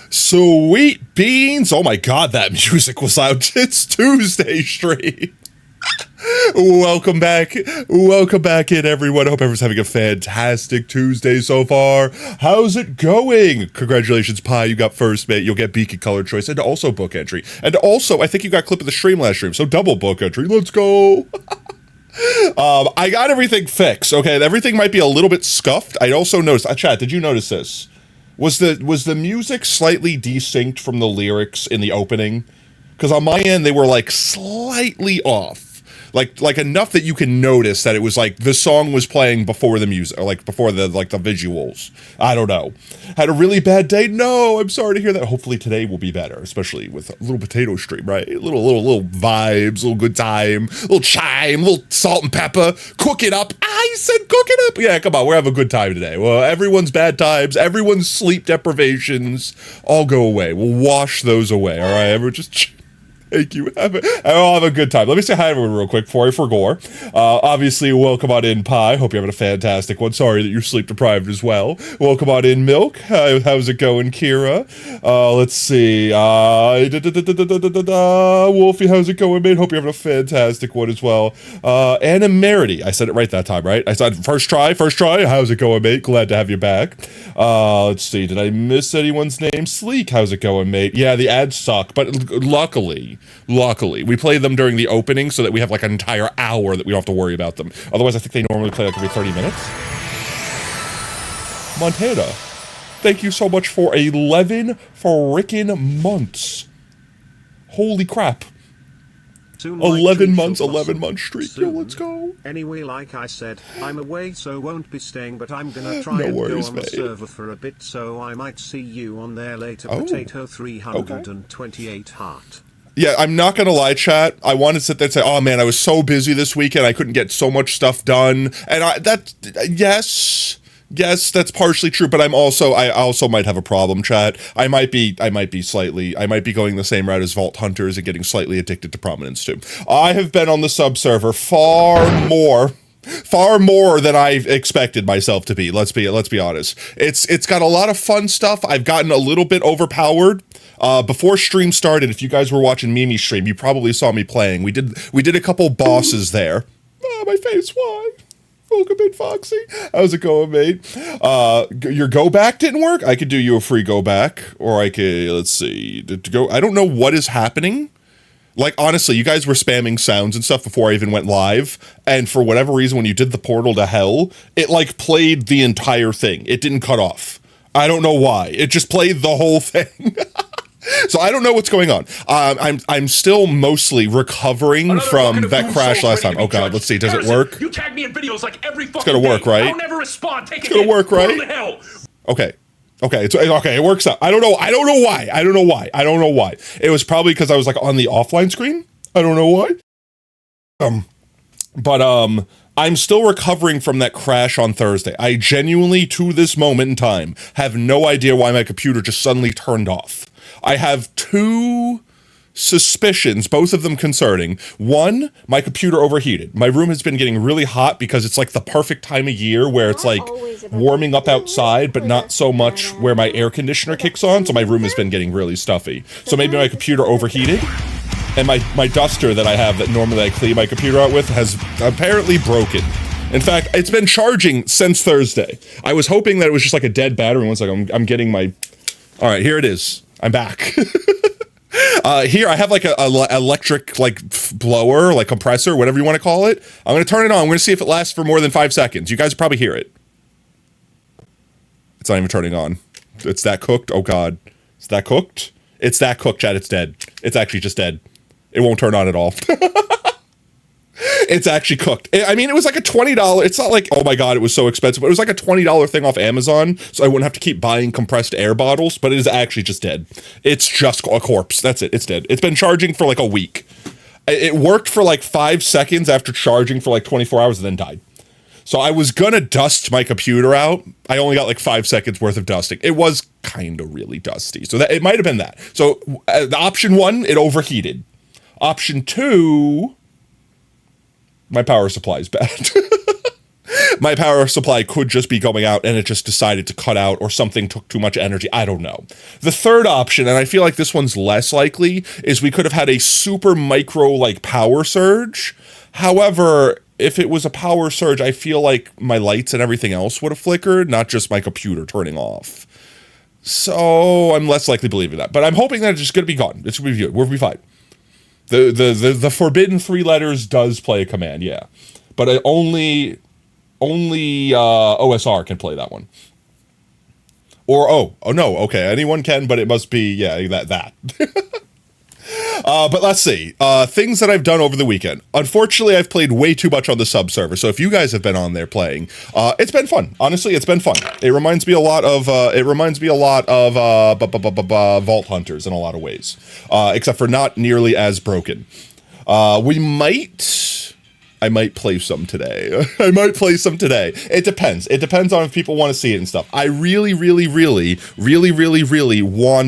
Sweet beans. Oh my God, that music was loud. It's Tuesday stream. Welcome back. Welcome back in, everyone. I hope everyone's having a fantastic Tuesday so far. How's it going? Congratulations, Pi. You got first, mate. You'll get beacon color choice and also book entry. And also, I think you got clip of the stream last stream, so double book entry. Let's go. I got everything fixed. Okay, everything might be a little bit scuffed. I also noticed, chat, did you notice this? Was the music slightly desynced from the lyrics in the opening? Because on my end, they were like slightly off. Like enough that you can notice that it was like the song was playing before the music, or like before the visuals. I don't know. Had a really bad day? No, I'm sorry to hear that. Hopefully today will be better, especially with a little potato stream, right? Little vibes, little good time, little chime, little salt and pepper. Cook it up. I said cook it up. Yeah, come on, we're having a good time today. Well, everyone's bad times, everyone's sleep deprivations, all go away. We'll wash those away, all right? Everyone just... Thank you. I'll have a good time. Let me say hi to everyone real quick before I forget. Obviously, welcome on in, Pi. Hope you're having a fantastic one. Sorry that you're sleep deprived as well. Welcome on in, Milk. How's it going, Kira? Let's see. Wolfie, how's it going, mate? Hope you're having a fantastic one as well. Anna Merity. I said it right that time, right? I said first try. How's it going, mate? Glad to have you back. Let's see. Did I miss anyone's name? Sleek, how's it going, mate? Yeah, the ads suck, but luckily, we play them during the opening so that we have like an entire hour that we don't have to worry about them. Otherwise, I think they normally play like every 30 minutes. Montana, thank you so much for 11 frickin' months. Holy crap. 11 months, 11 month streak. Yo, let's go. Anyway, like I said, I'm away, so won't be staying, but I'm gonna try and go on the server for a bit, so I might see you on there later. Potato 328 heart. Yeah, I'm not gonna lie, chat. I wanted to sit there and say, oh man, I was so busy this weekend, I couldn't get so much stuff done. And yes, that's partially true, but I also might have a problem, chat. I might be going the same route as Vault Hunters and getting slightly addicted to prominence too. I have been on the sub server far more than I've expected myself to be. Let's be honest. It's got a lot of fun stuff. I've gotten a little bit overpowered. Before stream started, if you guys were watching Mimi's stream, you probably saw me playing. We did a couple bosses there. Oh, my face, why? Welcome in, Foxy. How's it going, mate? Your go back didn't work? I could do you a free go back, or I could, let's see, I don't know what is happening. Like, honestly, you guys were spamming sounds and stuff before I even went live, and for whatever reason, when you did the portal to hell, it, like, played the entire thing. It didn't cut off. I don't know why. It just played the whole thing. So I don't know what's going on. I'm still mostly recovering from that crash last time. Oh God, let's see. Does it work? You tag me in videos like every fucking It's gonna work, right? I'll never respond. It's gonna work, right? Okay. It works out. I don't know why. It was probably because I was like on the offline screen. I don't know why. I'm still recovering from that crash on Thursday. I genuinely, to this moment in time, have no idea why my computer just suddenly turned off. I have two suspicions, both of them concerning. One, my computer overheated. My room has been getting really hot because it's like the perfect time of year where it's like warming up outside, but not so much where my air conditioner kicks on, so my room has been getting really stuffy. So maybe my computer overheated, and my duster that I have that normally I clean my computer out with has apparently broken. In fact, it's been charging since Thursday. I was hoping that it was just like a dead battery. One second, I'm getting my... All right, here it is. I'm back. Here I have like a electric like blower, like compressor, whatever you want to call it. I'm going to turn it on. I'm going to see if it lasts for more than 5 seconds. You guys probably hear it. It's not even turning on. It's that cooked. Oh God. Is that cooked? It's that cooked, chat. It's dead. It's actually just dead. It won't turn on at all. It's actually cooked. I mean, it was like a $20. It's not like, oh my God, it was so expensive. But it was like a $20 thing off Amazon, so I wouldn't have to keep buying compressed air bottles, but it is actually just dead. It's just a corpse. That's it. It's dead. It's been charging for like a week. It worked for like 5 seconds after charging for like 24 hours and then died. So I was gonna dust my computer out. I only got like 5 seconds worth of dusting. It was kind of really dusty. So that it might have been that. So the option 1, it overheated. Option 2... my power supply is bad. my power supply could just be going out and it just decided to cut out or something took too much energy. I don't know. The third option, and I feel like this one's less likely, is we could have had a super micro like power surge. However, if it was a power surge, I feel like my lights and everything else would have flickered, not just my computer turning off. So I'm less likely believing that. But I'm hoping that it's just going to be gone. It's going to be viewed. We'll be fine. The forbidden 3 letters does play a command, yeah. But only OSR can play that one. Or, oh no, okay, anyone can, but it must be, yeah, that. But let's see. Things that I've done over the weekend. Unfortunately, I've played way too much on the sub server. So if you guys have been on there playing, it's been fun. Honestly, it's been fun. It reminds me a lot of Vault Hunters in a lot of ways, except for not nearly as broken. I might play some today. It depends. It depends on if people want to see it and stuff. I really want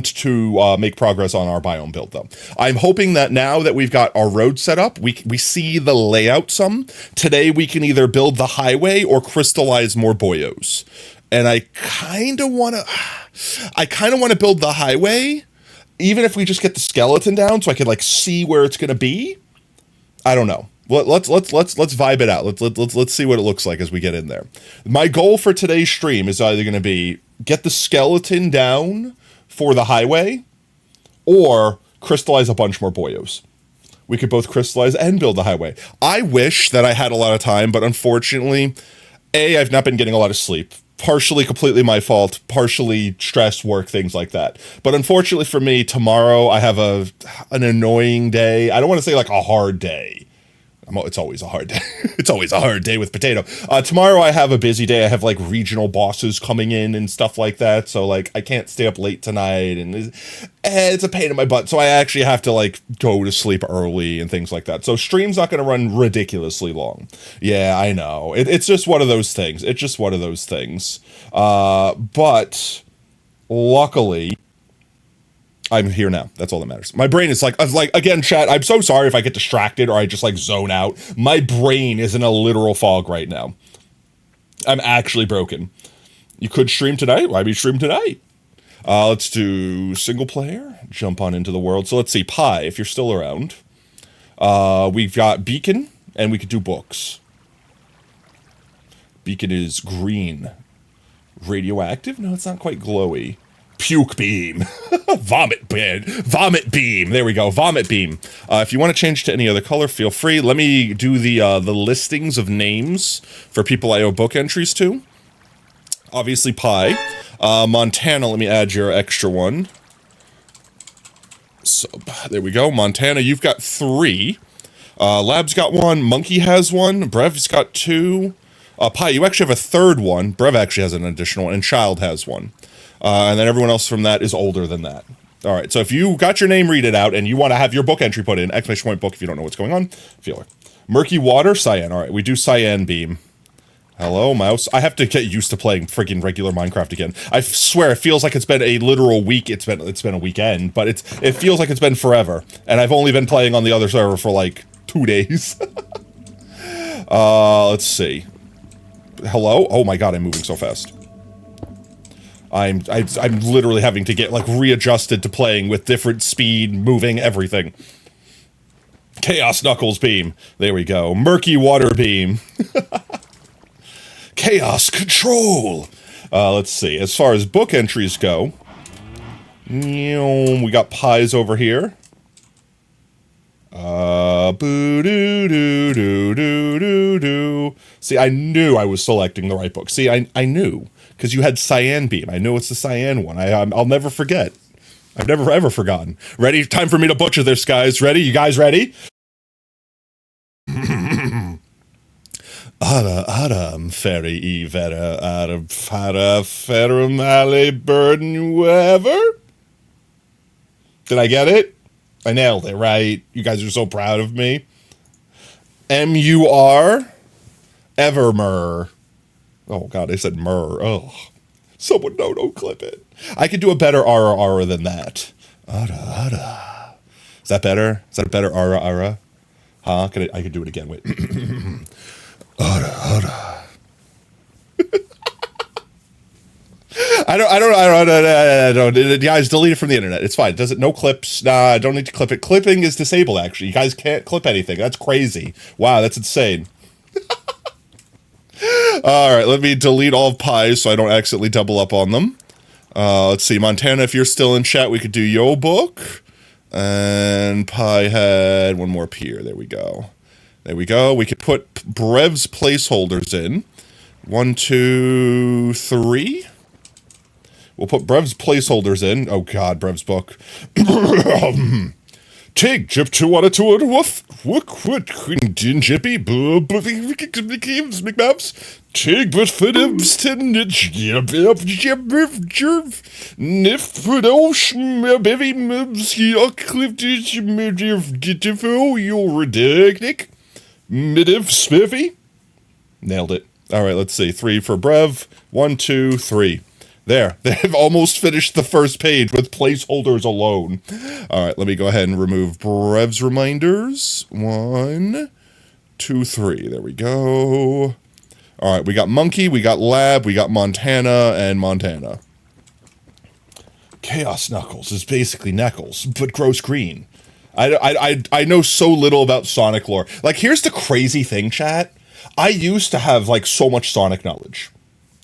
to make progress on our biome build, though. I'm hoping that now that we've got our road set up, we see the layout some. Today, we can either build the highway or crystallize more boyos. And I kind of want to build the highway, even if we just get the skeleton down so I can, like, see where it's going to be. I don't know. Let's vibe it out. Let's see what it looks like as we get in there. My goal for today's stream is either going to be get the skeleton down for the highway or crystallize a bunch more boyos. We could both crystallize and build the highway. I wish that I had a lot of time, but unfortunately, I've not been getting a lot of sleep. Partially completely my fault, partially stress, work, things like that. But unfortunately for me, tomorrow I have an annoying day. I don't want to say like a hard day. It's always a hard day. It's always a hard day with Potato. Tomorrow I have a busy day. I have like regional bosses coming in and stuff like that. So like I can't stay up late tonight and it's a pain in my butt. So I actually have to like go to sleep early and things like that. So stream's not going to run ridiculously long. Yeah, I know. It's just one of those things. But luckily, I'm here now. That's all that matters. My brain is like, again, chat, I'm so sorry if I get distracted or I just like zone out. My brain is in a literal fog right now. I'm actually broken. You could stream tonight. Why be stream tonight? Let's do single player. Jump on into the world. So let's see. Pi, if you're still around. We've got Beacon and we could do books. Beacon is green. Radioactive? No, it's not quite glowy. Puke beam. Vomit beam. There we go. Vomit beam. If you want to change to any other color, feel free. Let me do the listings of names for people I owe book entries to. Obviously, Pi. Montana, let me add your extra one. So, there we go. Montana, you've got 3. Lab's got 1. Monkey has 1. Brev's got 2. Pi, you actually have a 3rd one. Brev actually has an additional one. And Child has 1. And then everyone else from that is older than that. All right, so if you got your name read it out and you want to have your book entry put in, ! book if you don't know what's going on, feel it. Murky water, cyan. All right, we do cyan beam. Hello, mouse. I have to get used to playing freaking regular Minecraft again. I swear, it feels like it's been a literal week. It's been a weekend, but it feels like it's been forever. And I've only been playing on the other server for like 2 days. Let's see. Hello? Oh my god, I'm moving so fast. I'm literally having to get like readjusted to playing with different speed, moving, everything. Chaos Knuckles beam. There we go. Murky water beam. Chaos control. Let's see. As far as book entries go, we got Pies over here. Boo doo doo doo doo doo doo. See, I knew I was selecting the right book. See, I knew. Because you had Cyan Beam. I know it's the Cyan one. I'll never forget. I've never ever forgotten. Ready? Time for me to butcher this, guys. Ready? You guys ready? Adam, fairy evera, Adam, fara, ferum, alley, burden, whoever. Did I get it? I nailed it, right? You guys are so proud of me. M-U-R, Evermur. Oh, God, I said myrrh. Oh, someone don't clip it. I could do a better ara than that. Ara. Is that better? Is that a better ara? Huh? I could do it again. Wait. Ara. I don't. Guys, delete it from the internet. It's fine. Does it? No clips. Nah, I don't need to clip it. Clipping is disabled, actually. You guys can't clip anything. That's crazy. Wow, that's insane. All right, let me delete all of pies so I don't accidentally double up on them. Let's see, Montana, if you're still in chat, we could do Yo Book. And Pie had one more peer. There we go. There we go. We could put Brev's placeholders in. 1, 2, 3. We'll put Brev's placeholders in. Oh God, Brev's book. Take Jip 2 on a 2 on a woof. Din Jippy. McMaps. Take but for them Nif for ocean bevy mubs here clipped you're ridiculous. Midiv Spiffy. Nailed it. All right, let's see. 3 for Brev. 1, 2, 3. There. They've almost finished the first page with placeholders alone. All right, let me go ahead and remove Brev's reminders. 1, 2, 3. There we go. All right, we got Monkey, we got Lab, we got Montana, and Montana. Chaos Knuckles is basically Knuckles, but grows green. I know so little about Sonic lore. Like, here's the crazy thing, chat. I used to have, like, so much Sonic knowledge.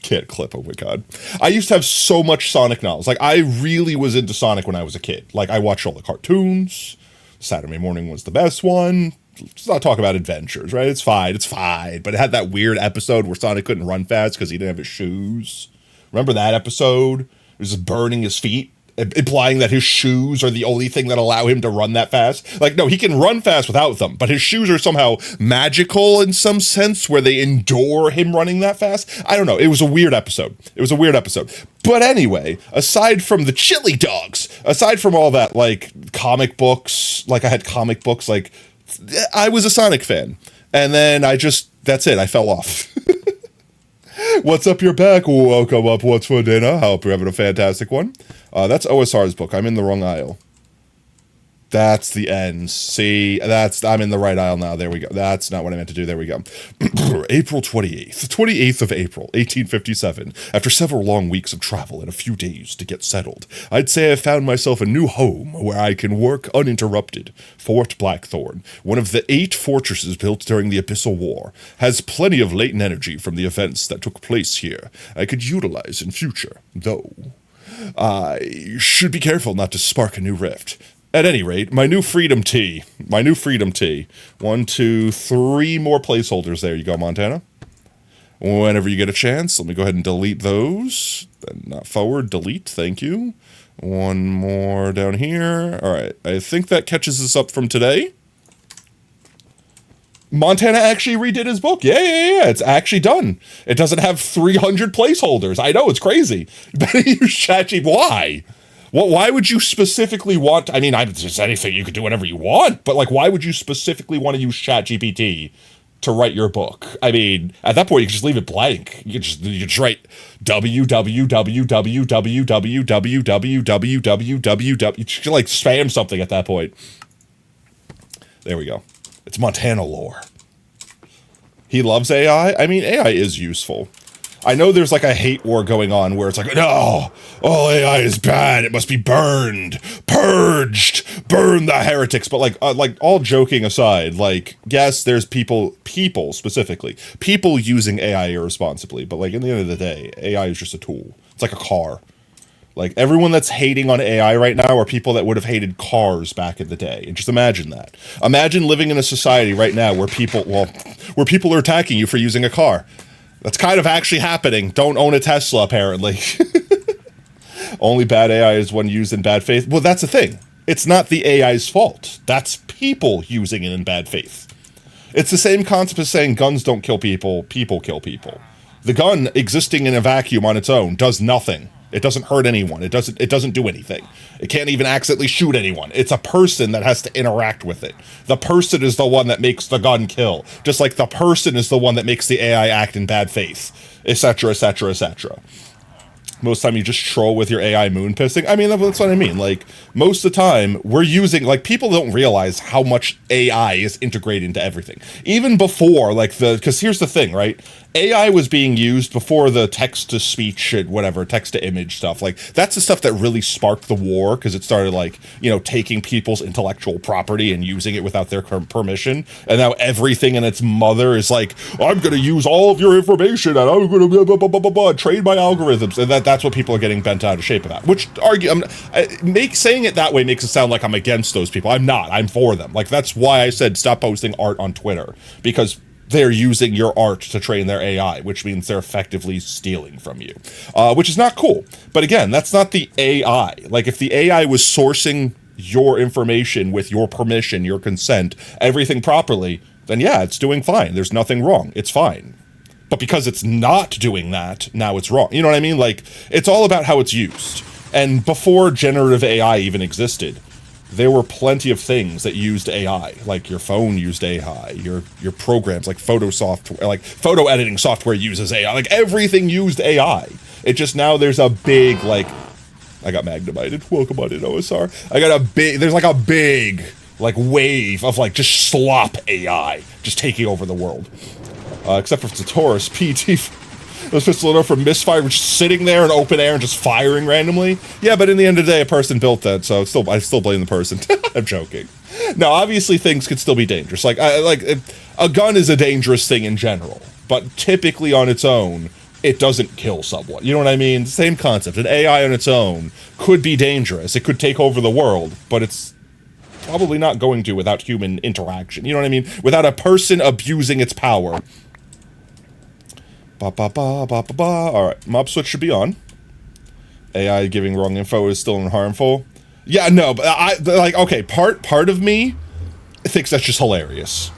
Can't clip, oh my God. I used to have so much Sonic knowledge. Like, I really was into Sonic when I was a kid. Like, I watched all the cartoons. Saturday Morning was the best one. Let's not talk about adventures, right? It's fine. But it had that weird episode where Sonic couldn't run fast because he didn't have his shoes. Remember that episode? It was just burning his feet, implying that his shoes are the only thing that allow him to run that fast. Like, no, he can run fast without them, but his shoes are somehow magical in some sense where they endure him running that fast. I don't know. It was a weird episode. But anyway, aside from the chili dogs, aside from all that, like, comic books, like I had comic books, like, I was a Sonic fan, and then that's it, I fell off. What's up, you're back? Welcome up, what's for dinner? Hope you're having a fantastic one. That's OSR's book, I'm in the wrong aisle. That's the end. See, I'm in the right aisle now. There we go. That's not what I meant to do. There we go. April 28th of April, 1857. After several long weeks of travel and a few days to get settled, I'd say I found myself a new home where I can work uninterrupted. Fort Blackthorn, one of the 8 fortresses built during the Abyssal War, has plenty of latent energy from the events that took place here I could utilize in future, though I should be careful not to spark a new rift. At any rate, my new freedom tea. 1, 2, 3 more placeholders. There you go, Montana. Whenever you get a chance, let me go ahead and delete those. Not forward, delete, thank you. One more down here. All right, I think that catches us up from today. Montana actually redid his book. Yeah, it's actually done. It doesn't have 300 placeholders. I know, it's crazy. Better use ChatGPT. Why? Well, why would you specifically want, there's anything, you could do whatever you want, but like, why would you specifically want to use ChatGPT to write your book? I mean, at that point, you could just leave it blank. You could just write www. You should like spam something at that point. There we go. It's Montana lore. He loves AI. I mean, AI is useful. I know there's like a hate war going on where it's like, no, all AI is bad. It must be burned, purged, burn the heretics. But like all joking aside, like, yes, there's people specifically, people using AI irresponsibly. But like, in the end of the day, AI is just a tool. It's like a car. Like, everyone that's hating on AI right now are people that would have hated cars back in the day. And just imagine that. Imagine living in a society right now where people are attacking you for using a car. That's kind of actually happening. Don't own a Tesla, apparently. Only bad AI is one used in bad faith. Well, that's the thing. It's not the AI's fault. That's people using it in bad faith. It's the same concept as saying guns don't kill people, people kill people. The gun existing in a vacuum on its own does nothing. It doesn't hurt anyone. It doesn't do anything. It can't even accidentally shoot anyone. It's a person that has to interact with it. The person is the one that makes the gun kill. Just like the person is the one that makes the AI act in bad faith, etc., etc., etc. Most of the time you just troll with your AI moon pissing. I mean, that's what I mean. Like, most of the time, we're using, like, people don't realize how much AI is integrated into everything. Even before, like, because here's the thing, right? AI was being used before the text-to-speech and whatever, text-to-image stuff. Like, that's the stuff that really sparked the war, because it started, like, you know, taking people's intellectual property and using it without their permission. And now everything in its mother is like, I'm going to use all of your information, and I'm going to train my algorithms. And that's what people are getting bent out of shape about. Which, saying it that way makes it sound like I'm against those people. I'm not. I'm for them. Like, that's why I said stop posting art on Twitter. Because they're using your art to train their AI, which means they're effectively stealing from you, which is not cool. But again, that's not the AI. Like, if the AI was sourcing your information with your permission, your consent, everything properly, then yeah, it's doing fine. There's nothing wrong. It's fine. But because it's not doing that, now it's wrong. You know what I mean? Like, it's all about how it's used. And before generative AI even existed, there were plenty of things that used AI, like your phone used AI, your programs like like photo editing software uses AI, like everything used AI. It just now there's a big, like, I got magnemited. Welcome on in, OSR. There's like a big, like, wave of like just slop AI just taking over the world. Except for Taurus PT. Those pistol from misfire, which is sitting there in open air and just firing randomly. Yeah, but in the end of the day, a person built that, so I still blame the person. I'm joking. Now, obviously, things could still be dangerous. Like, a gun is a dangerous thing in general, but typically on its own, it doesn't kill someone. You know what I mean? Same concept. An AI on its own could be dangerous. It could take over the world, but it's probably not going to without human interaction. You know what I mean? Without a person abusing its power. Alright, mob switch should be on. AI giving wrong info is still harmful. Yeah, no, but okay, part of me thinks that's just hilarious.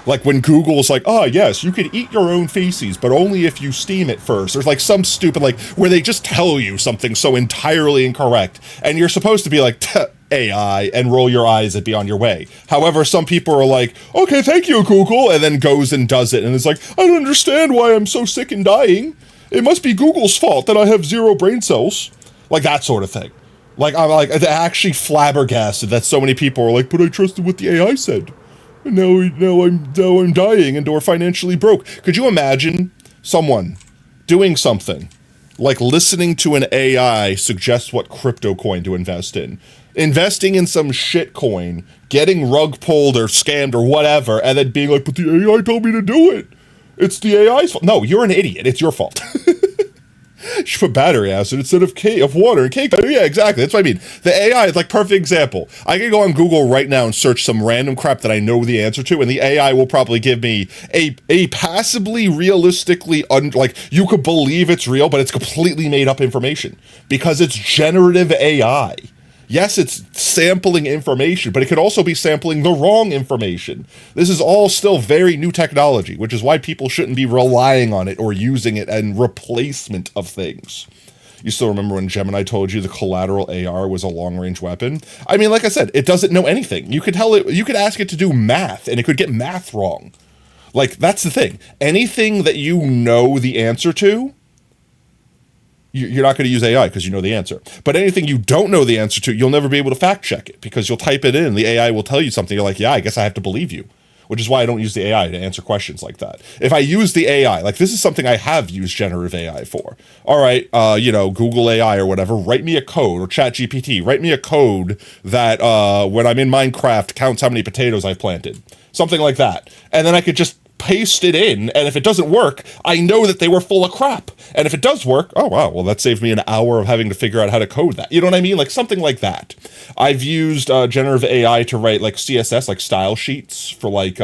Like when Google's like, oh yes, you can eat your own feces, but only if you steam it first. There's like some stupid, like, where they just tell you something so entirely incorrect, and you're supposed to be like, AI, and roll your eyes and be on your way. However, some people are like, okay, thank you, Google, and then goes and does it, and it's like, I don't understand why I'm so sick and dying. It must be Google's fault that I have 0 brain cells. Like, that sort of thing. Like, I'm like, actually flabbergasted that so many people are like, but I trusted what the AI said. And now I'm dying and or financially broke. Could you imagine someone doing something like listening to an AI suggest what crypto coin to invest in, investing in some shit coin, getting rug pulled or scammed or whatever, and then being like, but the AI told me to do it. It's the AI's fault. No, you're an idiot. It's your fault. You should put battery acid instead of water and cake batter. Yeah, exactly. That's what I mean. The AI is like perfect example. I can go on Google right now and search some random crap that I know the answer to, and the AI will probably give me a passably realistically, like, you could believe it's real, but it's completely made up information because it's generative AI. Yes, it's sampling information, but it could also be sampling the wrong information. This is all still very new technology, which is why people shouldn't be relying on it or using it in replacement of things. You still remember when Gemini told you the collateral AR was a long-range weapon? I mean, like I said, it doesn't know anything. You could ask it to do math, and it could get math wrong. Like, that's the thing. Anything that you know the answer to, you're not going to use AI because you know the answer. But anything you don't know the answer to, you'll never be able to fact check it because you'll type it in and the AI will tell you something. You're like, yeah, I guess I have to believe you, which is why I don't use the AI to answer questions like that. If I use the AI, like this is something I have used generative AI for. All right, Google AI or whatever, write me a code, or ChatGPT, write me a code that when I'm in Minecraft counts how many potatoes I've planted. Something like that. And then I could just paste it in, and if it doesn't work, I know that they were full of crap. And if it does work, oh wow, well that saved me an hour of having to figure out how to code that. You know what I mean? Like something like that. I've used generative AI to write like CSS, like style sheets for like,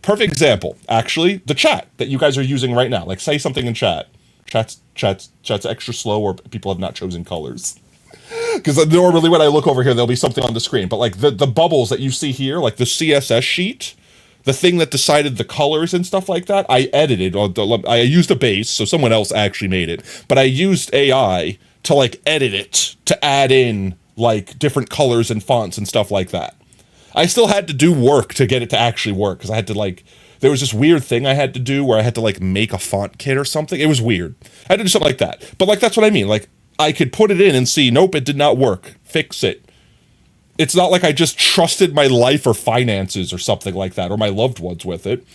perfect example, actually, the chat that you guys are using right now. Like say something in chat. Chat's extra slow or people have not chosen colors. Because normally when I look over here, there'll be something on the screen. But like the bubbles that you see here, like the CSS sheet, the thing that decided the colors and stuff like that, I edited. I used a base, so someone else actually made it. But I used AI to like edit it, to add in like different colors and fonts and stuff like that. I still had to do work to get it to actually work, because I had to like, there was this weird thing I had to do where I had to like make a font kit or something. It was weird. I had to do something like that. But like, that's what I mean. Like, I could put it in and see, nope, it did not work. Fix it. It's not like I just trusted my life or finances or something like that, or my loved ones with it.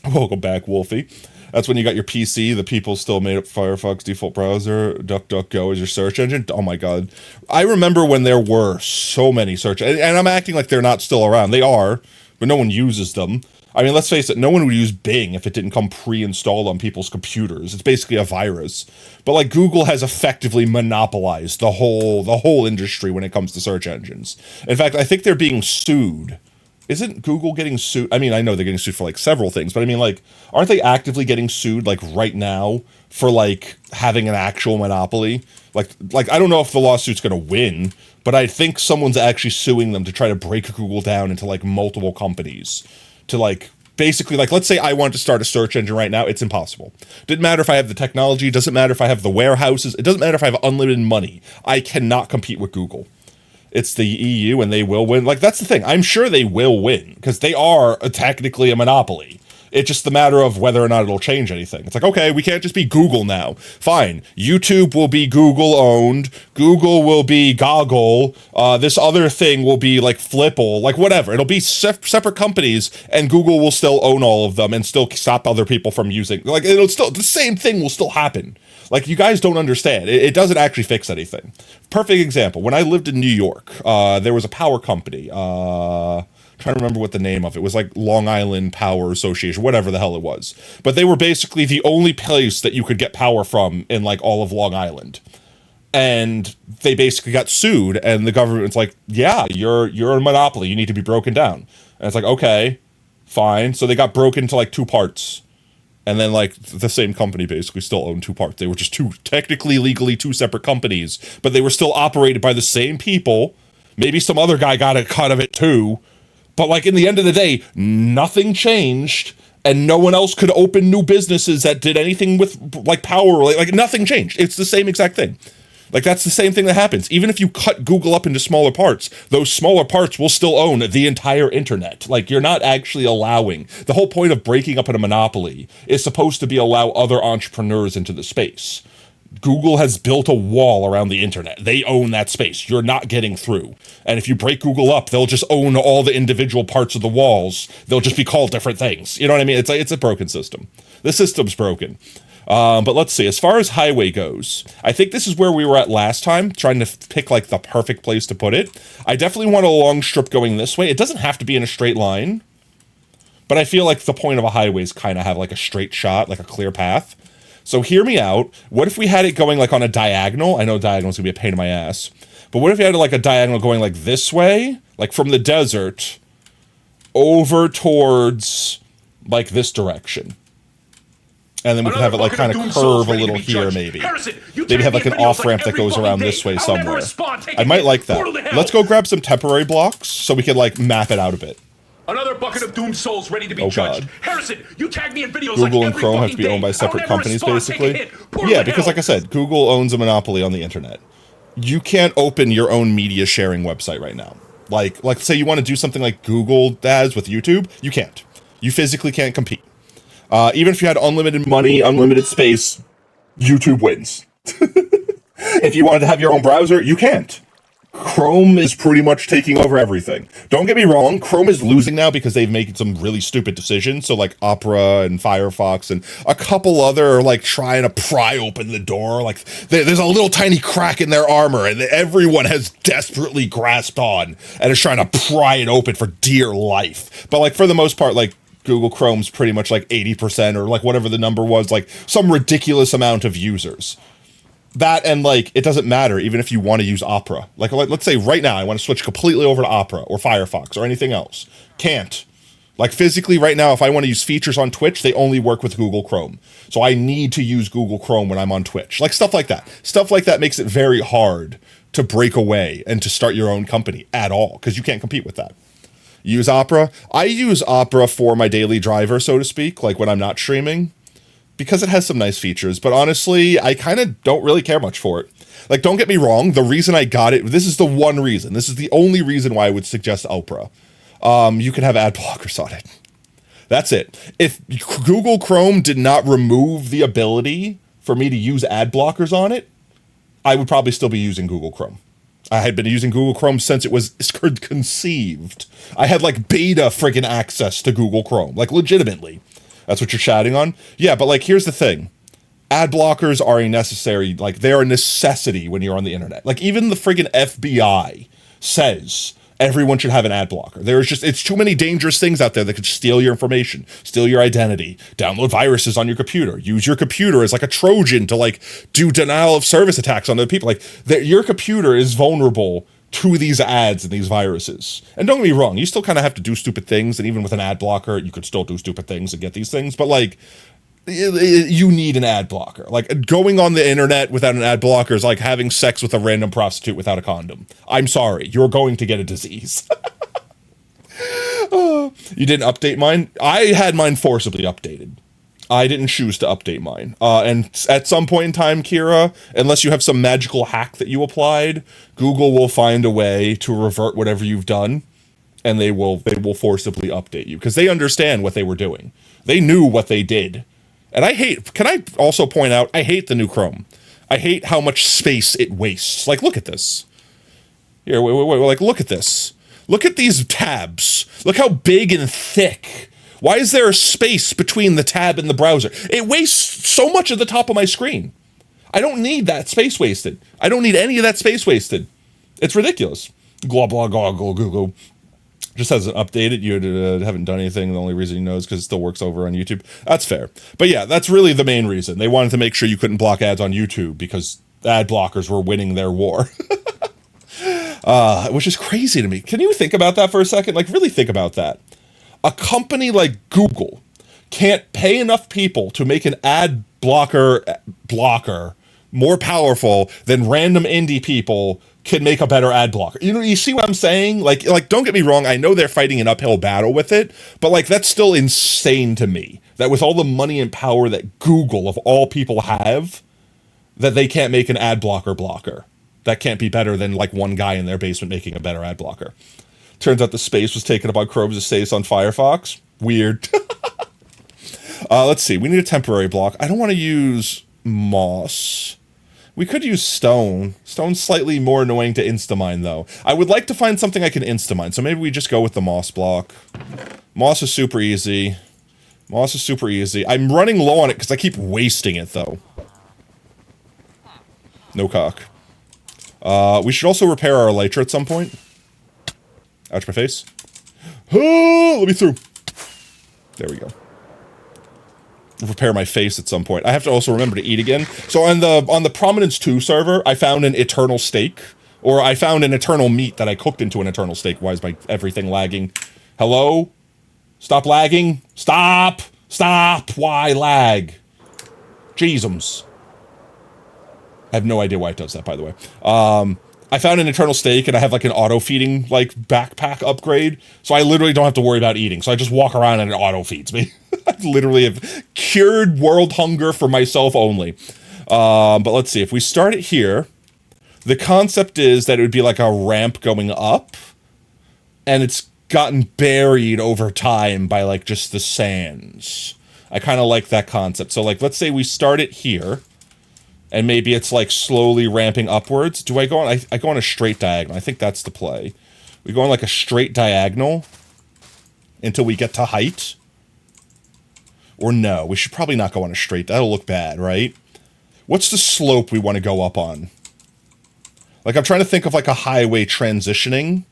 Welcome back, Wolfie. That's when you got your PC. The people still made up Firefox default browser. DuckDuckGo is your search engine. Oh my god. I remember when there were so many search, and I'm acting like they're not still around. They are, but no one uses them. I mean, let's face it, no one would use Bing if it didn't come pre-installed on people's computers. It's basically a virus. But like Google has effectively monopolized the whole industry when it comes to search engines. In fact, I think they're being sued. Isn't Google getting sued? I mean, I know they're getting sued for like several things, but I mean, like, aren't they actively getting sued like right now for like having an actual monopoly? Like I don't know if the lawsuit's going to win, but I think someone's actually suing them to try to break Google down into like multiple companies. To like, basically, like, let's say I want to start a search engine right now. It's impossible. Didn't matter if I have the technology. Doesn't matter if I have the warehouses. It doesn't matter if I have unlimited money. I cannot compete with Google. It's the EU, and they will win. Like, that's the thing. I'm sure they will win, because they are technically a monopoly. It's just the matter of whether or not it'll change anything. It's like, okay, we can't just be Google now. Fine. YouTube will be Google-owned. Google will be Goggle. This other thing will be, like, Flipple. Like, whatever. It'll be separate companies, and Google will still own all of them and still stop other people from using... Like, it'll still... The same thing will still happen. Like, you guys don't understand. It doesn't actually fix anything. Perfect example. When I lived in New York, there was a power company. Trying to remember what the name of it was, like Long Island Power Association, whatever the hell it was. But they were basically the only place that you could get power from in like all of Long Island. And they basically got sued, and the government's like, yeah, you're a monopoly. You need to be broken down. And it's like, okay, fine. So they got broken into like two parts. And then like the same company basically still owned two parts. They were just technically legally two separate companies, but they were still operated by the same people. Maybe some other guy got a cut of it too. But, like, in the end of the day, nothing changed, and no one else could open new businesses that did anything with, like, power. Like, nothing changed. It's the same exact thing. Like, that's the same thing that happens. Even if you cut Google up into smaller parts, those smaller parts will still own the entire internet. Like, you're not actually allowing... The whole point of breaking up in a monopoly is supposed to be allow other entrepreneurs into the space. Google has built a wall around the internet. They own that space. You're not getting through. And if you break Google up, they'll just own all the individual parts of the walls. They'll just be called different things. You know what I mean? It's like, it's a broken system. The system's broken. But let's see. As far as highway goes, I think this is where we were at last time, trying to pick like the perfect place to put it. I definitely want a long strip going this way. It doesn't have to be in a straight line, but I feel like the point of a highway is kind of have like a straight shot, like a clear path. So hear me out. What if we had it going like on a diagonal? I know diagonal's gonna be a pain in my ass. But what if you had like a diagonal going like this way? Like from the desert over towards like this direction. And then we could have it like kind of curve a little here maybe. Maybe have like an off-ramp that goes around this way somewhere. I might like that. Let's go grab some temporary blocks so we can like map it out a bit. Another bucket of doomed souls ready to be judged. Harrison, you tag me in videos Google like and Chrome have to be owned by separate companies, basically. Yeah, because like I said, Google owns a monopoly on the internet. You can't open your own media sharing website right now. Like say you want to do something like Google has with YouTube, you can't. You physically can't compete. Even if you had unlimited money, unlimited space, YouTube wins. If you wanted to have your own browser, you can't. Chrome is pretty much taking over everything. Don't get me wrong, Chrome is losing now because they've made some really stupid decisions. So like Opera and Firefox and a couple other are like trying to pry open the door. Like there's a little tiny crack in their armor and everyone has desperately grasped on and is trying to pry it open for dear life. But like for the most part, like Google Chrome's pretty much like 80% or like whatever the number was, like some ridiculous amount of users. That and like, it doesn't matter even if you want to use Opera. Like, let's say right now I want to switch completely over to Opera or Firefox or anything else. Can't. Like physically right now, if I want to use features on Twitch, they only work with Google Chrome. So I need to use Google Chrome when I'm on Twitch. Like stuff like that. Stuff like that makes it very hard to break away and to start your own company at all because you can't compete with that. Use Opera. I use Opera for my daily driver, so to speak, like when I'm not streaming. Because it has some nice features, but honestly, I kind of don't really care much for it. Like, don't get me wrong, the reason I got it, this is the one reason, this is the only reason why I would suggest Opera. You can have ad blockers on it. That's it. If Google Chrome did not remove the ability for me to use ad blockers on it, I would probably still be using Google Chrome. I had been using Google Chrome since it was conceived. I had like beta friggin' access to Google Chrome, like legitimately. That's what you're chatting on? Yeah, but like, here's the thing. Ad blockers are a necessary, like, they're a necessity when you're on the internet. Like, even the friggin' FBI says everyone should have an ad blocker. There's just, it's too many dangerous things out there that could steal your information, steal your identity, download viruses on your computer, use your computer as like a Trojan to like do denial of service attacks on other people. Like, your computer is vulnerable to these ads and these viruses. And don't get me wrong, you still kind of have to do stupid things, and even with an ad blocker, you could still do stupid things and get these things, but like, you need an ad blocker. Like, going on the internet without an ad blocker is like having sex with a random prostitute without a condom. I'm sorry, you're going to get a disease. You didn't update mine? I had mine forcibly updated. I didn't choose to update mine. And at some point in time, Kira, unless you have some magical hack that you applied, Google will find a way to revert whatever you've done, and they will forcibly update you, because they understand what they were doing. They knew what they did. And can I also point out, I hate the new Chrome. I hate how much space it wastes. Like, look at this. Here, wait, like, look at this. Look at these tabs. Look how big and thick. Why is there a space between the tab and the browser? It wastes so much of the top of my screen. I don't need that space wasted. I don't need any of that space wasted. It's ridiculous. Blah, blah, blah, blah, Google. Just hasn't updated. You haven't done anything. The only reason you know is because it still works over on YouTube. That's fair. But yeah, that's really the main reason. They wanted to make sure you couldn't block ads on YouTube because ad blockers were winning their war. Which is crazy to me. Can you think about that for a second? Like, really think about that. A company like Google can't pay enough people to make an ad blocker more powerful than random indie people can make a better ad blocker. You know, you see what I'm saying? Like, don't get me wrong, I know they're fighting an uphill battle with it, but like, that's still insane to me. That with all the money and power that Google, of all people, have, that they can't make an ad blocker. That can't be better than like one guy in their basement making a better ad blocker. Turns out the space was taken up on Chrome's space on Firefox. Weird. Let's see, we need a temporary block. I don't want to use moss. We could use stone. Stone's slightly more annoying to instamine, though. I would like to find something I can instamine, so maybe we just go with the moss block. Moss is super easy. I'm running low on it because I keep wasting it, though. No cock. We should also repair our elytra at some point. Ouch, my face. Oh, let me through. There we go. Repair my face at some point. I have to also remember to eat again. So on the Prominence 2 server, I found an eternal steak, or I found an eternal meat that I cooked into an eternal steak. Why is my everything lagging? Hello? Stop lagging. Stop. Why lag? Jeezums. I have no idea why it does that, by the way. I found an eternal steak, and I have like an auto feeding like backpack upgrade, so I literally don't have to worry about eating. So I just walk around and it auto feeds me. I literally have cured world hunger for myself only. But let's see, if we start it here, the concept is that it would be like a ramp going up, and it's gotten buried over time by like just the sands. I kind of like that concept. So like, let's say we start it here, and maybe it's like slowly ramping upwards. Do I go on? I go on a straight diagonal. I think that's the play. We go on like a straight diagonal until we get to height. Or no, we should probably not go on a straight. That'll look bad, right? What's the slope we want to go up on? Like, I'm trying to think of like a highway transitioning.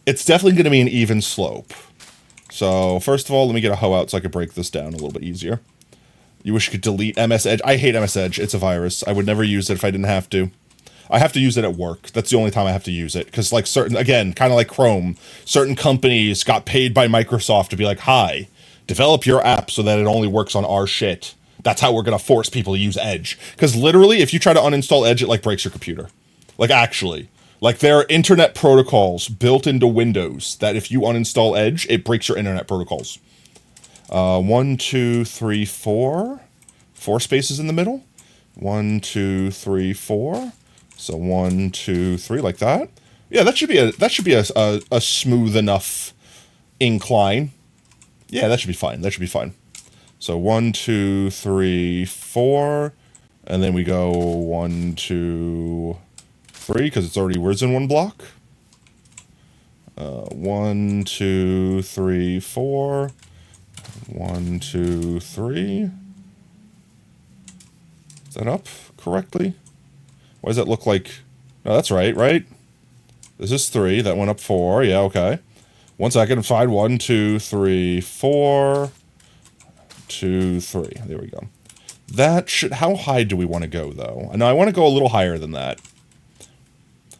It's definitely going to be an even slope. So first of all, let me get a hoe out so I can break this down a little bit easier. You wish you could delete MS Edge. I hate MS Edge. It's a virus. I would never use it if I didn't have to. I have to use it at work. That's the only time I have to use it. Because, like, again, kind of like Chrome, certain companies got paid by Microsoft to be like, hi, develop your app so that it only works on our shit. That's how we're going to force people to use Edge. Because literally, if you try to uninstall Edge, it, like, breaks your computer. Like, actually. Like, there are internet protocols built into Windows that if you uninstall Edge, it breaks your internet protocols. 1, 2, 3, 4. 4 spaces in the middle. 1, 2, 3, 4. So 1, 2, 3, like that. Yeah, that should be a smooth enough incline. Yeah, that should be fine. That should be fine. So 1, 2, 3, 4, and then we go 1, 2, 3 because it's already words in one block. 1, 2, 3, 4. 1, 2, 3. Is that up correctly? Why does that look like... No, that's right, right? This is 3. That went up 4. Yeah, okay. 1 second. Find 1, 2, 3, 4. 2, 3. There we go. That should... How high do we want to go, though? No, I want to go a little higher than that.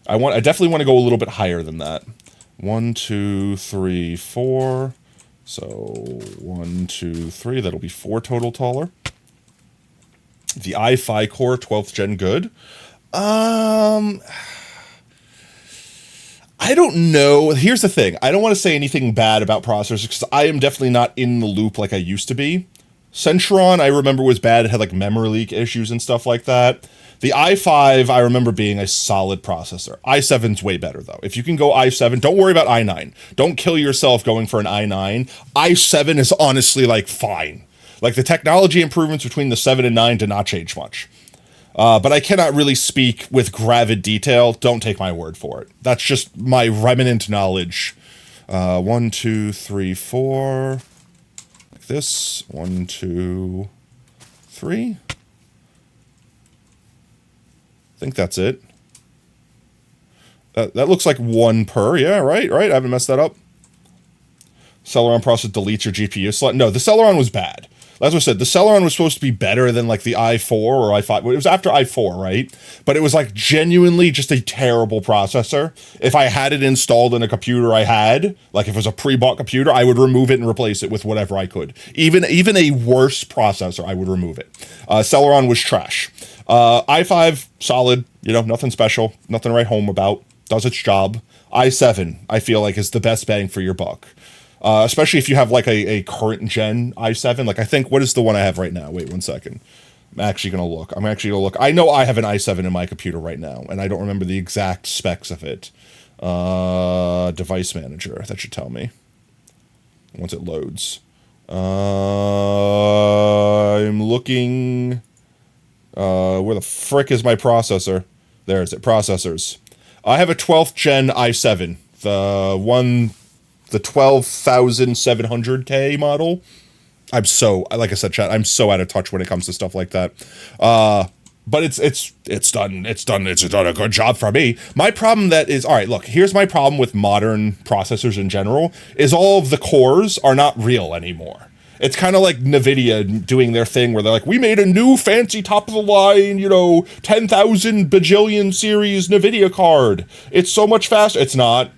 I definitely want to go a little bit higher than that. 1, 2, 3, 4. So 1, 2, 3. That'll be 4 total taller. The i5 core 12th gen good. I don't know. Here's the thing. I don't want to say anything bad about processors because I am definitely not in the loop like I used to be. Centron, I remember, was bad. It had like memory leak issues and stuff like that. The i5, I remember being a solid processor. i7's way better, though. If you can go i7, don't worry about i9. Don't kill yourself going for an i9. i7 is honestly, like, fine. Like, the technology improvements between the 7 and 9 did not change much. But I cannot really speak with gravid detail. Don't take my word for it. That's just my remnant knowledge. 1, 2, 3, 4. Like this. 1, 2, 3. I think that's it. That looks like 1 per. Yeah, right. I haven't messed that up. Celeron process deletes your GPU slot. No, the Celeron was bad. As I said, the Celeron was supposed to be better than like the i4 or i5. It was after i4, right? But it was like genuinely just a terrible processor. If I had it installed in a computer I had, like if it was a pre-bought computer, I would remove it and replace it with whatever I could. Even a worse processor, I would remove it. Celeron was trash. i5, solid, you know, nothing special, nothing to write home about, does its job. i7, I feel like, is the best bang for your buck. Especially if you have like a current gen i7. Like I think, what is the one I have right now? Wait 1 second. I'm actually going to look. I know I have an i7 in my computer right now, and I don't remember the exact specs of it. Device manager, that should tell me. Once it loads. I'm looking... where the frick is my processor? There's it, processors. I have a 12th gen i7. The 12,700K model. I'm so, like I said, chat, I'm so out of touch when it comes to stuff like that. But it's done a good job for me. My problem all right, look, here's my problem with modern processors in general, is all of the cores are not real anymore. It's kind of like NVIDIA doing their thing where they're like, we made a new fancy top-of-the-line, 10,000 bajillion series NVIDIA card. It's so much faster. It's not.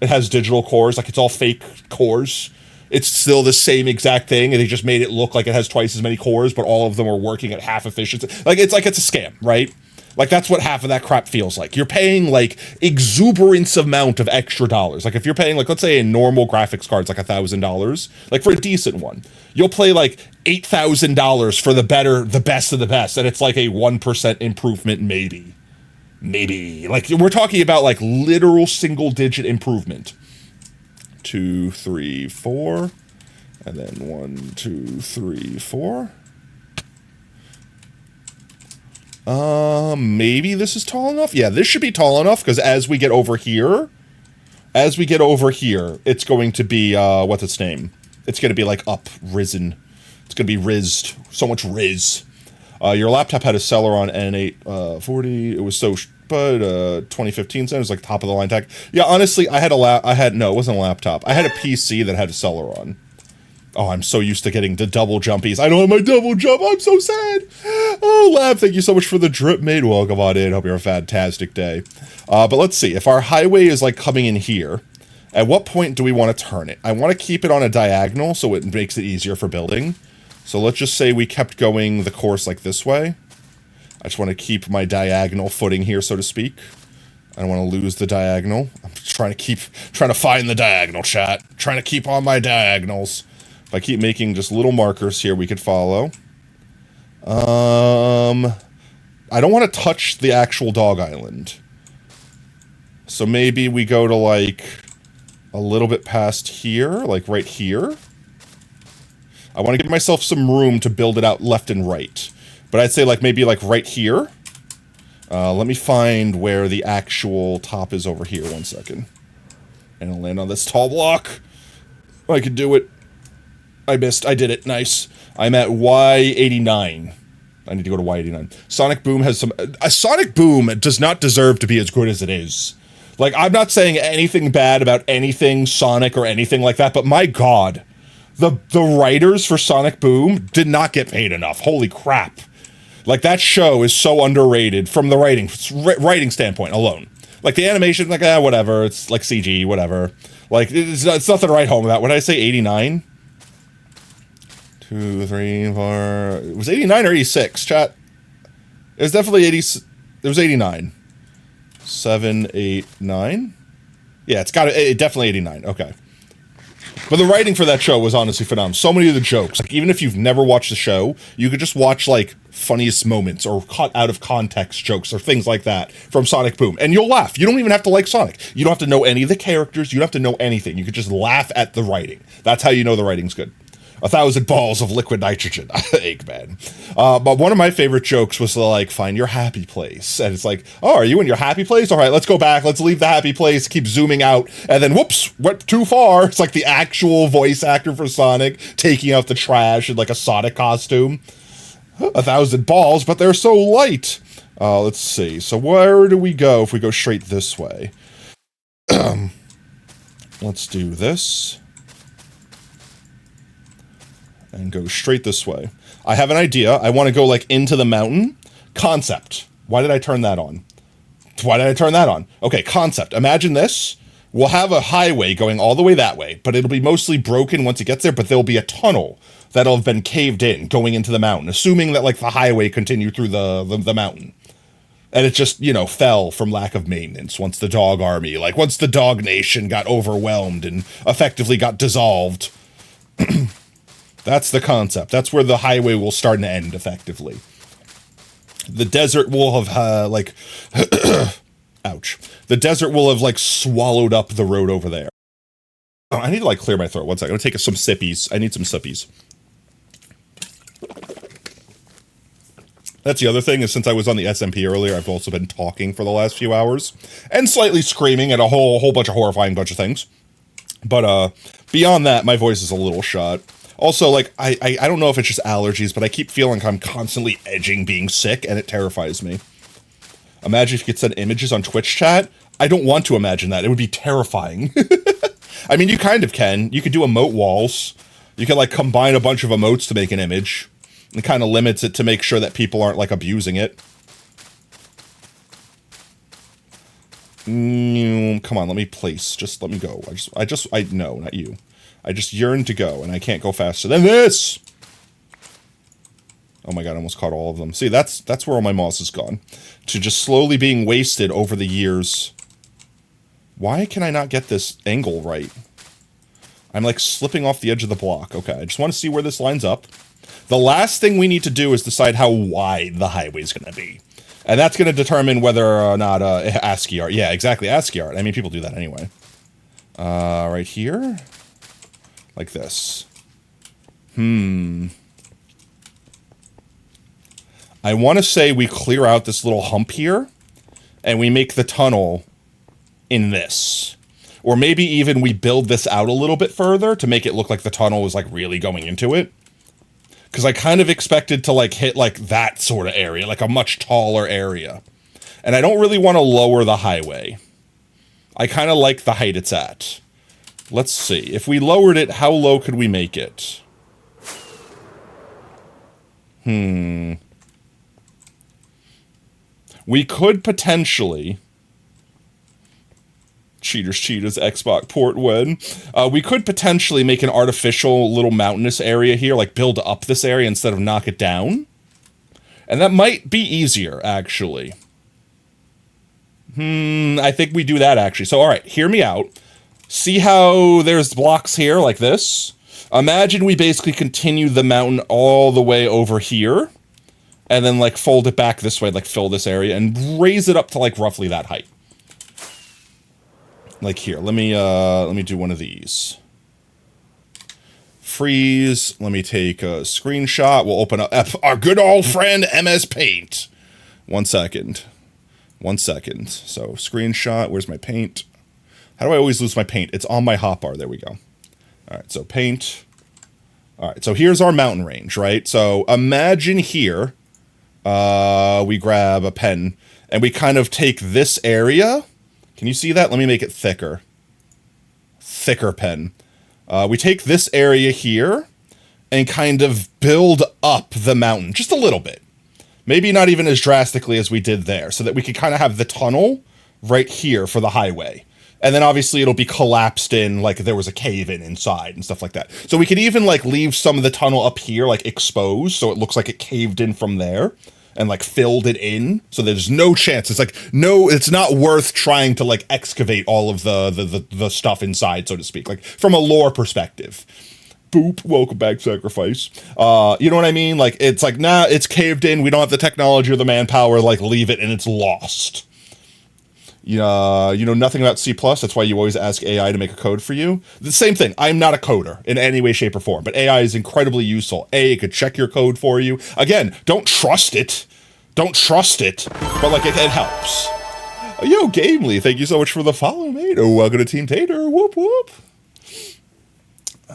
It has digital cores. Like, it's all fake cores. It's still the same exact thing, and they just made it look like it has twice as many cores, but all of them are working at half efficiency. It's a scam, right? Like, that's what half of that crap feels like. You're paying, like, exuberance amount of extra dollars. Like, if you're paying, like, let's say a normal graphics card's like $1,000, like, for a decent one, you'll pay, like, $8,000 for the best of the best, and it's like a 1% improvement, maybe. Like, we're talking about, like, literal single-digit improvement. 2, 3, 4, and then 1, 2, 3, 4. Maybe this is tall enough? Yeah, this should be tall enough, because as we get over here, it's going to be, what's its name? It's going to be, like, risen. It's going to be rizzed. So much riz. Your laptop had a Celeron N840. It was so... But 2015 cent, it was like top of the line tech. Yeah, honestly, no, it wasn't a laptop. I had a PC that had a Celeron. Oh, I'm so used to getting the double jumpies. I don't have my double jump. I'm so sad. Oh, Lab, thank you so much for the drip, mate. Welcome on in. Hope you're a fantastic day. But let's see. If our highway is like coming in here, at what point do we want to turn it? I want to keep it on a diagonal so it makes it easier for building. So let's just say we kept going the course like this way. I just want to keep my diagonal footing here, so to speak. I don't want to lose the diagonal. I'm trying to find the diagonal, chat. Trying to keep on my diagonals. If I keep making just little markers here, we could follow. I don't want to touch the actual dog island. So maybe we go to, like, a little bit past here, like right here. I want to give myself some room to build it out left and right. But I'd say, like, maybe, like, right here. Let me find where the actual top is over here. 1 second. And I'll land on this tall block. I can do it. I missed. I did it. Nice. I'm at Y89. I need to go to Y89. Sonic Boom has some... Sonic Boom does not deserve to be as good as it is. Like, I'm not saying anything bad about anything Sonic or anything like that, but my god, the writers for Sonic Boom did not get paid enough. Holy crap. Like, that show is so underrated from the writing standpoint alone. Like, the animation, like, whatever. It's like CG, whatever. Like, it's nothing to write home about. What did I say, 89? 2, 3, 4... It was 89 or 86, chat? It was definitely 80... It was 89. 7, 8, 9? Yeah, it's got it definitely 89, okay. But the writing for that show was honestly phenomenal. So many of the jokes, like, even if you've never watched the show, you could just watch, like, funniest moments or cut out of context jokes or things like that from Sonic Boom, and you'll laugh. You don't even have to like Sonic. You don't have to know any of the characters. You don't have to know anything. You could just laugh at the writing. That's how you know the writing's good. 1,000 balls of liquid nitrogen. Eggman. But one of my favorite jokes was like, find your happy place. And it's like, oh, are you in your happy place? All right, let's go back. Let's leave the happy place. Keep zooming out. And then, whoops, went too far. It's like the actual voice actor for Sonic taking out the trash in like a Sonic costume. 1,000 balls, but they're so light. Let's see. So where do we go if we go straight this way? Let's do this. And go straight this way. I have an idea. I want to go, like, into the mountain. Concept. Why did I turn that on? Why did I turn that on? Okay, concept. Imagine this. We'll have a highway going all the way that way, but it'll be mostly broken once it gets there, but there'll be a tunnel that'll have been caved in going into the mountain, assuming that, like, the highway continued through the mountain. And it just, you know, fell from lack of maintenance once the dog army, like, once the dog nation got overwhelmed and effectively got dissolved. That's the concept. That's where the highway will start and end, effectively. The desert will have, like... ouch. The desert will have, like, swallowed up the road over there. Oh, I need to, like, clear my throat. One second. I'm gonna take some sippies. I need some sippies. That's the other thing, is since I was on the SMP earlier, I've also been talking for the last few hours. And slightly screaming at a whole bunch of horrifying bunch of things. But, beyond that, my voice is a little shot. Also, like, I don't know if it's just allergies, but I keep feeling like I'm constantly edging being sick, and it terrifies me. Imagine if you could send images on Twitch chat. I don't want to imagine that. It would be terrifying. I mean, you kind of can. You could do emote walls. You can, like, combine a bunch of emotes to make an image. It kind of limits it to make sure that people aren't, like, abusing it. Come on, let me place. Just let me go. No, not you. I just yearn to go, and I can't go faster than this! Oh my god, I almost caught all of them. See, that's where all my moss has gone. To just slowly being wasted over the years. Why can I not get this angle right? I'm, like, slipping off the edge of the block. Okay, I just want to see where this lines up. The last thing we need to do is decide how wide the highway's gonna be. And that's gonna determine whether or not, ASCII art. Yeah, exactly, ASCII art. I mean, people do that anyway. Right here? Like this. I want to say we clear out this little hump here, and we make the tunnel in this. Or maybe even we build this out a little bit further to make it look like the tunnel is, like, really going into it. Because I kind of expected to, like, hit, like, that sort of area, like a much taller area. And I don't really want to lower the highway. I kind of like the height it's at. Let's see. If we lowered it, how low could we make it? We could potentially... Cheaters, Xbox port win. We could potentially make an artificial little mountainous area here, like build up this area instead of knock it down. And that might be easier, actually. I think we do that, actually. So, alright, hear me out. See how there's blocks here, like this? Imagine we basically continue the mountain all the way over here, and then, like, fold it back this way, like, fill this area, and raise it up to, like, roughly that height. Like, here, let me do one of these. Freeze, let me take a screenshot, we'll open up our good old friend, MS Paint. 1 second. So, screenshot, where's my paint? How do I always lose my paint? It's on my hotbar. There we go. All right, so paint. All right, so here's our mountain range, right? So imagine here, we grab a pen and we kind of take this area. Can you see that? Let me make it thicker. Thicker pen. We take this area here and kind of build up the mountain just a little bit. Maybe not even as drastically as we did there, so that we could kind of have the tunnel right here for the highway. And then obviously it'll be collapsed in, like there was a cave in inside and stuff like that. So we could even like leave some of the tunnel up here like exposed, so it looks like it caved in from there and like filled it in. So there's no chance. It's like, no, it's not worth trying to like excavate all of the stuff inside, so to speak, like from a lore perspective. Boop, welcome back, Sacrifice. You know what I mean? Like, it's like, nah, it's caved in. We don't have the technology or the manpower, like leave it and it's lost. You know nothing about C+. That's why you always ask AI to make a code for you. The same thing. I'm not a coder in any way, shape, or form, but AI is incredibly useful. It could check your code for you. Again, don't trust it. Don't trust it, but like it helps. Yo, Gamely, thank you so much for the follow, mate. Oh, welcome to Team Tater. Whoop, whoop.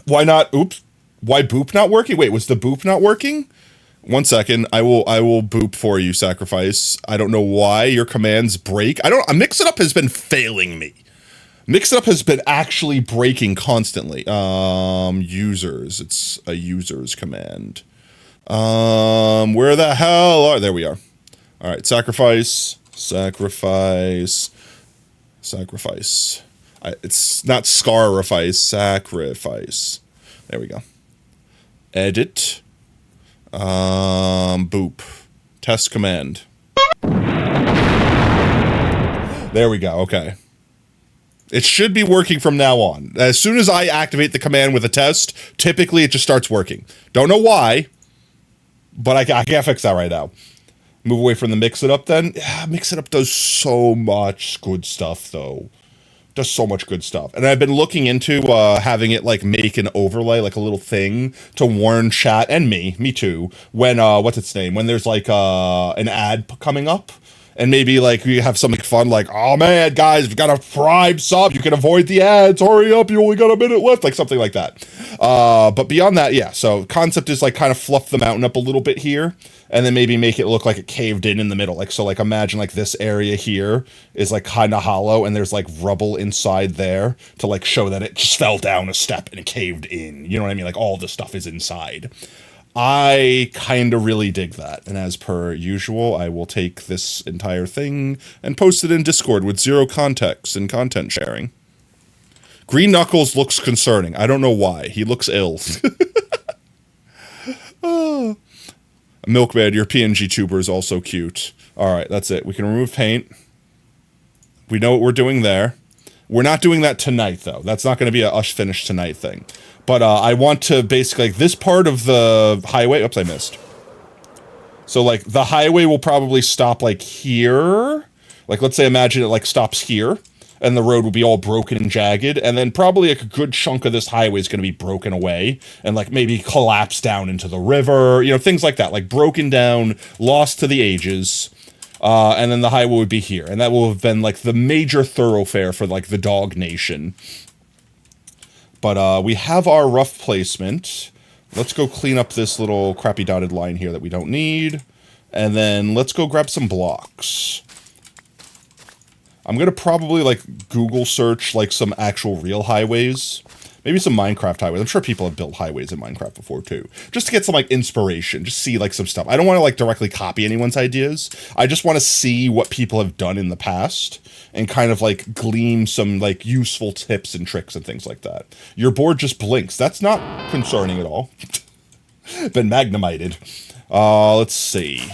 Why not? Oops. Why boop not working? Wait, was the boop not working? 1 second. I will boop for you, Sacrifice. I don't know why your commands break. Mix It Up has been failing me. Mix It Up has been actually breaking constantly. Users. It's a users command. Where the hell are... There we are. All right, Sacrifice. It's not Scarifice, Sacrifice. There we go. Edit. Boop. Test command. There we go, okay. It should be working from now on. As soon as I activate the command with a test, typically it just starts working. Don't know why, but I can't fix that right now. Move away from the Mix It Up then. Yeah, Mix It Up does so much good stuff, though. Does so much good stuff. And I've been looking into having it like make an overlay, like a little thing to warn chat and me too, when what's its name, when there's like an ad coming up, and maybe like we have something fun like, oh man guys, we got a Prime sub, you can avoid the ads, hurry up, you only got a minute left, like something like that. But beyond that, yeah, so concept is like kind of fluff the mountain up a little bit here, and then maybe make it look like it caved in the middle. Like, so like imagine like this area here is like kind of hollow and there's like rubble inside there to like show that it just fell down a step and it caved in. You know what I mean? Like all the stuff is inside. I kind of really dig that. And as per usual, I will take this entire thing and post it in Discord with zero context and content sharing. Green Knuckles looks concerning. I don't know why. He looks ill. Oh. Milkman, your PNG tuber is also cute. All right, that's it. We can remove paint. We know what we're doing there. We're not doing that tonight, though. That's not going to be a us finish tonight thing. But I want to basically, like, this part of the highway... Oops, I missed. So, like, the highway will probably stop, like, here. Like, let's say, imagine it, like, stops here. And the road will be all broken and jagged. And then probably like, a good chunk of this highway is going to be broken away. And, like, maybe collapse down into the river. You know, things like that. Like, broken down, lost to the ages. And then the highway would be here. And that will have been, like, the major thoroughfare for, like, the Dog Nation. But we have our rough placement. Let's go clean up this little crappy dotted line here that we don't need. And then let's go grab some blocks. I'm going to probably, like, Google search, like, some actual real highways. Maybe some Minecraft highways. I'm sure people have built highways in Minecraft before, too. Just to get some, like, inspiration. Just see, like, some stuff. I don't want to, like, directly copy anyone's ideas. I just want to see what people have done in the past and kind of, like, glean some, like, useful tips and tricks and things like that. Your board just blinks. That's not concerning at all. Been magnemited. Let's see.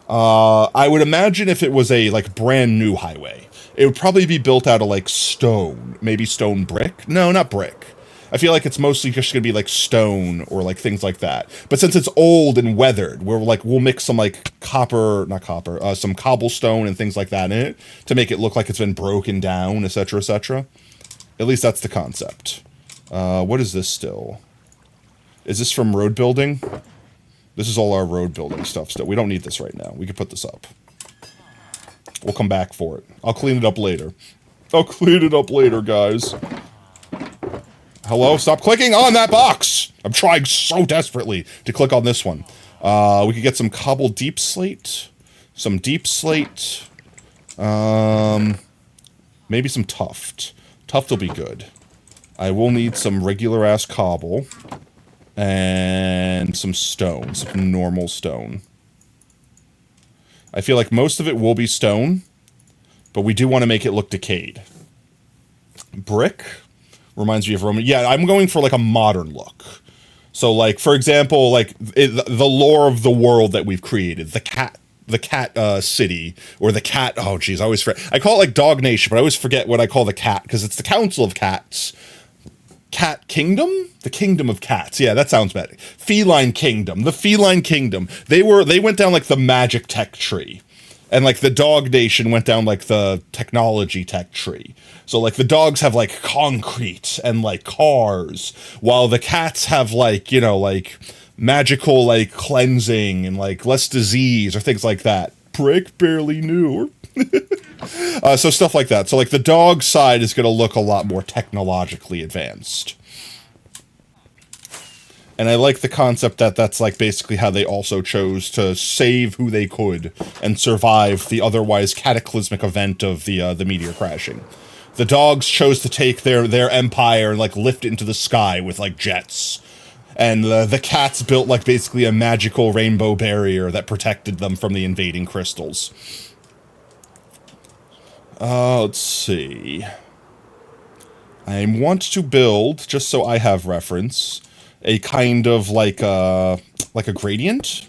I would imagine if it was a, like, brand new highway, it would probably be built out of, like, stone. Maybe stone brick? No, not brick. I feel like it's mostly just going to be, like, stone or, like, things like that. But since it's old and weathered, we'll mix some, like, some cobblestone and things like that in it to make it look like it's been broken down, etc., etc. At least that's the concept. What is this still? Is this from road building? This is all our road building stuff still. We don't need this right now. We can put this up. We'll come back for it. I'll clean it up later. I'll clean it up later, guys. Hello? Stop clicking on that box! I'm trying so desperately to click on this one. We could get some cobble deep slate. Some deep slate. Maybe some tuft. Tuft will be good. I will need some regular-ass cobble. And some stone. Some normal stone. I feel like most of it will be stone. But we do want to make it look decayed. Brick reminds me of Roman. Yeah, I'm going for like a modern look. So like, for example, like the lore of the world that we've created, the cat city, or the cat. Oh, geez, I always forget. I call it like Dog Nation, but I always forget what I call the cat because it's the Council of Cats. Cat Kingdom? The Kingdom of Cats. Yeah, that sounds better. Feline Kingdom. The Feline Kingdom. They went down like the magic tech tree. And, like, the Dog Nation went down, like, the technology tech tree. So, like, the dogs have, like, concrete and, like, cars, while the cats have, like, you know, like, magical, like, cleansing and, like, less disease or things like that. Brick barely knew. So stuff like that. So, like, the dog side is going to look a lot more technologically advanced. And I like the concept that that's, like, basically how they also chose to save who they could and survive the otherwise cataclysmic event of the meteor crashing. The dogs chose to take their empire and, like, lift it into the sky with, like, jets. And the cats built, like, basically a magical rainbow barrier that protected them from the invading crystals. Let's see. I want to build, just so I have reference, a kind of like a gradient.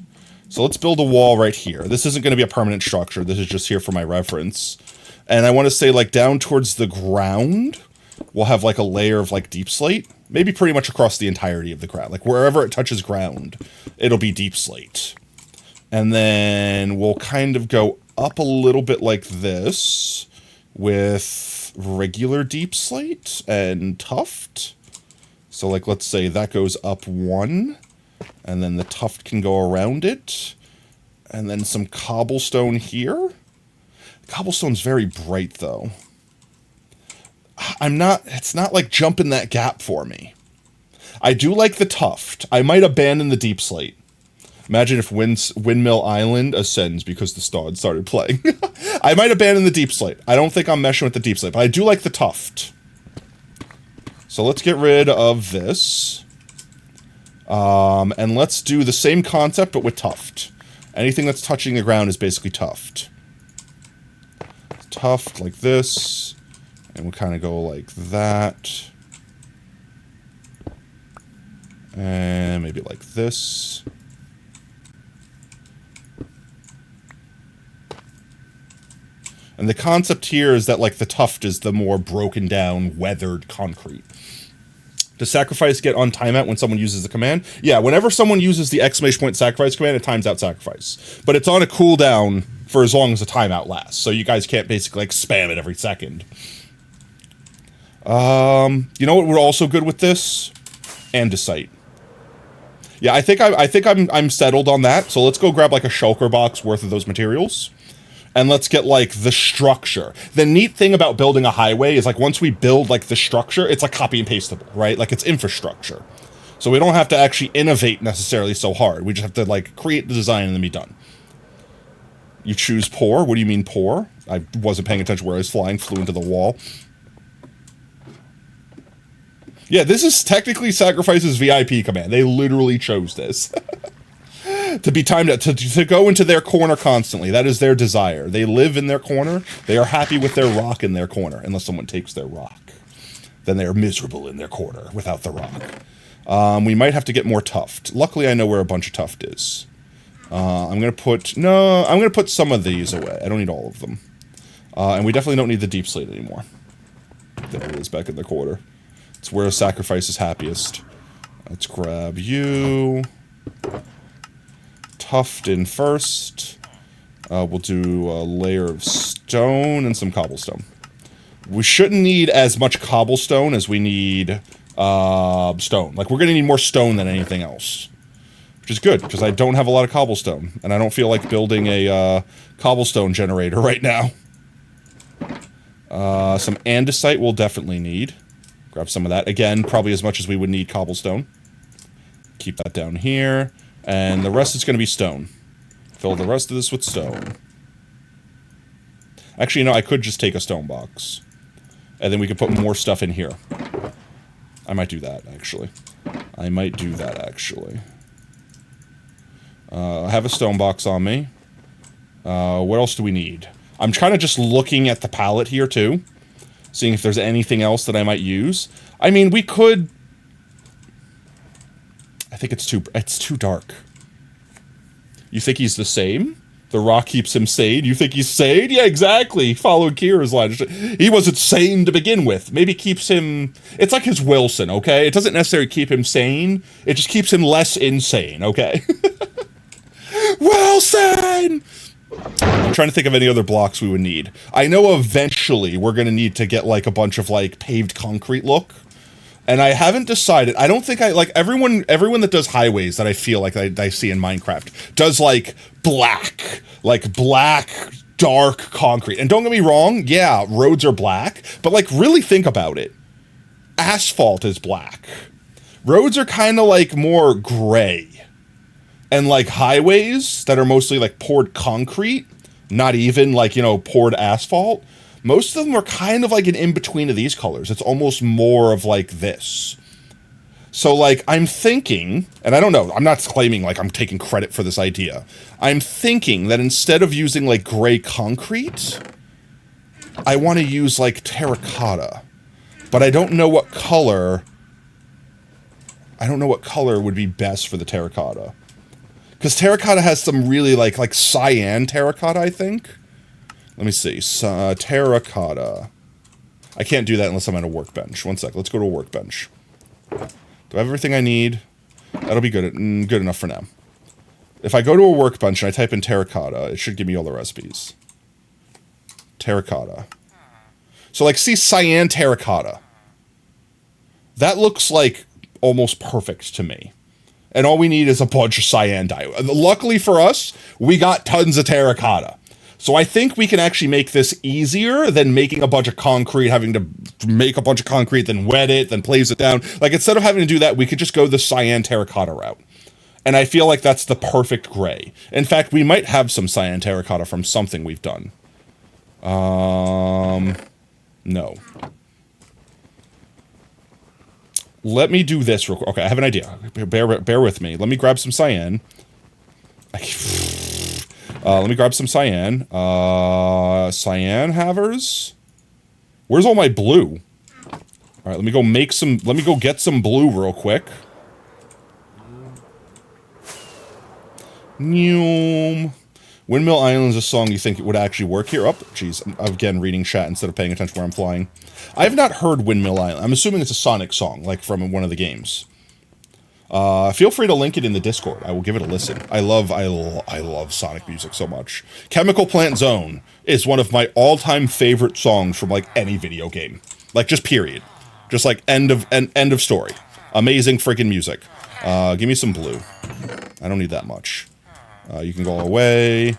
So let's build a wall right here. This isn't going to be a permanent structure. This is just here for my reference. And I want to say like down towards the ground, we'll have like a layer of like deep slate. Maybe pretty much across the entirety of the ground. Like wherever it touches ground, it'll be deep slate. And then we'll kind of go up a little bit like this with regular deep slate and tuft. So, like, let's say that goes up 1, and then the tuft can go around it, and then some cobblestone here. Cobblestone's very bright, though. It's not, like, jumping that gap for me. I do like the tuft. I might abandon the deep slate. Imagine if Windmill Island ascends because the stars started playing. I might abandon the deep slate. I don't think I'm meshing with the deep slate, but I do like the tuft. So let's get rid of this. And let's do the same concept, but with tuft. Anything that's touching the ground is basically tuft. Tuft like this. And we'll kind of go like that. And maybe like this. And the concept here is that, like, the tuft is the more broken down, weathered concrete. Does sacrifice get on timeout when someone uses the command? Yeah, whenever someone uses the !! sacrifice command, it times out sacrifice. But it's on a cooldown for as long as the timeout lasts. So you guys can't basically, like, spam it every second. You know what we're also good with this? Andesite. Yeah, I think I'm settled on that. So let's go grab, like, a shulker box worth of those materials. And let's get, like, the structure. The neat thing about building a highway is, like, once we build, like, the structure, it's, like, copy and pasteable, right? Like, it's infrastructure. So we don't have to actually innovate necessarily so hard. We just have to, like, create the design and then be done. You choose poor? What do you mean poor? I wasn't paying attention where I was flying, flew into the wall. Yeah, this is technically Sacrifice's VIP command. They literally chose this. To be timed out, to go into their corner constantly. That is their desire. They live in their corner. They are happy with their rock in their corner, unless someone takes their rock. Then they are miserable in their corner without the rock. We might have to get more tuft. Luckily, I know where a bunch of tuft is. I'm going to put some of these away. I don't need all of them. And we definitely don't need the deep slate anymore. There it is, back in the corner. It's where a sacrifice is happiest. Let's grab you. Tuft in first. We'll do a layer of stone and some cobblestone. We shouldn't need as much cobblestone as we need stone. Like, we're going to need more stone than anything else. Which is good, because I don't have a lot of cobblestone. And I don't feel like building a cobblestone generator right now. Some andesite we'll definitely need. Grab some of that. Again, probably as much as we would need cobblestone. Keep that down here. And the rest is going to be stone. Fill the rest of this with stone. Actually, I could just take a stone box. And then we could put more stuff in here. I might do that, actually. I have a stone box on me. What else do we need? I'm kind of just looking at the palette here, too. Seeing if there's anything else that I might use. I mean, we could... I think it's too dark. You think he's the same? The rock keeps him sane. You think he's sane? Yeah, exactly. Following Kira's line. He wasn't sane to begin with. Maybe keeps him... It's like his Wilson, okay? It doesn't necessarily keep him sane. It just keeps him less insane, okay? Wilson! I'm trying to think of any other blocks we would need. I know eventually we're going to need to get, like, a bunch of, like, paved concrete look. And I haven't decided. I don't think like, everyone that does highways that I feel like I see in Minecraft does, like, black, dark concrete. And don't get me wrong, yeah, roads are black, but, like, really think about it. Asphalt is black. Roads are kind of, like, more gray. And, like, highways that are mostly, like, poured concrete, not even, like, poured asphalt, most of them are kind of like an in-between of these colors. It's almost more of, like, this. So, like, I'm thinking, and I don't know, I'm not claiming, like, I'm taking credit for this idea. I'm thinking that instead of using, like, gray concrete, I want to use, like, terracotta. But I don't know what color... would be best for the terracotta. Because terracotta has some really, like cyan terracotta, I think. Let me see. Terracotta. I can't do that unless I'm at a workbench. One sec. Let's go to a workbench. Do I have everything I need? That'll be good enough for now. If I go to a workbench and I type in terracotta, it should give me all the recipes. Terracotta. So, like, see cyan terracotta. That looks like almost perfect to me. And all we need is a bunch of cyan dye. Luckily for us, we got tons of terracotta. So I think we can actually make this easier than making a bunch of concrete, having to make a bunch of concrete, then wet it, then place it down. Like, instead of having to do that, we could just go the cyan terracotta route. And I feel like that's the perfect gray. In fact, we might have some cyan terracotta from something we've done. No. Let me do this real quick. Okay, I have an idea. Bear with me. Let me grab some cyan. Let me grab some cyan. Cyan havers? Where's all my blue? Alright, let me go get some blue real quick. Noom. Windmill Island's a song you think it would actually work here. Oh, jeez. I'm again reading chat instead of paying attention where I'm flying. I have not heard Windmill Island. I'm assuming it's a Sonic song, like from one of the games. Feel free to link it in the Discord. I will give it a listen. I love Sonic music so much. Chemical Plant Zone is one of my all-time favorite songs from, like, any video game. Like, just period. Just, like, end of story. Amazing freaking music. Give me some blue. I don't need that much. You can go away.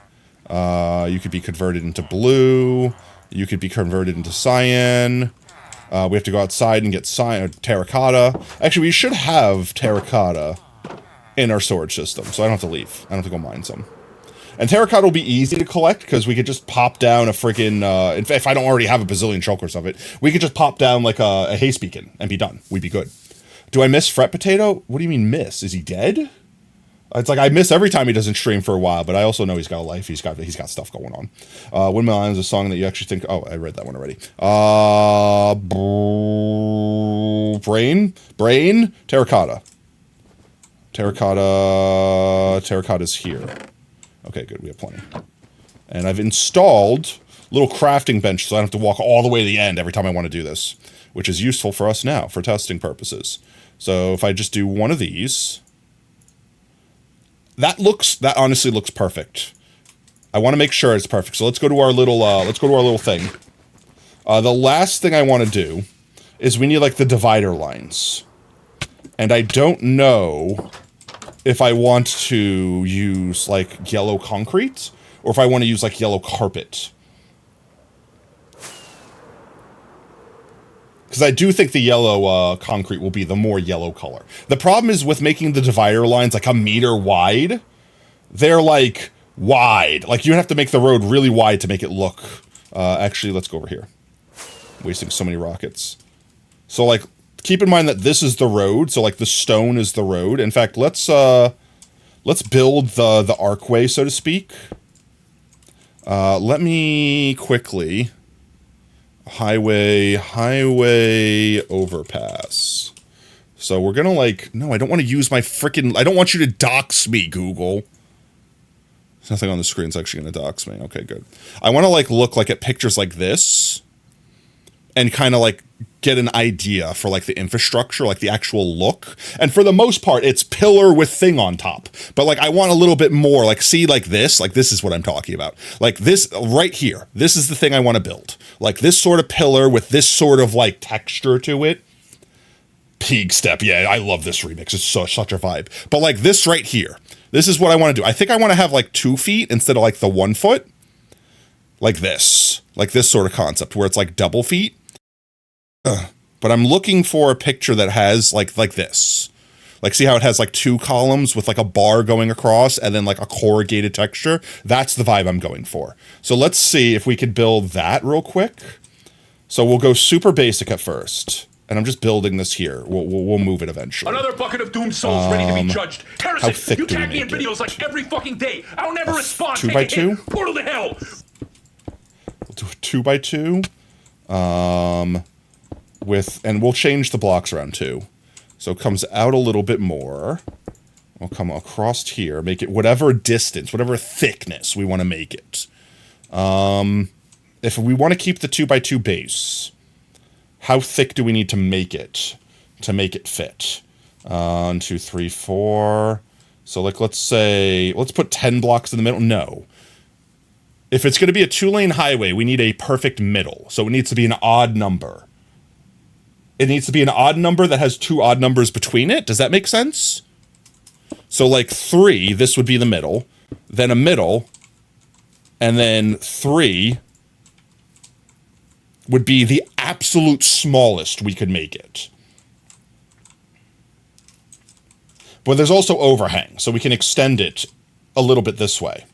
You could be converted into blue. You could be converted into cyan. We have to go outside and get terracotta. Actually, we should have terracotta in our storage system, so I don't have to leave. I don't have to go mine some. And terracotta will be easy to collect, because we could just pop down a freaking... if I don't already have a bazillion chokers of it, we could just pop down, like, a haze beacon and be done. We'd be good. Do I miss Fret Potato? What do you mean miss? Is he dead? It's like I miss every time he doesn't stream for a while, but I also know he's got a life. He's got stuff going on. Windmill Island is a song that you actually think. Oh, I read that one already. Brain, terracotta. Terracotta's here. Okay, good. We have plenty. And I've installed a little crafting bench, so I don't have to walk all the way to the end every time I want to do this, which is useful for us now for testing purposes. So if I just do one of these. That honestly looks perfect. I want to make sure it's perfect. So let's go to our little thing. The last thing I want to do is we need, like, the divider lines. And I don't know if I want to use, like, yellow concrete or if I want to use, like, yellow carpet. Because I do think the yellow concrete will be the more yellow color. The problem is with making the divider lines like a meter wide, they're like wide. Like you have to make the road really wide to make it look. Actually, let's go over here. Wasting so many rockets. So like, keep in mind that this is the road. So like the stone is the road. In fact, let's build the archway, so to speak. Let me quickly highway overpass. So we're gonna like, no, I don't want to use my freaking, I don't want you to dox me, Google. There's nothing on the screen that's actually gonna dox me. Okay, good. I want to like look like at pictures like this and kind of like get an idea for like the infrastructure, like the actual look. And for the most part, it's pillar with thing on top. But like I want a little bit more, like see like this is what I'm talking about. Like this right here, this is the thing I want to build. Like this sort of pillar with this sort of like texture to it. Pig step, yeah, I love this remix. It's such a vibe. But like this right here, this is what I want to do. I think I want to have like 2 feet instead of like the 1 foot. Like this sort of concept where it's like double feet. But I'm looking for a picture that has like this. Like see how it has like 2 columns with like a bar going across and then like a corrugated texture? That's the vibe I'm going for. So let's see if we could build that real quick. So we'll go super basic at first. And I'm just building this here. We'll move it eventually. Another bucket of doomed souls ready to be judged. Harrison, you tag me in videos it? Like every fucking day. I don't ever respond. 2 by 2? Portal to hell. We'll do a 2 by 2. And we'll change the blocks around too. So it comes out a little bit more. We'll come across here, make it whatever distance, whatever thickness we want to make it. If we want to keep the 2 by 2 base, how thick do we need to make it fit? 1, 2, 3, 4. So like, let's put 10 blocks in the middle. No. If it's going to be a 2-lane highway, we need a perfect middle. So it needs to be an odd number. It needs to be an odd number that has 2 odd numbers between it. Does that make sense? So like 3, this would be the middle, then a middle, and then 3 would be the absolute smallest we could make it. But there's also overhang, so we can extend it a little bit this way.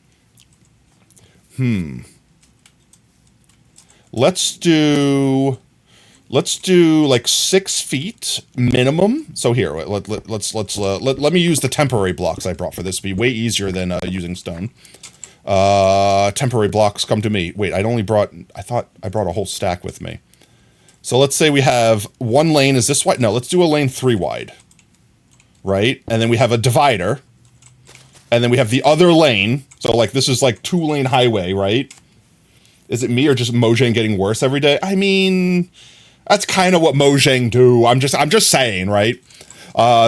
Let's do like 6 feet minimum. So here, let me use the temporary blocks I brought for this. It'd be way easier than using stone. Temporary blocks, come to me. Wait, I thought I brought a whole stack with me. So let's say we have 1 lane is this wide. No, let's do a lane 3 wide. Right? And then we have a divider. And then we have the other lane. So like this is like 2-lane highway, right? Is it me or just Mojang getting worse every day? I mean, that's kind of what Mojang do. I'm just saying, right?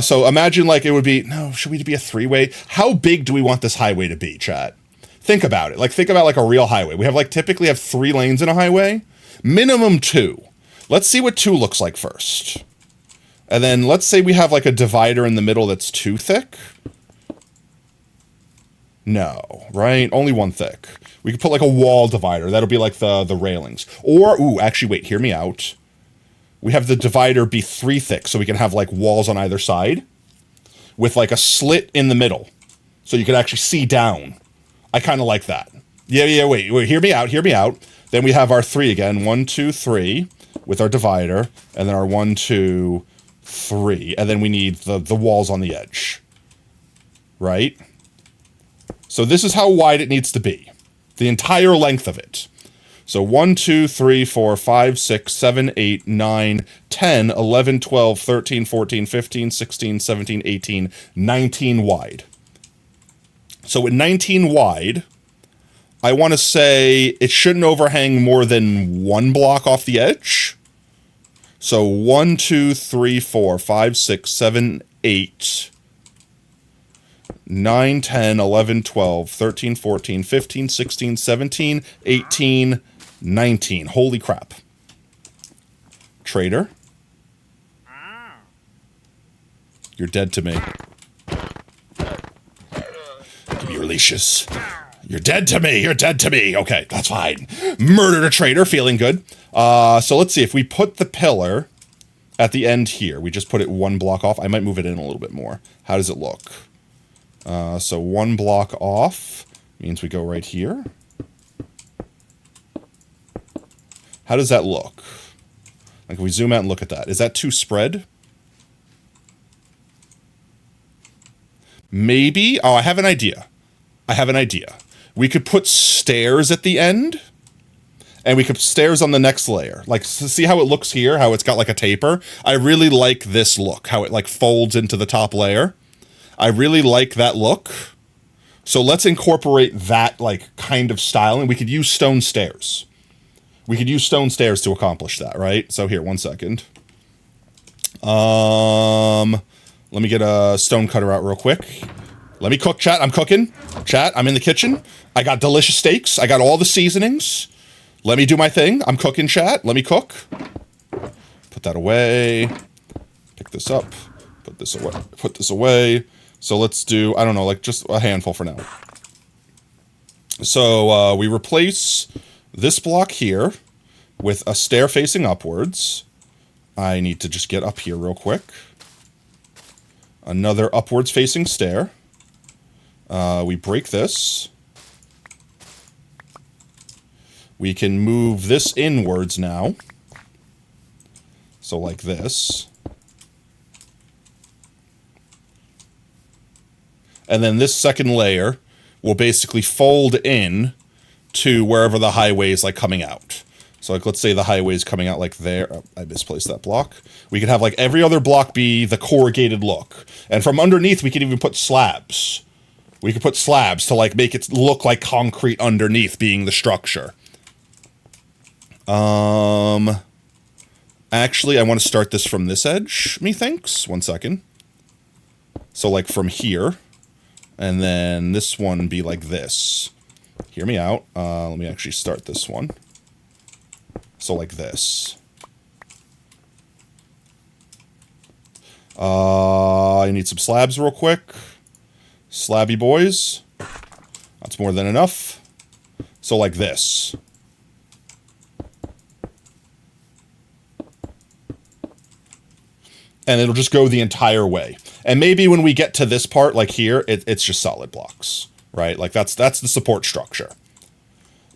So imagine like it would be, no, should we be a 3-way? How big do we want this highway to be, chat? Think about it. Like think about like a real highway. We have like typically have 3 lanes in a highway. Minimum 2. Let's see what 2 looks like first. And then let's say we have like a divider in the middle that's too thick. No, right? Only 1 thick. We could put like a wall divider. That'll be like the railings. Or, ooh, actually, wait, hear me out. We have the divider be 3 thick, so we can have like walls on either side with like a slit in the middle, so you can actually see down. I kind of like that. Yeah, wait, hear me out. Then we have our 3 again, 1, 2, 3, with our divider, and then our 1, 2, 3, and then we need the walls on the edge, right? So this is how wide it needs to be, the entire length of it. So 1, 2, 3, 4, 5, 6, 7, 8, 9, 10, 11, 12, 13, 14, 15, 16, 17, 18, 19 wide. So at 19 wide, I want to say it shouldn't overhang more than 1 block off the edge. So 1, 2, 3, 4, 5, 6, 7, 8, 9, 10, 11, 12, 13, 14, 15, 16, 17, 18, 19. Holy crap. Trader? You're dead to me. Give me your leashes. You're dead to me. Okay, that's fine. Murdered a trader. Feeling good. So let's see. If we put the pillar at the end here, we just put it 1 block off. I might move it in a little bit more. How does it look? So 1 block off means we go right here. How does that look? Like if we zoom out and look at that, is that too spread? Maybe. Oh, I have an idea. We could put stairs at the end, and we could put stairs on the next layer. Like, see how it looks here? How it's got like a taper? I really like this look, how it like folds into the top layer. I really like that look. So let's incorporate that like kind of styling. We could use stone stairs. We could use stone stairs to accomplish that, right? So here, 1 second. Let me get a stone cutter out real quick. Let me cook, chat. I'm cooking. Chat, I'm in the kitchen. I got delicious steaks. I got all the seasonings. Let me do my thing. I'm cooking, chat. Let me cook. Put that away. Pick this up. Put this away. Put this away. So let's do, I don't know, like just a handful for now. So we replace this block here with a stair facing upwards. I need to just get up here real quick. Another upwards facing stair. We break this. We can move this inwards now. So like this. And then this second layer will basically fold in to wherever the highway is like coming out. So like, let's say the highway is coming out like there. Oh, I misplaced that block. We could have like every other block be the corrugated look. And from underneath, we could even put slabs. We could put slabs to like make it look like concrete underneath being the structure. Actually, I want to start this from this edge, methinks. 1 second. So like from here. And then this one be like this. Hear me out. Let me actually start this one. So like this. I need some slabs real quick. Slabby boys. That's more than enough. So like this. And it'll just go the entire way. And maybe when we get to this part, like here, it's just solid blocks, right? Like that's the support structure.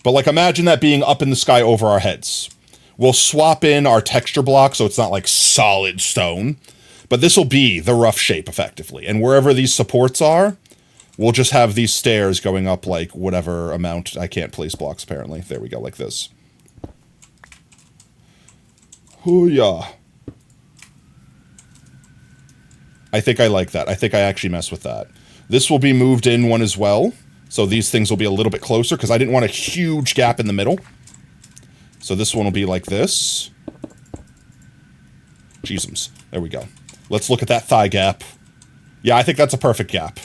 But like imagine that being up in the sky over our heads. We'll swap in our texture block so it's not like solid stone. But this will be the rough shape effectively. And wherever these supports are, we'll just have these stairs going up like whatever amount. I can't place blocks apparently. There we go, like this. Hoo-yah. I think I like that. I think I actually mess with that. This will be moved in one as well. So these things will be a little bit closer because I didn't want a huge gap in the middle. So this one will be like this. Jeezums. There we go. Let's look at that thigh gap. Yeah, I think that's a perfect gap.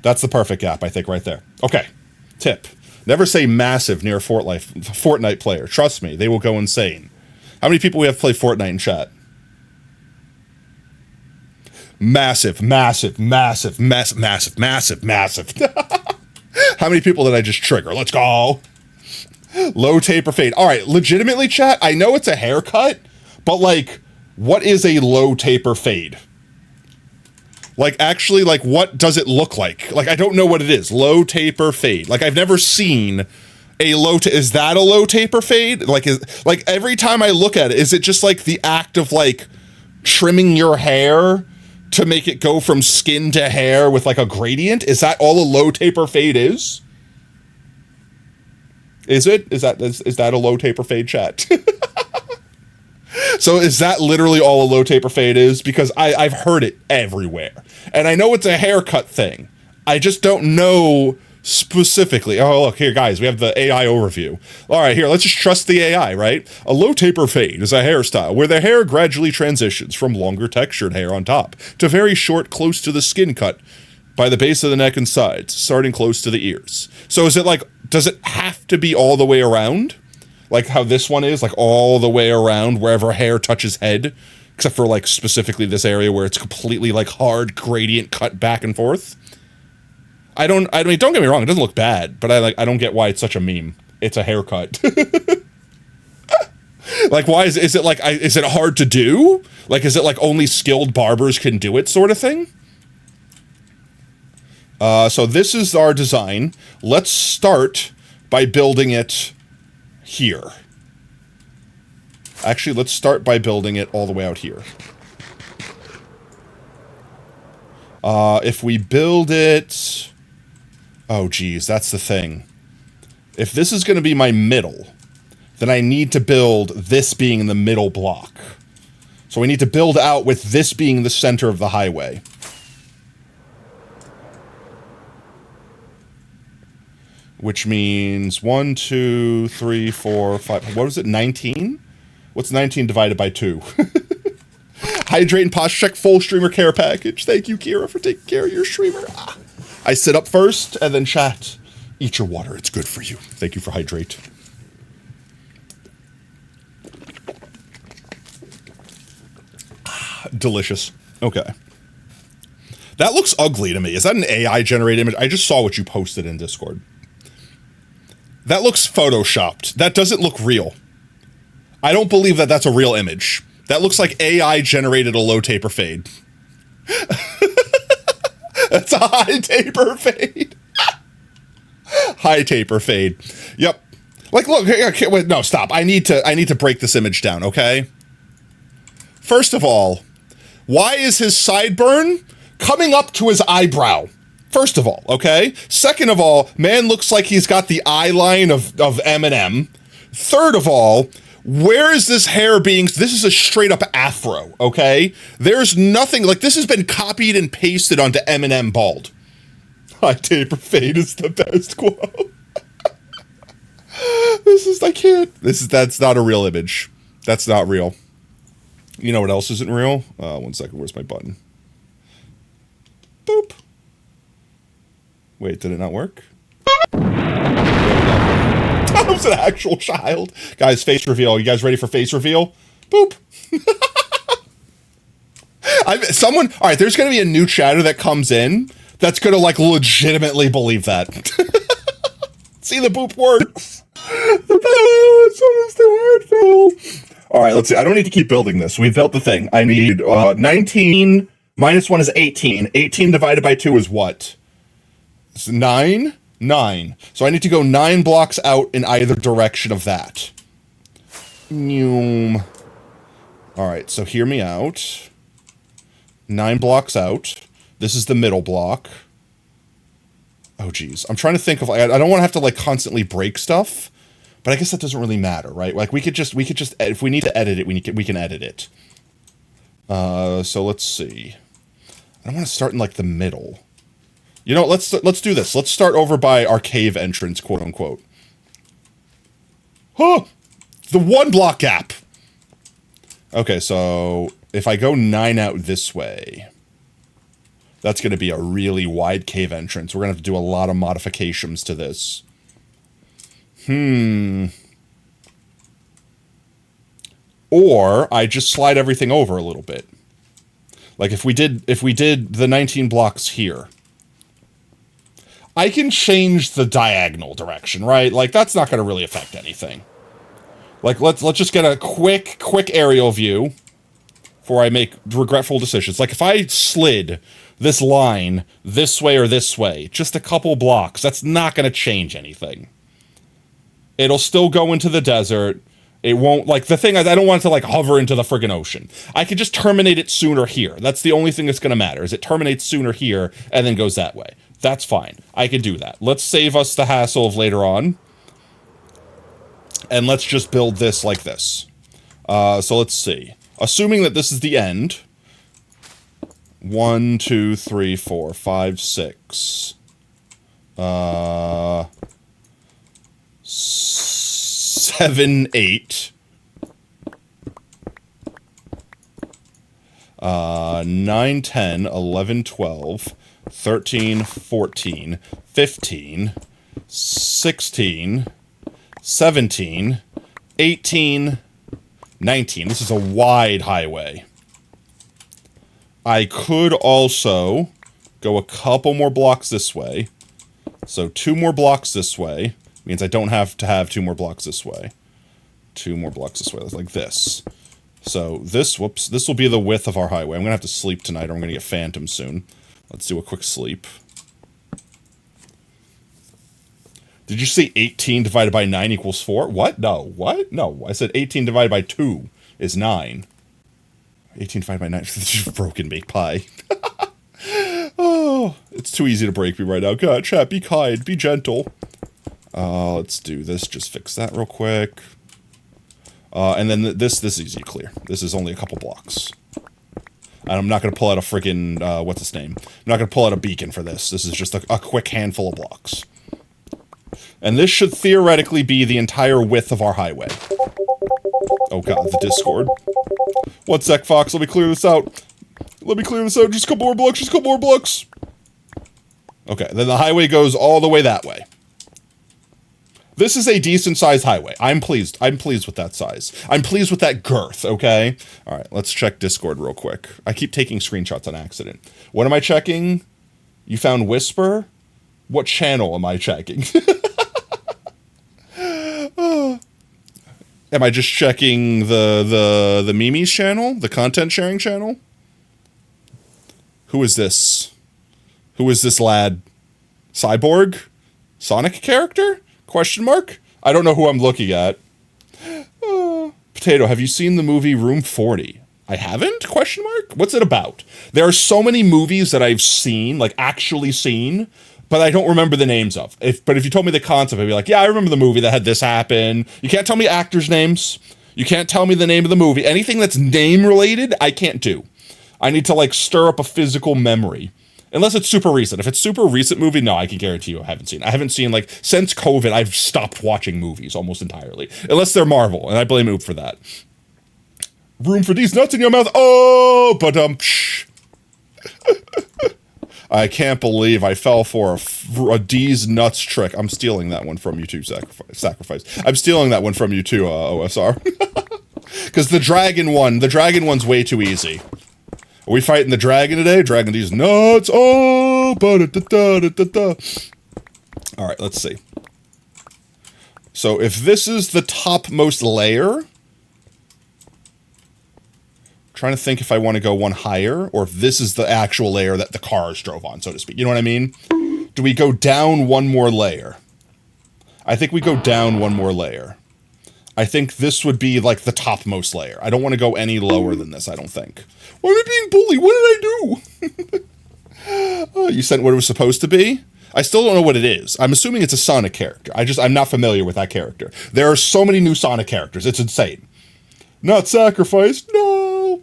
That's the perfect gap, I think, right there. Okay. Tip. Never say massive near a Fortnite player. Trust me, they will go insane. How many people we have play Fortnite in chat? Massive, massive, massive, massive, massive, massive, massive. How many people did I just trigger? Let's go. Low taper fade. All right, legitimately, chat, I know it's a haircut, but like, what is a low taper fade? Like, actually, like, what does it look like? Like, I don't know what it is. Low taper fade. Like, I've never seen a low, is that a low taper fade? Like, like, every time I look at it, is it just like the act of like trimming your hair to make it go from skin to hair with like a gradient? Is that all a low taper fade is? Is it? Is that a low taper fade, chat? So is that literally all a low taper fade is? Because I've heard it everywhere. And I know it's a haircut thing. I just don't know specifically. Oh, look, here, guys, we have the AI overview. All right, here, let's just trust the AI, right? A low taper fade is a hairstyle where the hair gradually transitions from longer textured hair on top to very short, close to the skin cut by the base of the neck and sides, starting close to the ears. So is it like, does it have to be all the way around? Like how this one is, like all the way around wherever hair touches head, except for like specifically this area where it's completely like hard gradient cut back and forth. I mean, don't get me wrong, it doesn't look bad, but I don't get why it's such a meme. It's a haircut. Like, why is it like, is it hard to do? Like, is it like only skilled barbers can do it sort of thing? So this is our design. Let's start by building it here. Actually, let's start by building it all the way out here. If we build it... Oh, geez, that's the thing. If this is going to be my middle, then I need to build this being the middle block. So we need to build out with this being the center of the highway. Which means 1, 2, 3, 4, 5... What was it, 19? What's 19 divided by 2? Hydrate and posture check full streamer care package. Thank you, Kira, for taking care of your streamer. I sit up first and then chat. Eat your water. It's good for you. Thank you for hydrate. Delicious. Okay. That looks ugly to me. Is that an AI generated image? I just saw what you posted in Discord. That looks photoshopped. That doesn't look real. I don't believe that that's a real image. That looks like AI generated a low taper fade. That's a high taper fade. High taper fade. Yep. Like, look, wait, no, stop. I need to break this image down, okay? First of all, why is his sideburn coming up to his eyebrow? First of all, okay? Second of all, man looks like he's got the eye line of Eminem. Third of all, where is this hair being? This is a straight up afro, okay? There's nothing, like, this has been copied and pasted onto Eminem bald. High taper fade is the best quote. That's not a real image. That's not real. You know what else isn't real? 1 second, where's my button? Boop. Wait, did it not work? I was an actual child. Guys, face reveal. You guys ready for face reveal? Boop. All right, there's going to be a new chatter that comes in that's going to, like, legitimately believe that. See, the boop works. All right, let's see. I don't need to keep building this. We built the thing. I need 19 minus 1 is 18. 18 divided by 2 is what? It's 9? 9. So I need to go 9 blocks out in either direction of that. All right, so hear me out. 9 blocks out. This is the middle block. Oh, geez. I'm trying to think of... I don't want to have to, like, constantly break stuff, but I guess that doesn't really matter, right? Like, we could just... If we need to edit it, we can edit it. So let's see. I don't want to start in, like, the middle. You know, let's do this. Let's start over by our cave entrance, quote unquote. Huh! The 1 block gap! Okay, so if I go 9 out this way, that's going to be a really wide cave entrance. We're going to have to do a lot of modifications to this. Or I just slide everything over a little bit. Like if we did the 19 blocks here, I can change the diagonal direction, right? Like, that's not going to really affect anything. Like, let's just get a quick aerial view before I make regretful decisions. Like, if I slid this line this way or this way, just a couple blocks, that's not going to change anything. It'll still go into the desert. It won't, like, the thing is, I don't want it to, like, hover into the friggin' ocean. I could just terminate it sooner here. That's the only thing that's going to matter, is it terminates sooner here and then goes that way. That's fine. I can do that. Let's save us the hassle of later on. And let's just build this like this. So let's see. Assuming that this is the end. 1, 2, 3, 4, 5, 6. 7, 8. 9, 10, 11, 12. 13, 14, 15, 16, 17, 18, 19. This is a wide highway. I could also go a couple more blocks this way. So 2 more blocks this way. Means I don't have to have 2 more blocks this way. 2 more blocks this way, like this. So this, whoops, this will be the width of our highway. I'm gonna have to sleep tonight or I'm gonna get phantom soon. Let's do a quick sleep. Did you say 18 divided by 9 equals 4? What? No. What? No. I said 18 divided by 2 is 9. 18 divided by 9. You've broken me, pie. Oh, it's too easy to break me right now. God, chat, be kind, be gentle. Let's do this. Just fix that real quick. And then this is easy to clear. This is only a couple blocks. And I'm not going to pull out a freaking, what's its name? I'm not going to pull out a beacon for this. This is just a quick handful of blocks. And this should theoretically be the entire width of our highway. Oh god, the Discord. 1 sec, Fox, let me clear this out. Let me clear this out, just a couple more blocks, just a couple more blocks. Okay, then the highway goes all the way that way. This is a decent-sized highway. I'm pleased with that size. I'm pleased with that girth, okay? Alright, let's check Discord real quick. I keep taking screenshots on accident. What am I checking? You found Whisper? What channel am I checking? Am I just checking the Mimi's channel? The content sharing channel? Who is this? Who is this lad? Cyborg? Sonic character? Question mark? I don't know who I'm looking at. Potato, have you seen the movie Room 40? I haven't? Question mark? What's it about? There are so many movies that I've seen, like actually seen, but I don't remember the names of. But if you told me the concept, I'd be like, yeah, I remember the movie that had this happen. You can't tell me actors' names. You can't tell me the name of the movie. Anything that's name-related, I can't do. I need to, like, stir up a physical memory. Unless it's super recent. If it's super recent movie, no, I can guarantee you I haven't seen. I haven't seen, like, since COVID, I've stopped watching movies almost entirely. Unless they're Marvel, and I blame Oop for that. Room for these nuts in your mouth. Oh, but I can't believe I fell for a D's nuts trick. I'm stealing that one from you too, Sacrifice. I'm stealing that one from you too, OSR. Because the dragon one's way too easy. Are we fighting the dragon today? Dragon D's nuts. Oh, ba-da-da-da-da-da. All right, let's see. So if this is the topmost layer, trying to think if I want to go one higher, or if this is the actual layer that the cars drove on, so to speak. You know what I mean? Do we go down one more layer? I think we go down one more layer. I think this would be like the topmost layer. I don't want to go any lower than this, I don't think. Why am I being bullied? What did I do? Oh, you sent what it was supposed to be? I still don't know what it is. I'm assuming it's a Sonic character. I'm not familiar with that character. There are so many new Sonic characters. It's insane. Not sacrificed. No.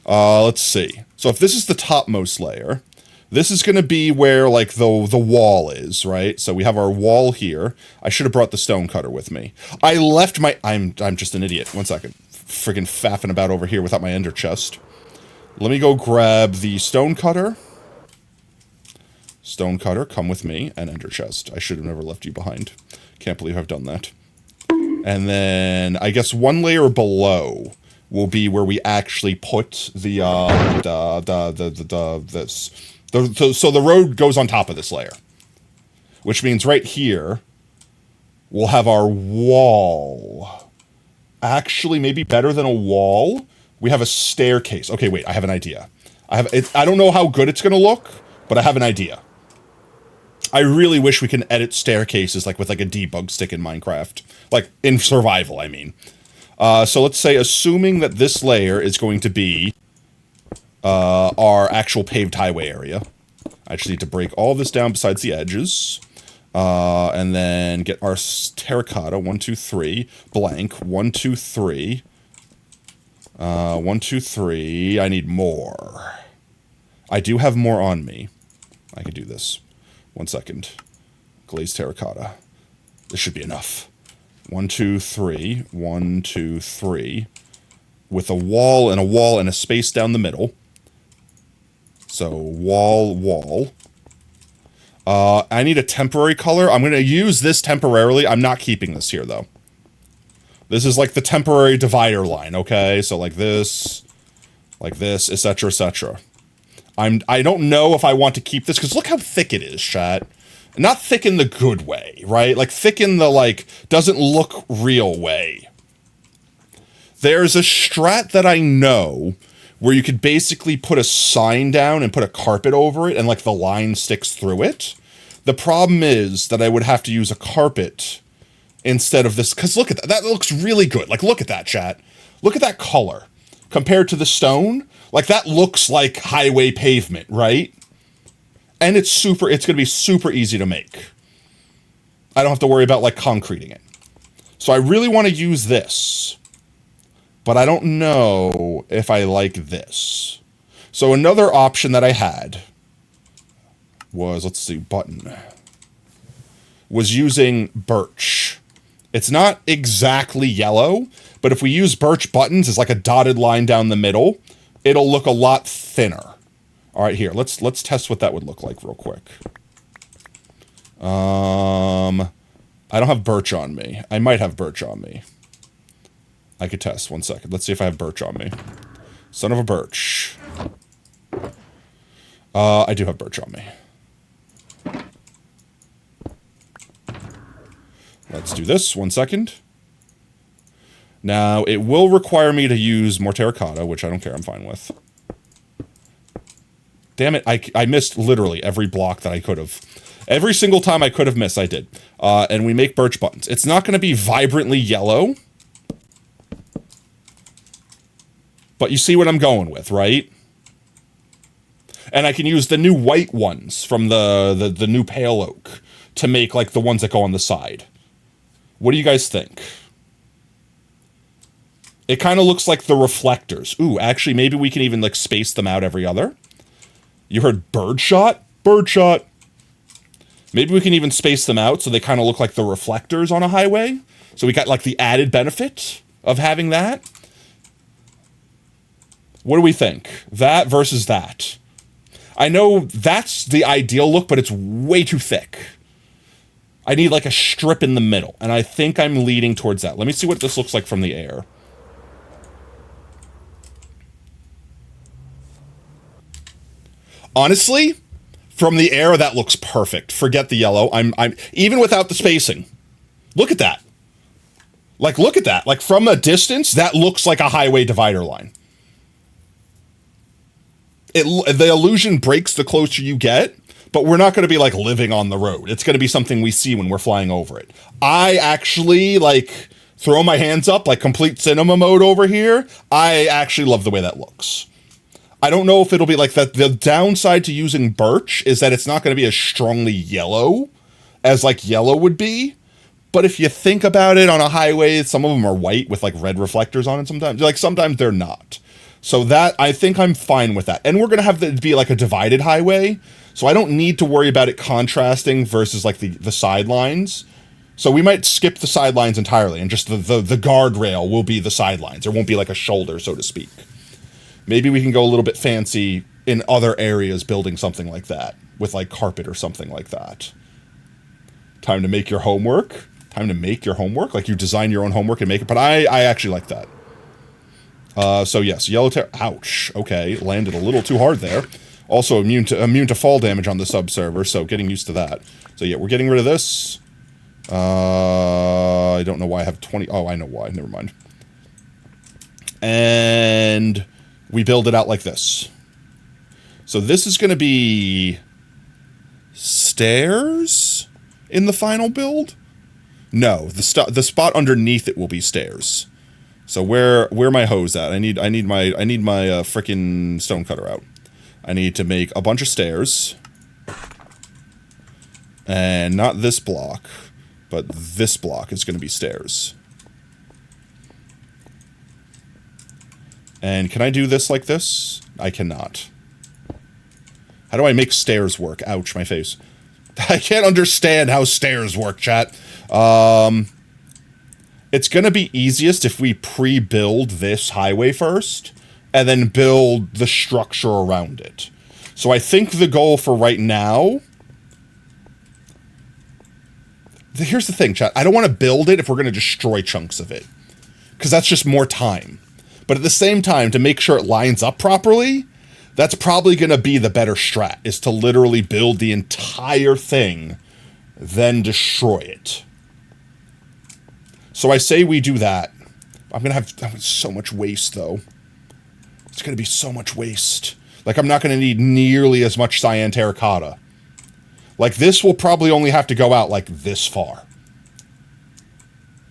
Let's see. So if this is the topmost layer, this is going to be where like the wall is, right? So we have our wall here. I should have brought the stone cutter with me. I left my. I'm just an idiot. 1 second. Friggin' faffing about over here without my ender chest. Let me go grab the stone cutter. Stone cutter, come with me, and ender chest. I should have never left you behind. Can't believe I've done that. And then I guess one layer below will be where we actually put the so the road goes on top of this layer, which means right here we'll have our wall. Actually, maybe better than a wall, we have a staircase. Okay, wait, I have an idea. I don't know how good it's gonna look, but I have an idea. I really wish we can edit staircases like with like a debug stick in Minecraft. Like in survival, I mean. So let's say assuming that this layer is going to be our actual paved highway area. I just need to break all this down besides the edges. And then get our terracotta. 1, 2, 3. Blank. 1, 2, 3. 1, 2, 3. I need more. I do have more on me. I can do this. 1 second. Glazed terracotta. This should be enough. 1, 2, 3. 1, 2, 3. With a wall and a space down the middle. So, wall. I need a temporary color. I'm going to use this temporarily. I'm not keeping this here, though. This is like the temporary divider line, okay? So, like this, etc., etc. I don't know if I want to keep this, because look how thick it is, chat. Not thick in the good way, right? Like, thick in the, like, doesn't look real way. There's a strat that I know where you could basically put a sign down and put a carpet over it and like the line sticks through it. The problem is that I would have to use a carpet instead of this, because look at that. That looks really good. Like, look at that, chat. Look at that color compared to the stone. Like, that looks like highway pavement, right? And it's going to be super easy to make. I don't have to worry about like concreting it. So I really want to use this, but I don't know if I like this. So another option that I had was, let's see, button, was using birch. It's not exactly yellow, but if we use birch buttons as like a dotted line down the middle, it'll look a lot thinner. All right, here, let's test what that would look like real quick. I don't have birch on me. I might have birch on me. I could test, 1 second. Let's see if I have birch on me. Son of a birch. I do have birch on me. Let's do this, 1 second. Now, it will require me to use more terracotta, which I don't care, I'm fine with. Damn it, I missed literally every block that I could have. Every single time I could have missed, I did. And we make birch buttons. It's not going to be vibrantly yellow. But you see what I'm going with, right? And I can use the new white ones from the new pale oak to make like the ones that go on the side. What do you guys think? It kind of looks like the reflectors. Ooh, actually, maybe we can even like space them out every other. You heard bird shot? Bird shot. Maybe we can even space them out so they kind of look like the reflectors on a highway. So we got like the added benefit of having that. What do we think? That versus that. I know that's the ideal look, but it's way too thick. I need like a strip in the middle, and I think I'm leading towards that. Let me see what this looks like from the air. Honestly, from the air, that looks perfect. Forget the yellow. I'm even without the spacing. Look at that. Like, look at that. Like, from a distance, that looks like a highway divider line. The illusion breaks the closer you get, but we're not going to be, like, living on the road. It's going to be something we see when we're flying over it. I actually, like, throw my hands up, like, complete cinema mode over here. I actually love the way that looks. I don't know if it'll be like that. The downside to using birch is that it's not going to be as strongly yellow as like yellow would be. But if you think about it on a highway, some of them are white with like red reflectors on it sometimes. Like sometimes they're not. So that, I think I'm fine with that. And we're going to have it be like a divided highway. So I don't need to worry about it contrasting versus like the sidelines. So we might skip the sidelines entirely and just the guardrail will be the sidelines. There won't be like a shoulder, so to speak. Maybe we can go a little bit fancy in other areas building something like that with like carpet or something like that. Time to make your homework. Time to make your homework. Like you design your own homework and make it. But I actually like that. So yes, yellow terror. Ouch. Okay, landed a little too hard there. Also immune to fall damage on the sub server. So getting used to that. So yeah, we're getting rid of this. I don't know why I have 20. Oh, I know why. Never mind. And we build it out like this. So this is going to be stairs in the final build? No, the spot underneath it will be stairs. So where my hose at? I need my frickin' stone cutter out. I need to make a bunch of stairs. And not this block, but this block is going to be stairs. And can I do this like this? I cannot. How do I make stairs work? Ouch, my face. I can't understand how stairs work, chat. It's going to be easiest if we pre-build this highway first, and then build the structure around it. So I think the goal for right now... Here's the thing, chat. I don't want to build it if we're going to destroy chunks of it. Because that's just more time. But at the same time, to make sure it lines up properly, that's probably going to be the better strat, is to literally build the entire thing, then destroy it. So I say we do that. I'm gonna have so much waste, though. It's gonna be so much waste. Like, I'm not gonna need nearly as much cyan terracotta. Like, this will probably only have to go out, like, this far.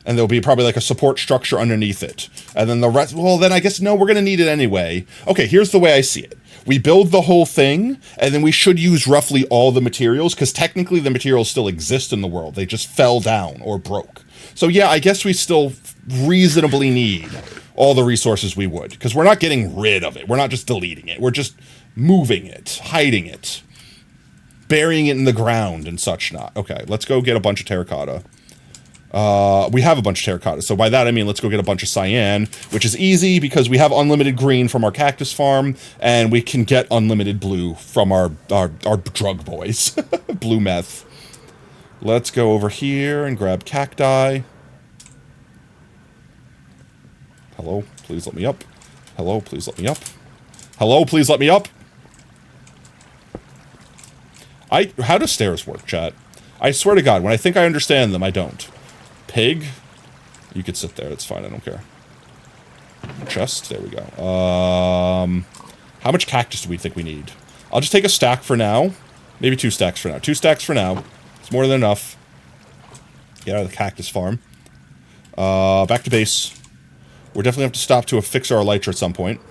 And there'll be probably, like, a support structure underneath it. And then the rest, well, then I guess, no, we're gonna need it anyway. Okay, here's the way I see it. We build the whole thing, and then we should use roughly all the materials, because technically the materials still exist in the world. They just fell down or broke. So yeah, I guess we still reasonably need all the resources we would, because we're not getting rid of it. We're not just deleting it. We're just moving it, hiding it, burying it in the ground and such not. Okay, let's go get a bunch of terracotta. We have a bunch of terracotta, so by that I mean let's go get a bunch of cyan, which is easy because we have unlimited green from our cactus farm, and we can get unlimited blue from our drug boys. Blue meth. Let's go over here and grab cacti. Hello, please let me up. Hello, please let me up. Hello, please let me up. How do stairs work, chat? I swear to God, when I think I understand them, I don't. Pig? You could sit there, it's fine, I don't care. Chest, there we go. How much cactus do we think we need? I'll just take a stack for now. Maybe 2 stacks for now. 2 stacks for now. It's more than enough. Get out of the cactus farm. Back to base. We're definitely have to stop to fix our elytra at some point.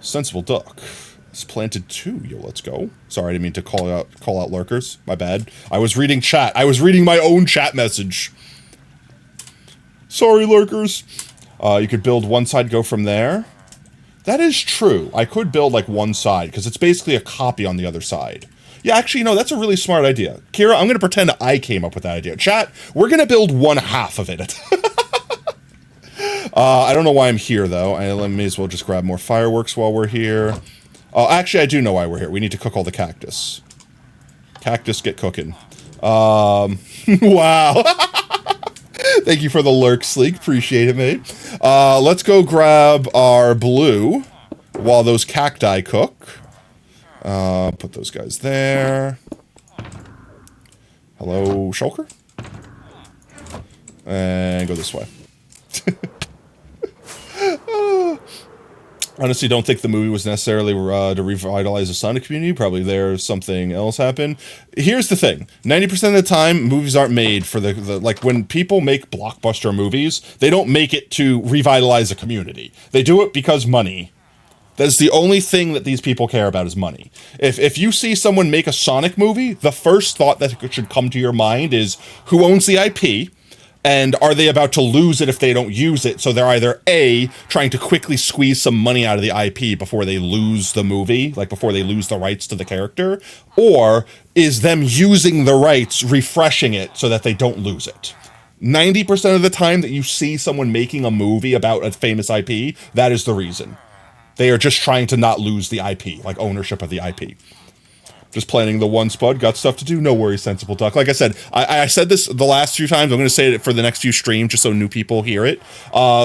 Sensible duck. It's planted 2. Yo, let's go. Sorry, I didn't mean to call out lurkers. My bad. I was reading chat. I was reading my own chat message. Sorry, lurkers. You could build one side, go from there. That is true. I could build, like, one side, because it's basically a copy on the other side. Yeah, actually, no, that's a really smart idea. Kira, I'm going to pretend I came up with that idea. Chat, we're going to build 1/2 of it. I don't know why I'm here, though. I may as well just grab more fireworks while we're here. Actually, I do know why we're here. We need to cook all the cactus. Cactus, get cooking. Wow. Thank you for the lurk, Sleek. Appreciate it, mate. Let's go grab our blue while those cacti cook. Put those guys there. Hello, Shulker? And go this way. Honestly, don't think the movie was necessarily to revitalize the Sonic community. Probably there's something else happened. Here's the thing. 90% of the time, movies aren't made for the like, when people make blockbuster movies, they don't make it to revitalize a community. They do it because money. That's the only thing that these people care about is money. If you see someone make a Sonic movie, the first thought that should come to your mind is, who owns the IP? And are they about to lose it if they don't use it? So they're either A, trying to quickly squeeze some money out of the IP before they lose the movie, like before they lose the rights to the character, or is them using the rights, refreshing it so that they don't lose it. 90% of the time that you see someone making a movie about a famous IP, that is the reason. They are just trying to not lose the IP, like ownership of the IP. Just planning the one spud, got stuff to do, no worries, Sensible Duck. Like I said, I said this the last few times, I'm going to say it for the next few streams just so new people hear it.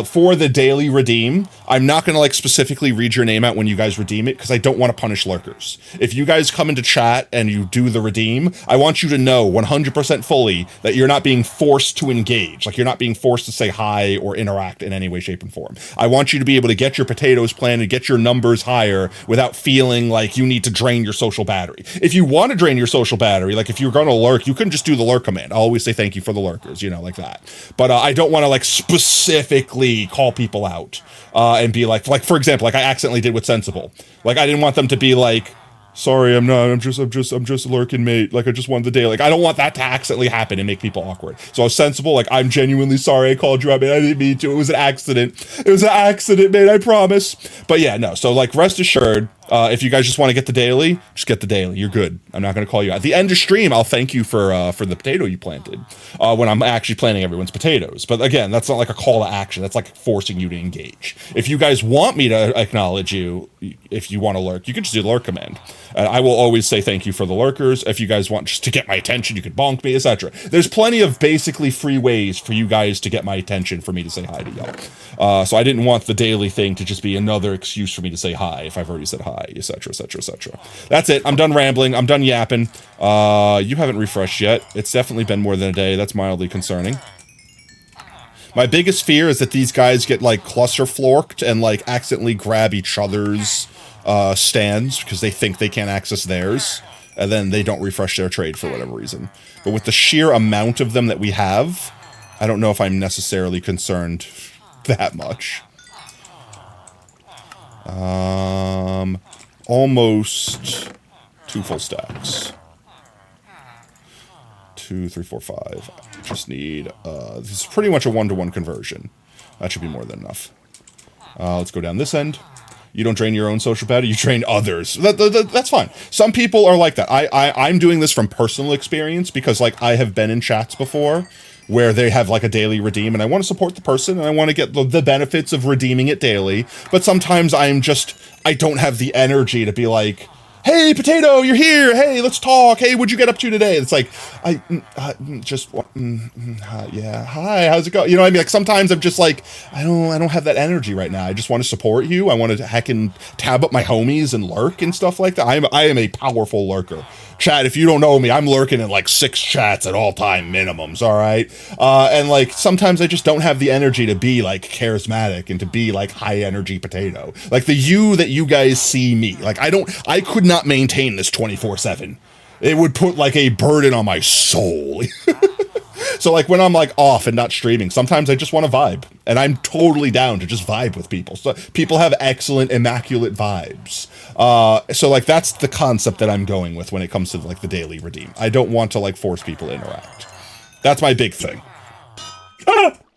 For the daily redeem, I'm not going to like specifically read your name out when you guys redeem it, because I don't want to punish lurkers. If you guys come into chat and you do the redeem, I want you to know 100% fully that you're not being forced to engage. Like, you're not being forced to say hi or interact in any way, shape, and form. I want you to be able to get your potatoes planted, get your numbers higher without feeling like you need to drain your social battery. If you want to drain your social battery, like if you're going to lurk, you can just do the lurk command. I'll always say thank you for the lurkers, you know, like that. But I don't want to like specifically call people out and be like for example, like I accidentally did with Sensible. Like, I didn't want them to be like, sorry, I'm just lurking, mate. Like, I just wanted the day. Like, I don't want that to accidentally happen and make people awkward. So I was Sensible. Like, I'm genuinely sorry I called you out, man. I didn't mean to. It was an accident. It was an accident, man. I promise. But yeah, no. So like, rest assured, if you guys just want to get the daily, just get the daily. You're good. I'm not going to call you out. At the end of stream, I'll thank you for the potato you planted when I'm actually planting everyone's potatoes. But again, that's not like a call to action. That's like forcing you to engage. If you guys want me to acknowledge you, if you want to lurk, you can just do the lurk command. And I will always say thank you for the lurkers. If you guys want just to get my attention, you could bonk me, etc. There's plenty of basically free ways for you guys to get my attention for me to say hi to y'all. So I didn't want the daily thing to just be another excuse for me to say hi if I've already said hi, etc., etc., etc. That's it. I'm done rambling. I'm done yapping. You haven't refreshed yet. It's definitely been more than a day. That's mildly concerning. My biggest fear is that these guys get, like, cluster-florked and, like, accidentally grab each other's stands because they think they can't access theirs, and then they don't refresh their trade for whatever reason. But with the sheer amount of them that we have, I don't know if I'm necessarily concerned that much. Almost 2 full stacks. 2, 3, 4, 5. Just need, this is pretty much a 1-to-1 conversion. That should be more than enough. Let's go down this end. You don't drain your own social battery, you drain others. That's fine. Some people are like that. I'm doing this from personal experience because, like, I have been in chats before where they have, like, a daily redeem, and I want to support the person, and I want to get the benefits of redeeming it daily, but sometimes I don't have the energy to be like, hey, Potato, you're here. Hey, let's talk. Hey, what'd you get up to today? It's like, yeah, hi, how's it going? You know what I mean? Like, sometimes I'm just like, I don't have that energy right now. I just want to support you. I want to heckin' tab up my homies and lurk and stuff like that. I am a powerful lurker. Chat, if you don't know me, I'm lurking in like 6 chats at all time minimums, all right? And like, sometimes I just don't have the energy to be like charismatic and to be like high energy Potato. Like the you that you guys see me. Like, I could not maintain this 24/7. It would put like a burden on my soul. So like when I'm like off and not streaming, sometimes I just want to vibe, and I'm totally down to just vibe with people. So people have excellent, immaculate vibes. So like that's the concept that I'm going with when it comes to like the daily redeem. I don't want to like force people to interact. That's my big thing.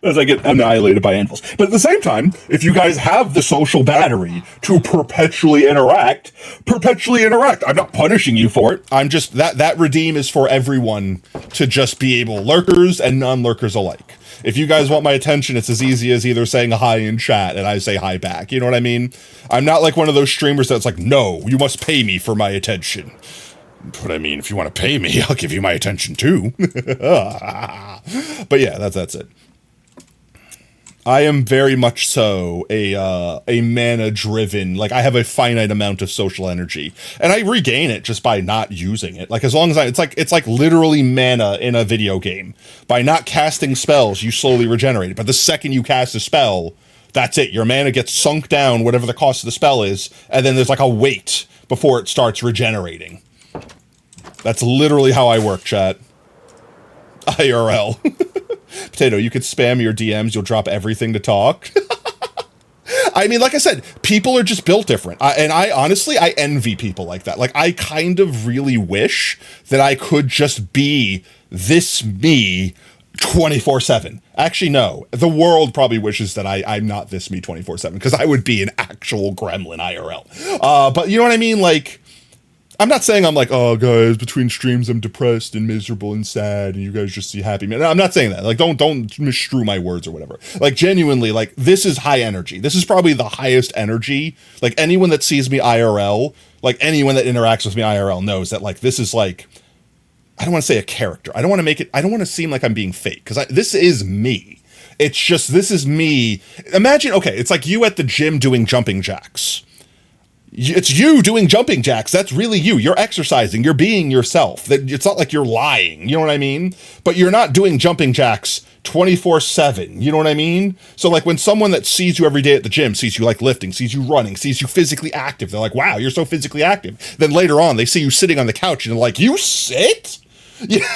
As I get annihilated by anvils. But at the same time, if you guys have the social battery to perpetually interact. I'm not punishing you for it. I'm just, that redeem is for everyone to just be able, lurkers and non-lurkers alike. If you guys want my attention, it's as easy as either saying hi in chat and I say hi back. You know what I mean? I'm not like one of those streamers that's like, no, you must pay me for my attention. But I mean, if you want to pay me, I'll give you my attention too. But yeah, that's it. I am very much so a mana-driven, like, I have a finite amount of social energy, and I regain it just by not using it. Like, as long as it's like literally mana in a video game. By not casting spells, you slowly regenerate it, but the second you cast a spell, that's it. Your mana gets sunk down, whatever the cost of the spell is, and then there's like a wait before it starts regenerating. That's literally how I work, chat. IRL. Potato, you could spam your DMs, you'll drop everything to talk. I mean, like I said, people are just built different. And I honestly, I envy people like that. Like, I kind of really wish that I could just be this me 24/7. Actually, no. The world probably wishes that I'm not this me 24/7, because I would be an actual gremlin IRL. But you know what I mean? Like, I'm not saying I'm like, oh, guys, between streams I'm depressed and miserable and sad, and you guys just see happy me. No, I'm not saying that. Like, don't misstrew my words or whatever. Like, genuinely, like, this is high energy. This is probably the highest energy. Like, anyone that sees me IRL, like, anyone that interacts with me IRL knows that, like, this is, like, I don't want to say a character. I don't want to seem like I'm being fake, because this is me. It's just, this is me. Imagine, okay, it's like you at the gym doing jumping jacks. It's you doing jumping jacks. That's really you. You're exercising. You're being yourself. It's not like you're lying. You know what I mean? But you're not doing jumping jacks 24/7. You know what I mean? So like when someone that sees you every day at the gym, sees you like lifting, sees you running, sees you physically active, they're like, wow, you're so physically active. Then later on, they see you sitting on the couch and they're like, you sit? Yeah.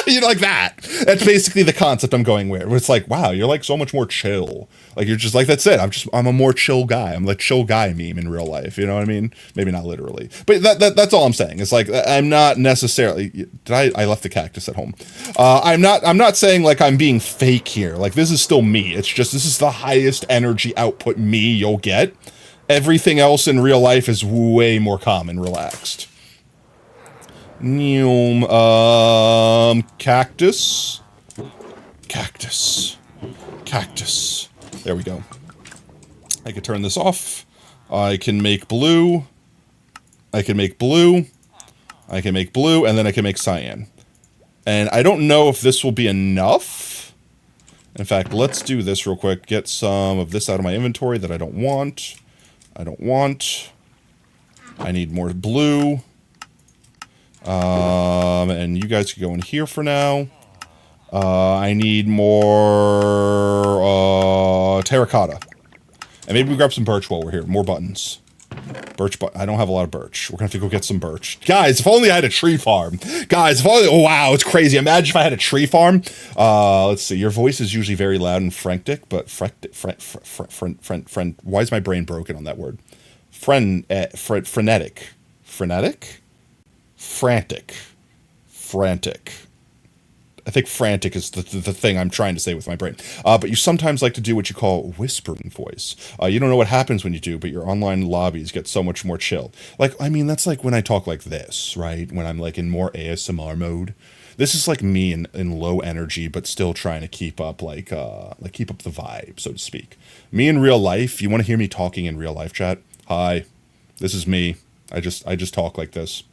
You know, like that. That's basically the concept I'm going with. It's like, wow, you're like so much more chill. Like, you're just like, that's it. I'm a more chill guy. I'm like chill guy meme in real life. You know what I mean? Maybe not literally, but that's all I'm saying. It's like, I'm not necessarily, I left the cactus at home. I'm not saying like I'm being fake here. Like, this is still me. It's just, this is the highest energy output me you'll get. Everything else in real life is way more calm and relaxed. Cactus. There we go. I can turn this off. I can make blue. I can make blue. I can make blue, and then I can make cyan. And I don't know if this will be enough. In fact, let's do this real quick. Get some of this out of my inventory that I don't want. I need more blue. And you guys can go in here for now. I need more terracotta. And maybe we grab some birch while we're here. More buttons. Birch, but I don't have a lot of birch. We're gonna have to go get some birch. Guys, if only I had a tree farm. Guys, if only, oh, wow, it's crazy. Imagine if I had a tree farm. Let's see. Your voice is usually very loud and frantic, but why is my brain broken on that word? Frenetic. Frenetic? Frantic. Frantic. I think frantic is the thing I'm trying to say with my brain. But you sometimes like to do what you call whispering voice. You don't know what happens when you do, but your online lobbies get so much more chill. Like, I mean, that's like when I talk like this, right? When I'm like in more ASMR mode. This is like me in low energy, but still trying to keep up keep up the vibe, so to speak. Me in real life, you want to hear me talking in real life, chat? Hi, this is me. I just talk like this.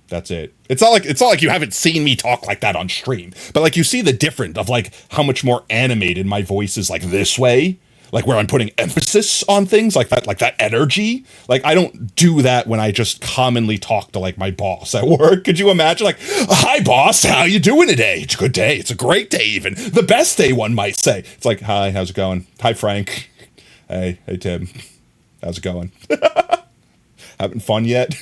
That's it. It's not like you haven't seen me talk like that on stream, but like you see the difference of like how much more animated my voice is like this way, like where I'm putting emphasis on things like that energy. Like I don't do that when I just commonly talk to like my boss at work. Could you imagine like, hi boss, how you doing today? It's a good day. It's a great day, even the best day, one might say. It's like, hi, how's it going? Hi Frank. Hey Tim. How's it going? Having fun yet?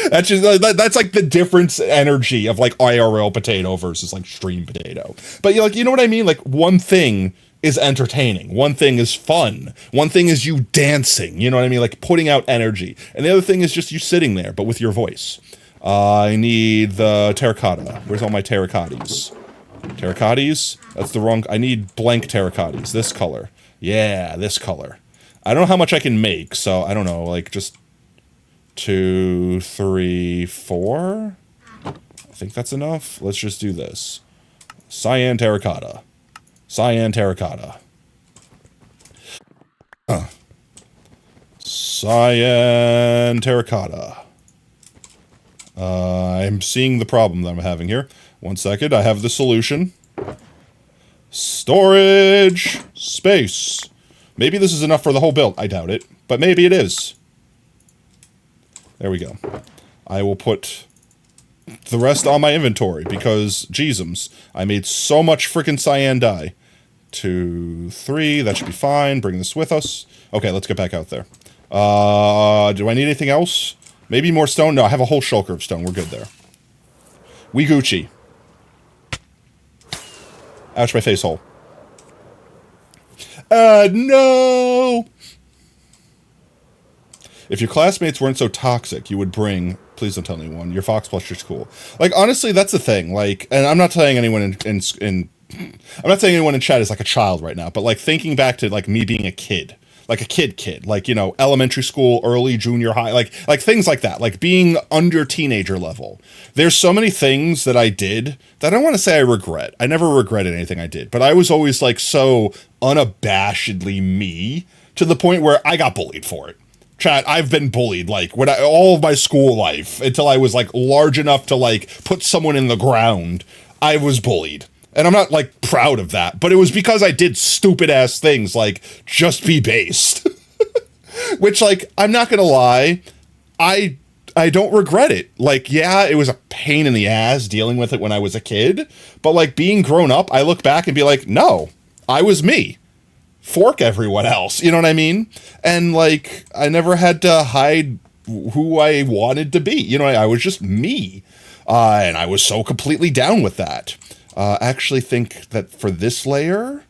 That's that's like the difference energy of like IRL potato versus like stream potato. But you know what I mean? Like one thing is entertaining, one thing is fun, one thing is you dancing, you know what I mean? Like putting out energy. And the other thing is just you sitting there, but with your voice. I need the terracotta. Where's all my terracottas? Terracottas? That's the wrong, I need blank terracottas. This color. Yeah, this color. I don't know how much I can make, so I don't know, like just 2, 3, 4. I think that's enough. Let's just do this. Cyan terracotta. Cyan terracotta. Cyan terracotta. I'm seeing the problem that I'm having here. 1 second. I have the solution. Storage space. Maybe this is enough for the whole build. I doubt it, but maybe it is. There we go. I will put the rest on my inventory because, jeezums, I made so much freaking cyan dye. 2, 3, that should be fine. Bring this with us. Okay, let's get back out there. Do I need anything else? Maybe more stone? No, I have a whole shulker of stone. We're good there. We Gucci. Ouch, my face hole. No! If your classmates weren't so toxic, you would bring, please don't tell anyone, your Fox Plus your school. Like, honestly, that's the thing. Like, and I'm not telling anyone I'm not saying anyone in chat is like a child right now, but like thinking back to like me being a kid, like a kid, like, you know, elementary school, early junior high, like things like that, like being under teenager level. There's so many things that I did that I don't want to say I regret. I never regretted anything I did, but I was always like so unabashedly me to the point where I got bullied for it. Chat, I've been bullied, like, all of my school life, until I was, like, large enough to, like, put someone in the ground. I was bullied. And I'm not, like, proud of that, but it was because I did stupid-ass things, like, just be based. Which, like, I'm not gonna lie, I don't regret it. Like, yeah, it was a pain in the ass dealing with it when I was a kid, but, like, being grown up, I look back and be like, no, I was me. Fork everyone else, you know what I mean? And like I never had to hide who I wanted to be, you know, I was just me, and I was so completely down with that. I actually think that for this layer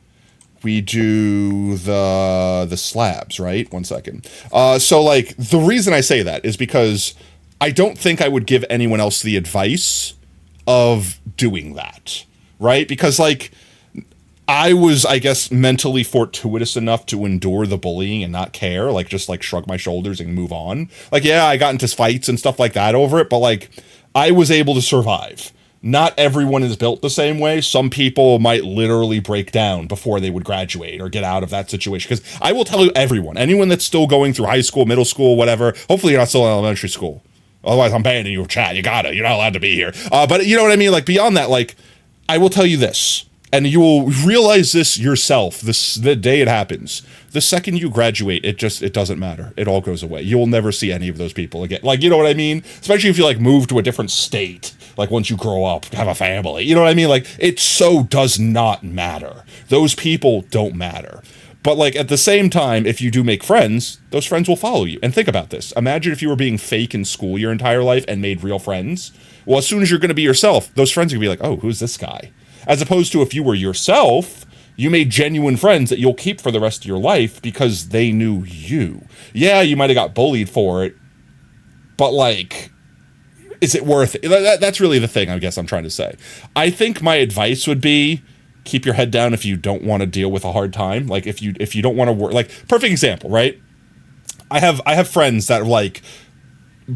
we do the slabs, right? 1 second. So like the reason I say that is because I don't think I would give anyone else the advice of doing that, right? Because like I was, I guess, mentally fortuitous enough to endure the bullying and not care, like, just, like, shrug my shoulders and move on. Like, yeah, I got into fights and stuff like that over it, but, like, I was able to survive. Not everyone is built the same way. Some people might literally break down before they would graduate or get out of that situation. Because I will tell you, anyone that's still going through high school, middle school, whatever, hopefully you're not still in elementary school. Otherwise, I'm banning you, chat. You're not allowed to be here. But you know what I mean? Like, beyond that, like, I will tell you this. And you will realize this yourself the day it happens. The second you graduate, it doesn't matter. It all goes away. You'll never see any of those people again. Like, you know what I mean? Especially if you like move to a different state like once you grow up, have a family. You know what I mean? Like, it so does not matter. Those people don't matter. But like at the same time, if you do make friends, those friends will follow you. And think about this. Imagine if you were being fake in school your entire life and made real friends. Well, as soon as you're going to be yourself, those friends are going to be like, oh, who's this guy? As opposed to if you were yourself, you made genuine friends that you'll keep for the rest of your life because they knew you. Yeah, you might have got bullied for it, but like, is it worth it? That's really the thing I guess I'm trying to say. I think my advice would be, keep your head down if you don't want to deal with a hard time. Like if you don't want to work, like perfect example, right? I have friends that like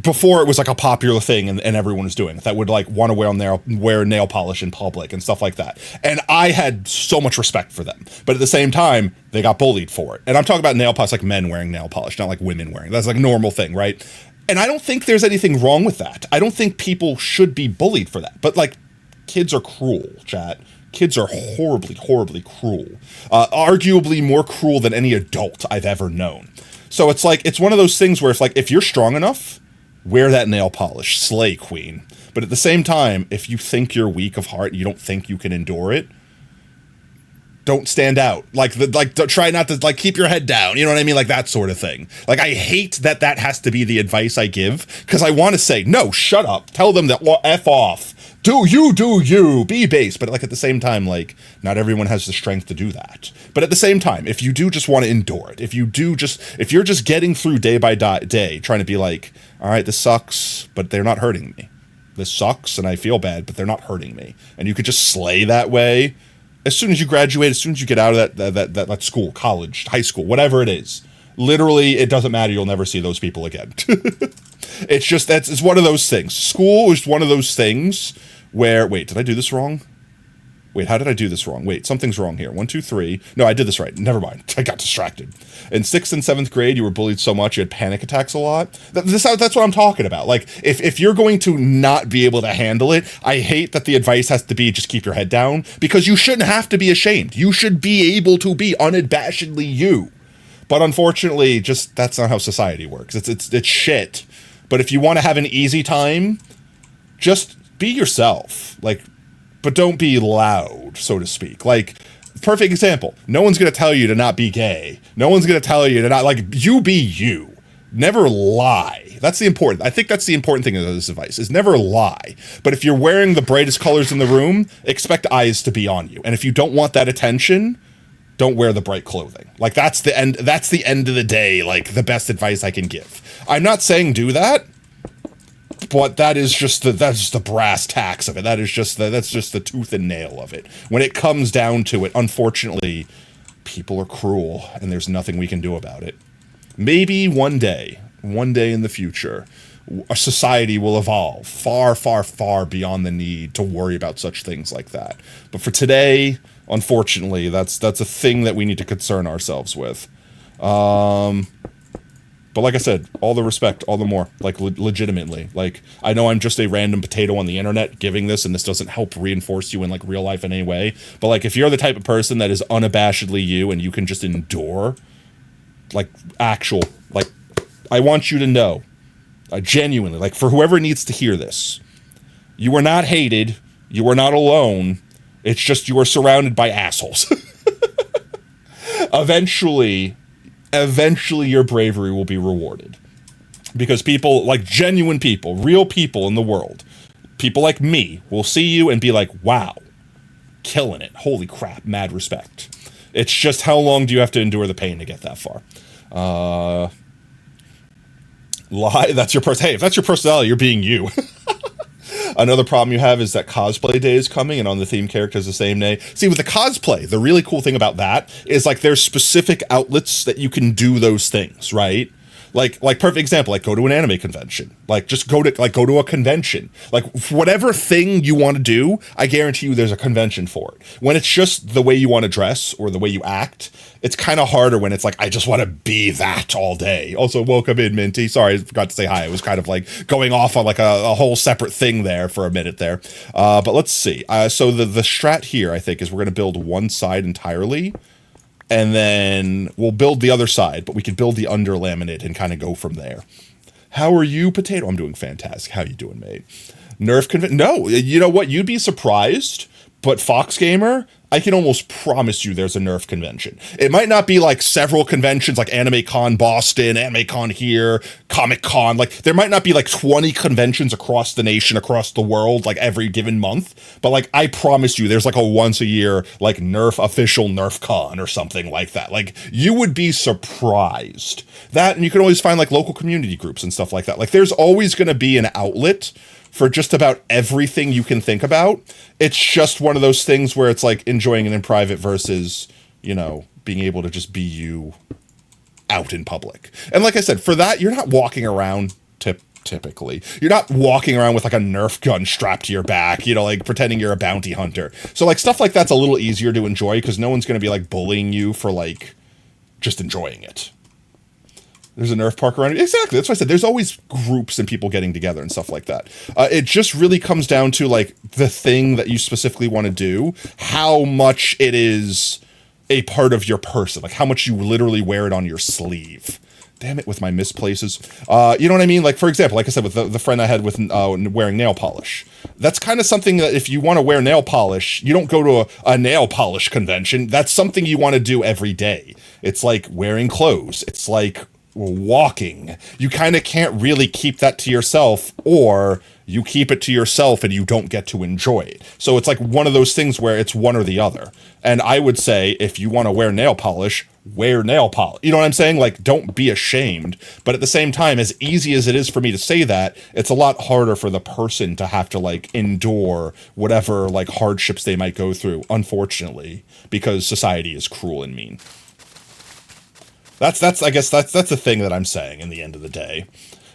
before it was like a popular thing and everyone was doing it, that would like want to wear nail polish in public and stuff like that. And I had so much respect for them. But at the same time, they got bullied for it. And I'm talking about nail polish, like men wearing nail polish, not like women wearing. That's like a normal thing, right? And I don't think there's anything wrong with that. I don't think people should be bullied for that. But like, kids are cruel, chat. Kids are horribly, horribly cruel. Arguably more cruel than any adult I've ever known. So it's like, it's one of those things where if you're strong enough, wear that nail polish, slay queen. But at the same time, if you think you're weak of heart, you don't think you can endure it, don't stand out. Try not to, like, keep your head down. You know what I mean? Like, that sort of thing. Like, I hate that has to be the advice I give, because I want to say, no, shut up. Tell them that, well, F off. Do you, be base. But, like, at the same time, like, not everyone has the strength to do that. But at the same time, if you do just want to endure it, if you're just getting through day by day, trying to be like, all right, this sucks, but they're not hurting me. This sucks, and I feel bad, but they're not hurting me. And you could just slay that way. As soon as you graduate, as soon as you get out of that school, college, high school, whatever it is, literally, it doesn't matter. You'll never see those people again. It's just, it's one of those things. School is one of those things where, wait, did I do this wrong? Wait, how did I do this wrong? Wait, something's wrong here. 1, 2, 3. No, I did this right. Never mind. I got distracted. In 6th and 7th grade, you were bullied so much you had panic attacks a lot. That's what I'm talking about. Like, if you're going to not be able to handle it, I hate that the advice has to be just keep your head down, because you shouldn't have to be ashamed. You should be able to be unabashedly you. But unfortunately, just that's not how society works. It's shit. But if you want to have an easy time, just be yourself. Like, but don't be loud, so to speak. Like, perfect example. No one's going to tell you to not be gay. No one's going to tell you to not, like, you be you. Never lie. I think that's the important thing of this advice, is never lie. But if you're wearing the brightest colors in the room, expect eyes to be on you. And if you don't want that attention, don't wear the bright clothing. Like, that's the end of the day, like, the best advice I can give. I'm not saying do that, but that's just the brass tacks of it. That's just the tooth and nail of it. When it comes down to it, unfortunately, people are cruel, and there's nothing we can do about it. Maybe one day in the future, a society will evolve far, far, far beyond the need to worry about such things like that. But for today, unfortunately, that's a thing that we need to concern ourselves with. But like I said, all the respect, all the more, like, legitimately. Like, I know I'm just a random potato on the internet giving this, and this doesn't help reinforce you in, like, real life in any way. But, like, if you're the type of person that is unabashedly you and you can just endure, like, like, I want you to know, genuinely, like, for whoever needs to hear this, you are not hated, you are not alone, it's just you are surrounded by assholes. Eventually your bravery will be rewarded, because people, like, genuine people, real people in the world, people like me, will see you and be like, wow, killing it, holy crap, mad respect. It's just, how long do you have to endure the pain to get that far? Lie, that's your hey, if that's your personality, you're being you. Another problem you have is that cosplay day is coming, and on the theme characters the same day. See, with the cosplay, the really cool thing about that is, like, there's specific outlets that you can do those things, right? Like perfect example, like, go to an anime convention. Like, just go to a convention. Like, whatever thing you want to do, I guarantee you there's a convention for it. When it's just the way you want to dress or the way you act, it's kind of harder when it's like, I just want to be that all day. Also, welcome in, Minty. Sorry, I forgot to say hi. I was kind of, like, going off on, like, a whole separate thing there for a minute there. But let's see. So the strat here, I think, is we're going to build one side entirely, and then we'll build the other side, but we could build the under laminate and kind of go from there. How are you, Potato? I'm doing fantastic. How you doing, mate? Nerf convention? No, you know what? You'd be surprised, but Fox Gamer, I can almost promise you there's a Nerf convention. It might not be like several conventions like Anime Con Boston, Anime Con here, Comic Con. Like there might not be like 20 conventions across the nation, across the world, like every given month. But like I promise you there's like a once a year like Nerf official Nerf Con or something like that. Like you would be surprised. That, and you can always find like local community groups and stuff like that. Like there's always going to be an outlet for just about everything you can think about. It's just one of those things where it's like enjoying it in private versus, you know, being able to just be you out in public. And like I said, for that, you're not walking around typically. You're not walking around with like a Nerf gun strapped to your back, you know, like pretending you're a bounty hunter. So like stuff like that's a little easier to enjoy because no one's going to be like bullying you for like just enjoying it. There's a Nerf park around it. Exactly. That's what I said. There's always groups and people getting together and stuff like that. It just really comes down to like the thing that you specifically want to do, how much it is a part of your person, like how much you literally wear it on your sleeve. Damn it with my misplaces. You know what I mean? Like, for example, like I said, with the friend I had with wearing nail polish. That's kind of something that if you want to wear nail polish, you don't go to a nail polish convention. That's something you want to do every day. It's like wearing clothes. It's like walking. You kind of can't really keep that to yourself, or you keep it to yourself and you don't get to enjoy it. So it's like one of those things where it's one or the other. And I would say if you want to wear nail polish, wear nail polish. You know what I'm saying? Like, don't be ashamed. But at the same time, as easy as it is for me to say that, it's a lot harder for the person to have to like endure whatever like hardships they might go through, unfortunately, because society is cruel and mean. I guess that's the thing that I'm saying in the end of the day.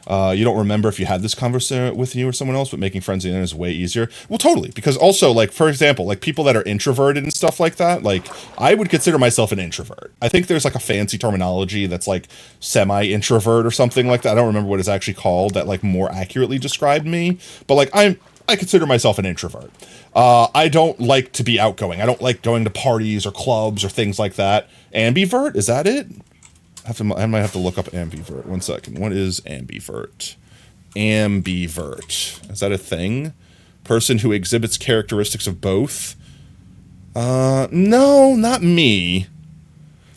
You don't remember if you had this conversation with you or someone else, but making friends in the internet is way easier. Well, totally. Because also, like, for example, like people that are introverted and stuff like that, like I would consider myself an introvert. I think there's like a fancy terminology that's like semi-introvert or something like that. I don't remember what it's actually called that like more accurately described me. But like I consider myself an introvert. I don't like to be outgoing. I don't like going to parties or clubs or things like that. Ambivert, is that it? I might have to look up ambivert. 1 second. What is ambivert? Ambivert. Is that a thing? Person who exhibits characteristics of both? No, not me.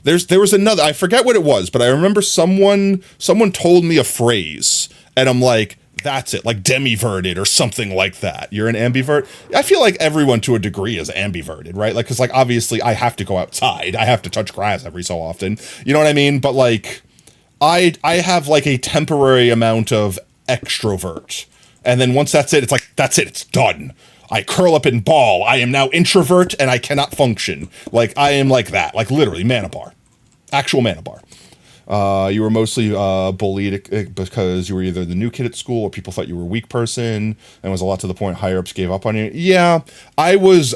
There was another, I forget what it was, but I remember someone told me a phrase, and I'm like, that's it, like demiverted or something like that. You're an ambivert? I feel like everyone to a degree is ambiverted, right? Like, because like obviously I have to go outside. I have to touch grass every so often. You know what I mean? But like, I have like a temporary amount of extrovert. And then once that's it, it's like, that's it, it's done. I curl up and ball. I am now introvert and I cannot function. Like, I am like that. Like, literally, mana bar. Actual mana bar. You were mostly bullied because you were either the new kid at school or people thought you were a weak person, and was a lot to the point higher ups gave up on you. Yeah, I was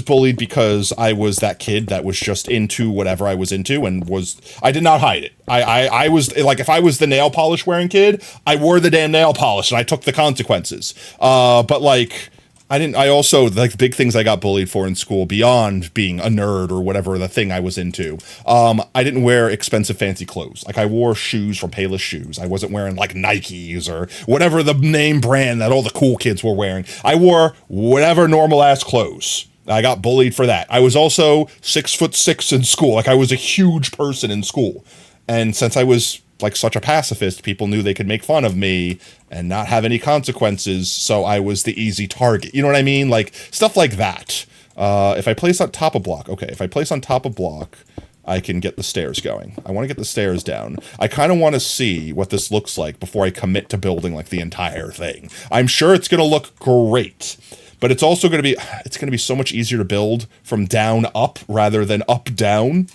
bullied because I was that kid that was just into whatever I was into, and I did not hide it. I was like, if I was the nail polish wearing kid, I wore the damn nail polish and I took the consequences. But like, I also, like, the big things I got bullied for in school, beyond being a nerd or whatever the thing I was into, I didn't wear expensive fancy clothes. Like, I wore shoes from Payless Shoes. I wasn't wearing, like, Nikes or whatever the name brand that all the cool kids were wearing. I wore whatever normal-ass clothes. I got bullied for that. I was also 6'6" in school. Like, I was a huge person in school. And since I was like such a pacifist, people knew they could make fun of me and not have any consequences, so I was the easy target. You know what I mean? Like, stuff like that. If I place on top of block, okay, if I place on top of block, I can get the stairs going. I want to get the stairs down. I kind of want to see what this looks like before I commit to building like the entire thing. I'm sure it's going to look great, but it's also going to be so much easier to build from down up rather than up down.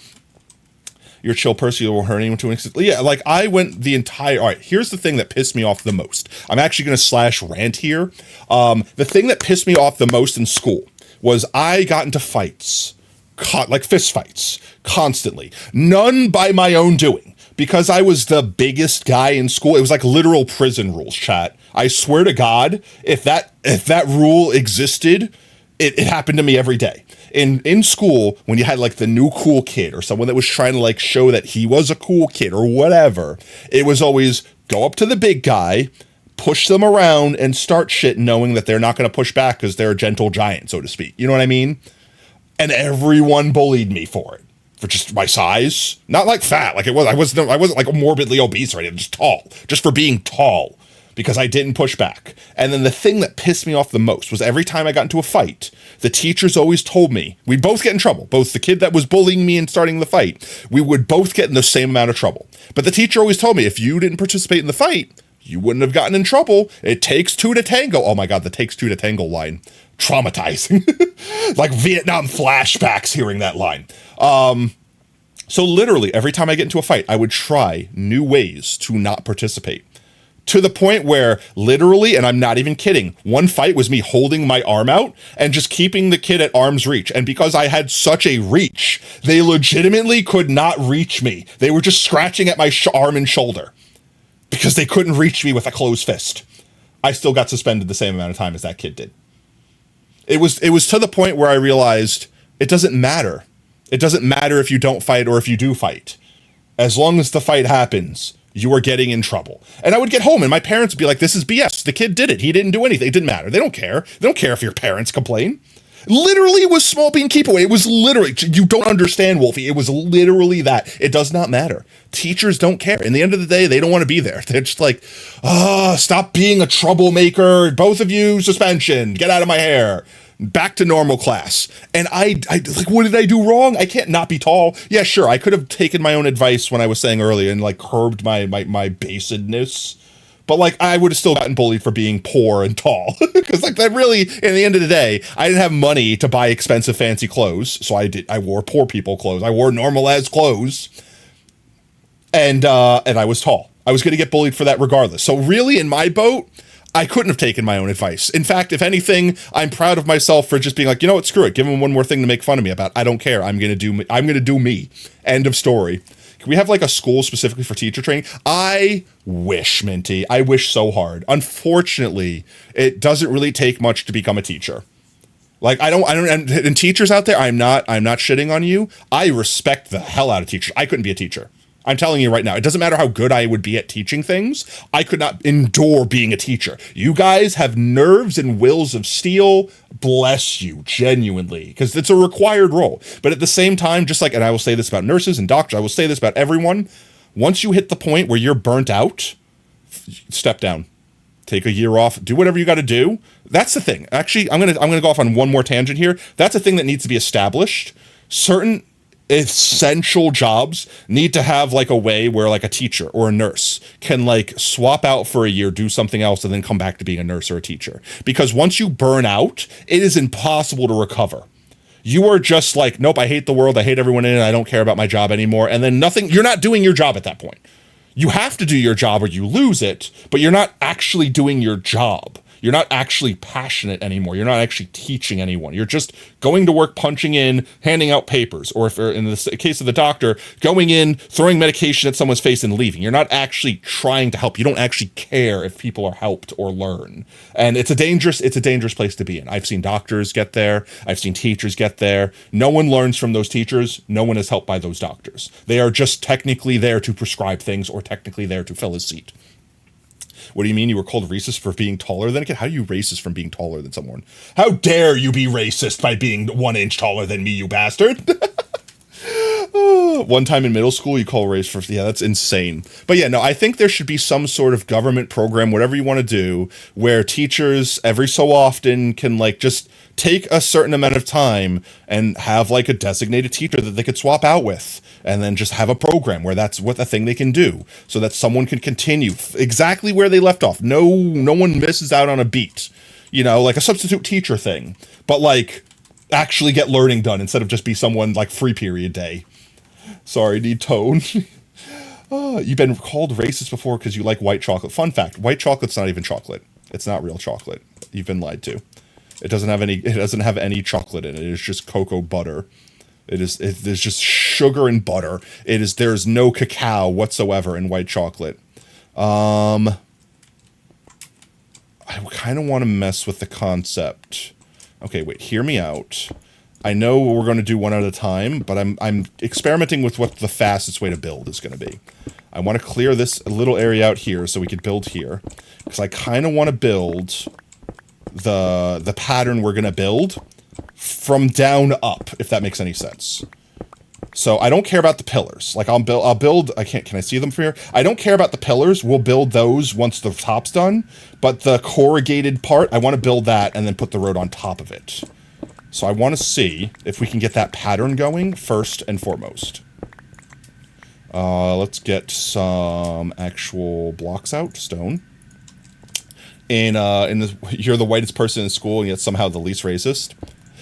You're a chill person, you won't hurt anyone to an extent. Yeah, like I went the entire, all right, here's the thing that pissed me off the most. I'm actually going to /rant here. The thing that pissed me off the most in school was I got into fights, like fist fights, constantly. None by my own doing, because I was the biggest guy in school. It was like literal prison rules, chat. I swear to God, if that rule existed, it happened to me every day. In school, when you had like the new cool kid or someone that was trying to like show that he was a cool kid or whatever, it was always go up to the big guy, push them around, and start shit knowing that they're not going to push back because they're a gentle giant, so to speak. You know what I mean? And everyone bullied me for it. For just my size. Not like fat. Like I wasn't like morbidly obese or anything. Just tall. Just for being tall. Because I didn't push back. And then the thing that pissed me off the most was every time I got into a fight, the teachers always told me, we'd both get in trouble. Both the kid that was bullying me and starting the fight, we would both get in the same amount of trouble. But the teacher always told me, if you didn't participate in the fight, you wouldn't have gotten in trouble. It takes two to tango. Oh my God, the takes two to tango line. Traumatizing. Like Vietnam flashbacks hearing that line. So literally every time I get into a fight, I would try new ways to not participate. To the point where literally, and I'm not even kidding, one fight was me holding my arm out and just keeping the kid at arm's reach. And because I had such a reach, they legitimately could not reach me. They were just scratching at my arm and shoulder because they couldn't reach me with a closed fist. I still got suspended the same amount of time as that kid did. It was to the point where I realized it doesn't matter. It doesn't matter if you don't fight or if you do fight. As long as the fight happens, you are getting in trouble. And I would get home and my parents would be like, this is BS. The kid did it. He didn't do anything. It didn't matter. They don't care. They don't care if your parents complain. Literally, it was small bean keep away. It was literally, you don't understand, Wolfie. It was literally that. It does not matter. Teachers don't care. In the end of the day, they don't want to be there. They're just like, stop being a troublemaker. Both of you, suspension. Get out of my hair. Back to normal class. And I like, what did I do wrong? I can't not be tall. Yeah, sure. I could have taken my own advice when I was saying earlier and like curbed my basedness. But like, I would have still gotten bullied for being poor and tall. Because like that really, in the end of the day, I didn't have money to buy expensive fancy clothes. So I wore poor people clothes. I wore normal as clothes. And I was tall. I was going to get bullied for that regardless. So really in my boat, I couldn't have taken my own advice. In fact, if anything, I'm proud of myself for just being like, you know what, screw it. Give him one more thing to make fun of me about. I don't care. I'm going to do me. End of story. Can we have like a school specifically for teacher training? I wish, Minty. I wish so hard. Unfortunately, it doesn't really take much to become a teacher. Like and teachers out there, I'm not shitting on you. I respect the hell out of teachers. I couldn't be a teacher. I'm telling you right now, it doesn't matter how good I would be at teaching things. I could not endure being a teacher. You guys have nerves and wills of steel. Bless you, genuinely, because it's a required role. But at the same time, just like, and I will say this about nurses and doctors, I will say this about everyone. Once you hit the point where you're burnt out, step down. Take a year off. Do whatever you got to do. That's the thing. Actually, I'm gonna go off on one more tangent here. That's a thing that needs to be established. Certain essential jobs need to have like a way where like a teacher or a nurse can like swap out for a year, do something else, and then come back to being a nurse or a teacher. Because once you burn out, it is impossible to recover. You are just like, nope, I hate the world, I hate everyone in it, I don't care about my job anymore. And then you're not doing your job at that point. You have to do your job or you lose it, but you're not actually doing your job. You're not actually passionate anymore. You're not actually teaching anyone. You're just going to work, punching in, handing out papers, or if in the case of the doctor, going in, throwing medication at someone's face and leaving. You're not actually trying to help. You don't actually care if people are helped or learn. And it's a dangerous place to be in. I've seen doctors get there. I've seen teachers get there. No one learns from those teachers. No one is helped by those doctors. They are just technically there to prescribe things or technically there to fill a seat. What do you mean you were called racist for being taller than a kid? How are you racist from being taller than someone? How dare you be racist by being 1 inch taller than me, you bastard? One time in middle school, you call race for, yeah, that's insane. But yeah, no, I think there should be some sort of government program, whatever you want to do, where teachers every so often can like just take a certain amount of time and have like a designated teacher that they could swap out with. And then just have a program where that's what the thing they can do so that someone can continue exactly where they left off. No one misses out on a beat, you know, like a substitute teacher thing, but like actually get learning done instead of just be someone like free period day. Sorry, need tone. You've been called racist before because you like white chocolate. Fun fact, white chocolate's not even chocolate. It's not real chocolate. You've been lied to. It doesn't have any chocolate in it. It's just cocoa butter. There's just sugar and butter. There's no cacao whatsoever in white chocolate. I kind of want to mess with the concept. Okay, wait, hear me out. I know we're going to do one at a time, but I'm experimenting with what the fastest way to build is going to be. I want to clear this little area out here so we could build here, because I kind of want to build the pattern we're going to build from down up, if that makes any sense. So I don't care about the pillars. Like I'll build, can I see them from here? I don't care about the pillars. We'll build those once the top's done, but the corrugated part, I want to build that and then put the road on top of it. So I want to see if we can get that pattern going first and foremost. Let's get some actual blocks out, stone. You're the whitest person in school and yet somehow the least racist.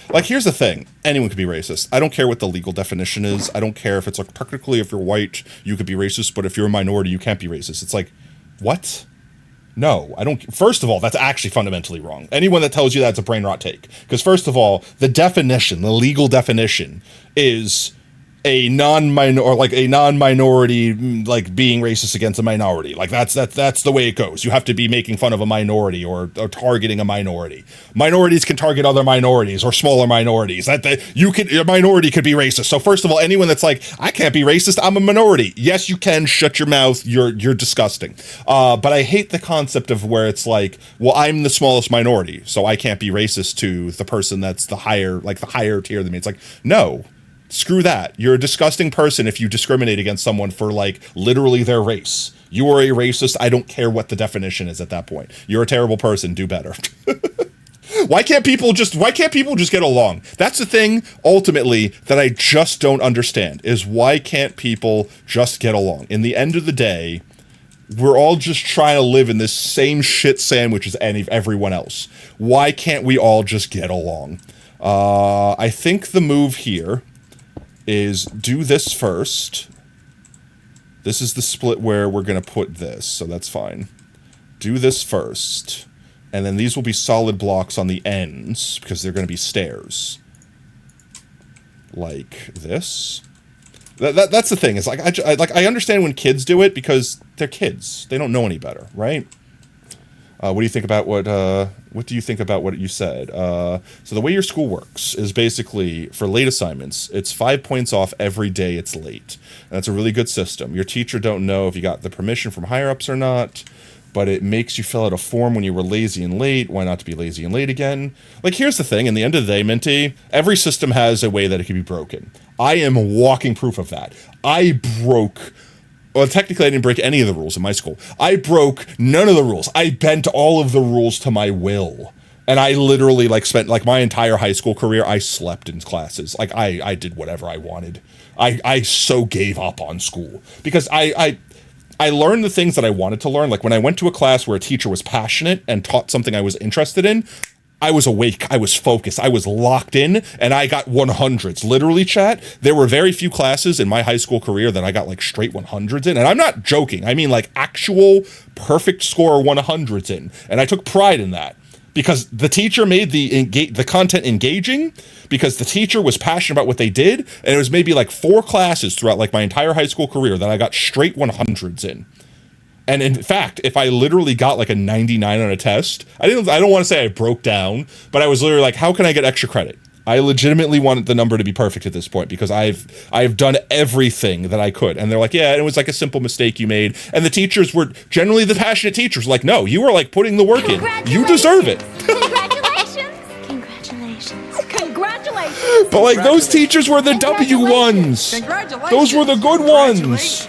Like, here's the thing. Anyone could be racist. I don't care what the legal definition is. I don't care if it's like, technically, if you're white, you could be racist, but if you're a minority, you can't be racist. It's like, what? No, I don't. First of all, that's actually fundamentally wrong. Anyone that tells you that's a brain rot take. Because first of all, the legal definition is a non-minority, like being racist against a minority. Like that's the way it goes. You have to be making fun of a minority or targeting a minority. Minorities can target other minorities or smaller minorities. A minority could be racist. So first of all, anyone that's like, I can't be racist, I'm a minority. Yes, you can. Shut your mouth. You're disgusting. But I hate the concept of where it's like, well, I'm the smallest minority, so I can't be racist to the person that's the higher tier than me. It's like, no. Screw that. You're a disgusting person if you discriminate against someone for, like, literally their race. You are a racist. I don't care what the definition is at that point. You're a terrible person. Do better. Why can't people just get along? That's the thing, ultimately, that I just don't understand, is why can't people just get along? In the end of the day, we're all just trying to live in this same shit sandwich as everyone else. Why can't we all just get along? I think the move here is do this first. This is the split where we're going to put this, so that's fine. Do this first, and then these will be solid blocks on the ends, because they're going to be stairs. Like this. That's the thing, is like, I understand when kids do it, because they're kids. They don't know any better, right? What do you think about what you said? So the way your school works is basically, for late assignments, it's 5 points off every day it's late. And that's a really good system. Your teacher don't know if you got the permission from higher-ups or not, but it makes you fill out a form when you were lazy and late. Why not to be lazy and late again? Like, here's the thing. In the end of the day, Minty, every system has a way that it can be broken. I am walking proof of that. Well, technically, I didn't break any of the rules in my school. I broke none of the rules. I bent all of the rules to my will. And I literally, like, spent, like, my entire high school career, I slept in classes. Like, I did whatever I wanted. I so gave up on school. Because I learned the things that I wanted to learn. Like, when I went to a class where a teacher was passionate and taught something I was interested in, I was awake, I was focused, I was locked in, and I got 100s. Literally, chat, there were very few classes in my high school career that I got, like, straight 100s in. And I'm not joking. I mean, like, actual perfect score 100s in. And I took pride in that. Because the teacher made the content engaging, because the teacher was passionate about what they did, and it was maybe, like, 4 classes throughout, like, my entire high school career that I got straight 100s in. And in fact, if I literally got like a 99 on a test, I don't want to say I broke down, but I was literally like, how can I get extra credit? I legitimately wanted the number to be perfect at this point, because I've done everything that I could. And they're like, yeah, it was like a simple mistake you made. And the teachers were generally the passionate teachers, like, no, you were like putting the work in. You deserve it. Congratulations. Congratulations. Congratulations. But like, those teachers were the W ones. Those were the good ones.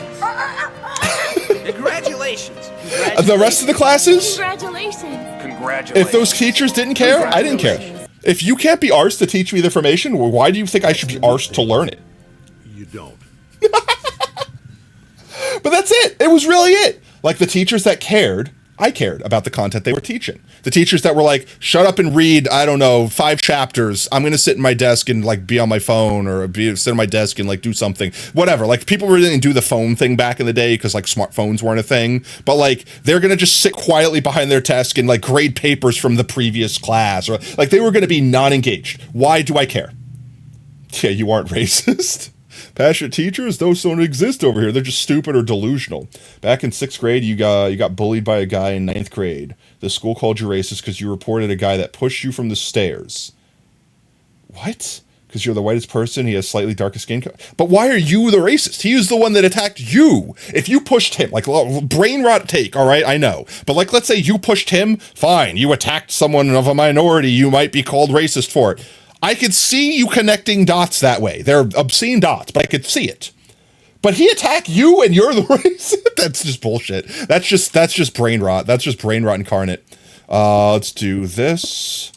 Congratulations. The rest of the classes? Congratulations. If those teachers didn't care, I didn't care. If you can't be arsed to teach me the information, well, why do you think I should be arsed to learn it? You don't. But that's it. It was really it. Like, the teachers that cared, I cared about the content they were teaching. The teachers that were like, shut up and read, I don't know, 5 chapters. I'm going to sit in my desk and like be on my phone, or sit on my desk and like do something, whatever. Like, people really didn't do the phone thing back in the day because like smartphones weren't a thing. But like, they're going to just sit quietly behind their desk and like grade papers from the previous class, or like they were going to be non-engaged. Why do I care? Yeah, you aren't racist. Passionate teachers, those don't exist over here. They're just stupid or delusional. Back in 6th grade, you got bullied by a guy in 9th grade. The school called you racist because you reported a guy that pushed you from the stairs. What? because you're the whitest person. He has slightly darker skin. But why are you the racist? He was the one that attacked you. If you pushed him, like, brain rot take, all right, I know. But, like, let's say you pushed him, fine. You attacked someone of a minority. You might be called racist for it. I could see you connecting dots that way. They're obscene dots, but I could see it. But he attacked you and you're the racist? That's just bullshit. That's just brain rot. That's just brain rot incarnate. Let's do this.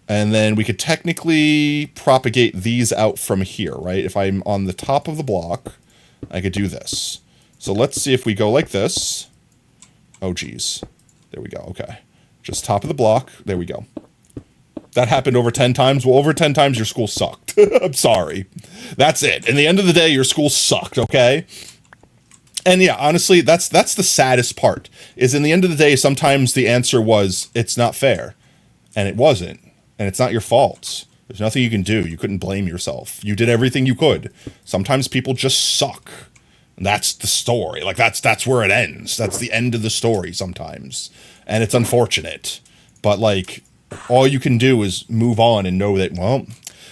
And then we could technically propagate these out from here, right? If I'm on the top of the block, I could do this. So let's see if we go like this. Oh, geez. There we go. Okay. Just top of the block. There we go. That happened over 10 times. Well, over 10 times, your school sucked. I'm sorry. That's it. In the end of the day, your school sucked, okay? And yeah, honestly, that's the saddest part, is in the end of the day, sometimes the answer was, it's not fair. And it wasn't. And it's not your fault. There's nothing you can do. You couldn't blame yourself. You did everything you could. Sometimes people just suck. And that's the story. Like, that's where it ends. That's the end of the story sometimes. And it's unfortunate. But, like, all you can do is move on and know that, well,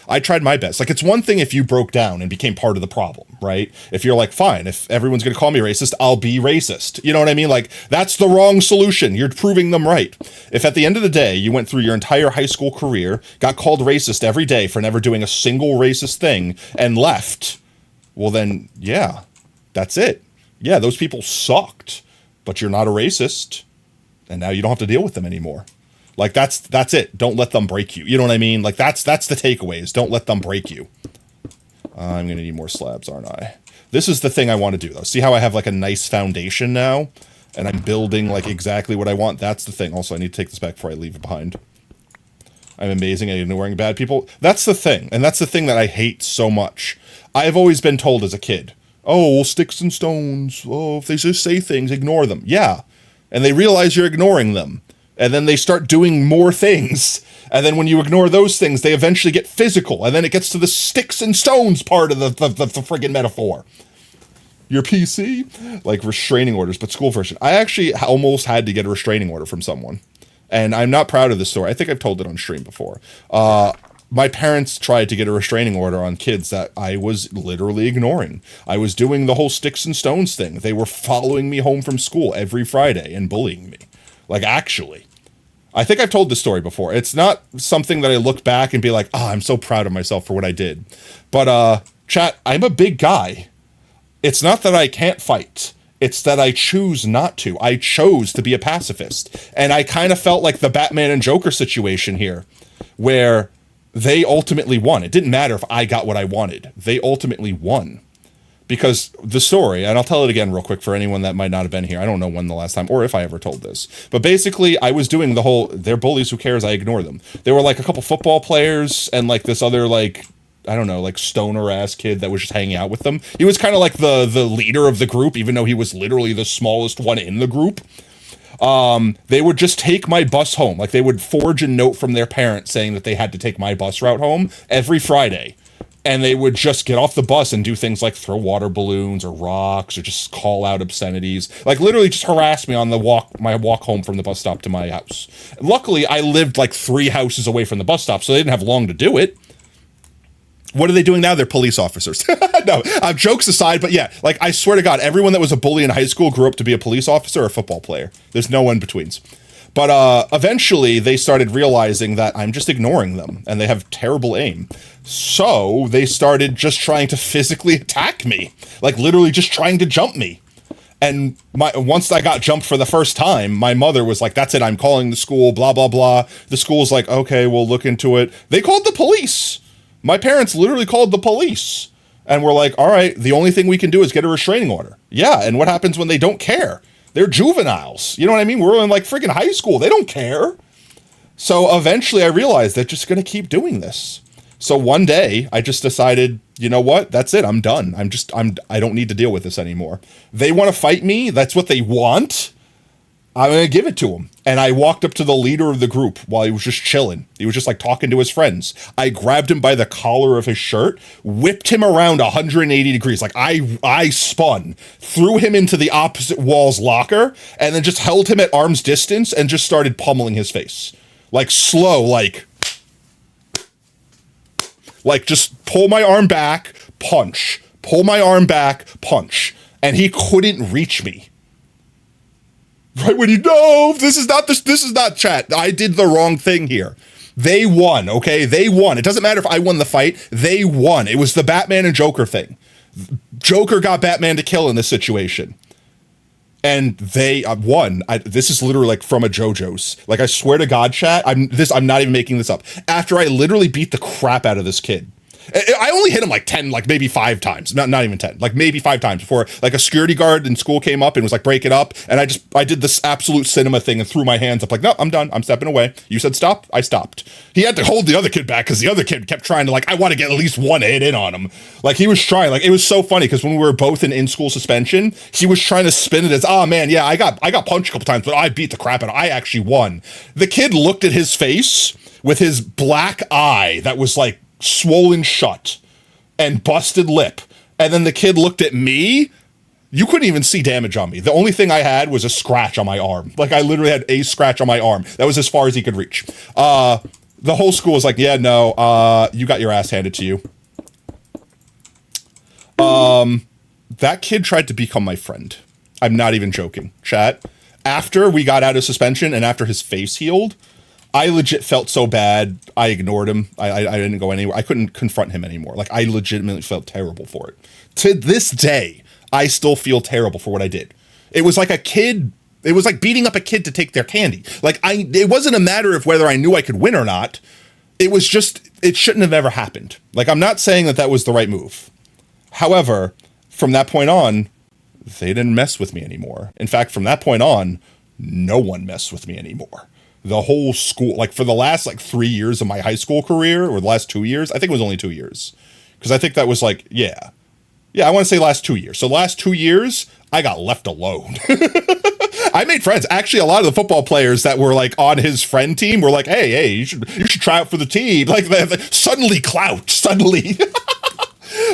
I tried my best. Like, it's one thing if you broke down and became part of the problem, right? If you're like, fine, if everyone's going to call me racist, I'll be racist. You know what I mean? Like, that's the wrong solution. You're proving them right. If at the end of the day, you went through your entire high school career, got called racist every day for never doing a single racist thing, and left, well then, yeah, that's it. Yeah, those people sucked, but you're not a racist, and now you don't have to deal with them anymore. Like, that's it. Don't let them break you. You know what I mean? Like, that's the takeaways. Don't let them break you. I'm going to need more slabs, aren't I? This is the thing I want to do, though. See how I have, like, a nice foundation now? And I'm building, like, exactly what I want? That's the thing. Also, I need to take this back before I leave it behind. I'm amazing at ignoring bad people. That's the thing. And that's the thing that I hate so much. I've always been told as a kid, oh, well, sticks and stones. Oh, if they just say things, ignore them. Yeah. And they realize you're ignoring them. And then they start doing more things. And then when you ignore those things, they eventually get physical. And then it gets to the sticks and stones part of the friggin' metaphor. Your PC? Like restraining orders, but school version. I actually almost had to get a restraining order from someone. And I'm not proud of this story. I think I've told it on stream before. My parents tried to get a restraining order on kids that I was literally ignoring. I was doing the whole sticks and stones thing. They were following me home from school every Friday and bullying me. Like, actually. I think I've told this story before. It's not something that I look back and be like, oh, I'm so proud of myself for what I did. But, chat, I'm a big guy. It's not that I can't fight. It's that I choose not to. I chose to be a pacifist. And I kind of felt like the Batman and Joker situation here, where they ultimately won. It didn't matter if I got what I wanted. They ultimately won. Because the story, and I'll tell it again real quick for anyone that might not have been here. I don't know when the last time, or if I ever told this. But basically, I was doing the whole, they're bullies, who cares, I ignore them. There were like a couple football players, and like this other like, I don't know, like stoner-ass kid that was just hanging out with them. He was kind of like the leader of the group, even though he was literally the smallest one in the group. They would just take my bus home. Like, they would forge a note from their parents saying that they had to take my bus route home every Friday. And they would just get off the bus and do things like throw water balloons or rocks or just call out obscenities. Like, literally just harass me on my walk home from the bus stop to my house. Luckily, I lived like 3 houses away from the bus stop, so they didn't have long to do it. What are they doing now? They're police officers. No, jokes aside, but yeah, like, I swear to God, everyone that was a bully in high school grew up to be a police officer or a football player. There's no in-betweens. But eventually they started realizing that I'm just ignoring them and they have terrible aim. So they started just trying to physically attack me, like literally just trying to jump me. And once I got jumped for the first time, my mother was like, that's it, I'm calling the school, blah, blah, blah. The school's like, okay, we'll look into it. They called the police. My parents literally called the police. And we're like, all right, the only thing we can do is get a restraining order. Yeah, and what happens when they don't care? They're juveniles. You know what I mean? We're in like freaking high school. They don't care. So eventually I realized they're just going to keep doing this. So one day I just decided, you know what? That's it. I'm done. I don't need to deal with this anymore. They want to fight me. That's what they want. I'm going to give it to them. And I walked up to the leader of the group while he was just chilling. He was just like talking to his friends. I grabbed him by the collar of his shirt, whipped him around 180 degrees. Like I spun, threw him into the opposite wall's locker, and then just held him at arm's distance and just started pummeling his face. Like slow, like Like, just pull my arm back, punch. Pull my arm back, punch. And he couldn't reach me. Right when you know, this is not chat. I did the wrong thing here. They won, okay? They won. It doesn't matter if I won the fight. They won. It was the Batman and Joker thing. Joker got Batman to kill in this situation. And they won. This is literally like from a JoJo's. Like, I swear to God, chat, I'm not even making this up. After I literally beat the crap out of this kid. I only hit him like 10, like maybe 5 times. Not even 10, like maybe 5 times before like a security guard in school came up and was like, break it up. And I did this absolute cinema thing and threw my hands up like, no, I'm done. I'm stepping away. You said stop. I stopped. He had to hold the other kid back because the other kid kept trying to like, I want to get at least one hit in on him. Like, he was trying, like, it was so funny because when we were both in school suspension, he was trying to spin it as, oh man, yeah, I got punched a couple times, but I beat the crap out of it. I actually won. The kid looked at his face with his black eye that was like swollen shut and busted lip. And then the kid looked at me. You couldn't even see damage on me. The only thing I had was a scratch on my arm. Like, I literally had a scratch on my arm. That was as far as he could reach. The whole school was like, yeah, no, you got your ass handed to you. That kid tried to become my friend. I'm not even joking, chat. After we got out of suspension and after his face healed, I legit felt so bad. I ignored him. I didn't go anywhere. I couldn't confront him anymore. Like, I legitimately felt terrible for it. To this day, I still feel terrible for what I did. It was like a kid. It was like beating up a kid to take their candy. Like, it wasn't a matter of whether I knew I could win or not. It was just, it shouldn't have ever happened. Like, I'm not saying that was the right move. However, from that point on, they didn't mess with me anymore. In fact, from that point on, no one messed with me anymore. The whole school, like, for the last like 3 years of my high school career, or the last 2 years, I think it was only 2 years, because I think that was like, yeah, I want to say last 2 years. So the last 2 years, I got left alone. I made friends. Actually, a lot of the football players that were like on his friend team were like, hey, you should try out for the team. Like, suddenly clout, suddenly.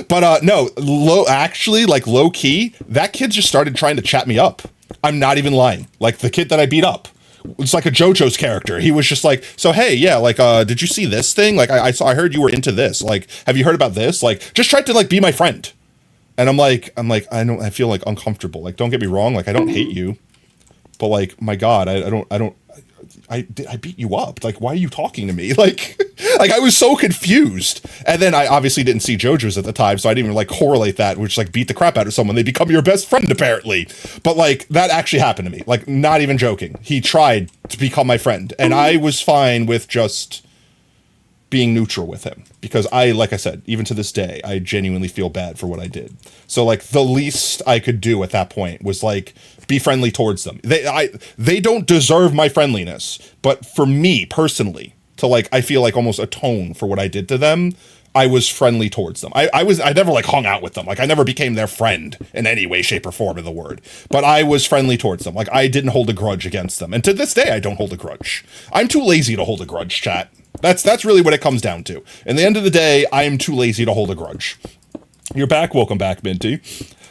But no, low key, that kid just started trying to chat me up. I'm not even lying. Like, the kid that I beat up. It's like a JoJo's character. He was just like, so, hey, yeah, like, did you see this thing? Like, I heard you were into this. Like, have you heard about this? Like, just tried to like be my friend. And I'm like, I feel like uncomfortable. Like, don't get me wrong. Like, I don't hate you, but like, my God, I beat you up. Like, why are you talking to me? Like I was so confused. And then I obviously didn't see JoJo's at the time, so I didn't even like correlate that, which like beat the crap out of someone. They become your best friend, apparently. But like, that actually happened to me. Like, not even joking. He tried to become my friend, and I was fine with just being neutral with him, because like I said, even to this day, I genuinely feel bad for what I did. So like, the least I could do at that point was like, be friendly towards them. They don't deserve my friendliness, but for me personally, to like, I feel like almost atone for what I did to them, I was friendly towards them. I never like hung out with them. Like, I never became their friend in any way, shape, or form of the word, but I was friendly towards them. Like, I didn't hold a grudge against them. And to this day, I don't hold a grudge. I'm too lazy to hold a grudge, chat. That's really what it comes down to. In the end of the day, I am too lazy to hold a grudge. You're back. Welcome back, Minty.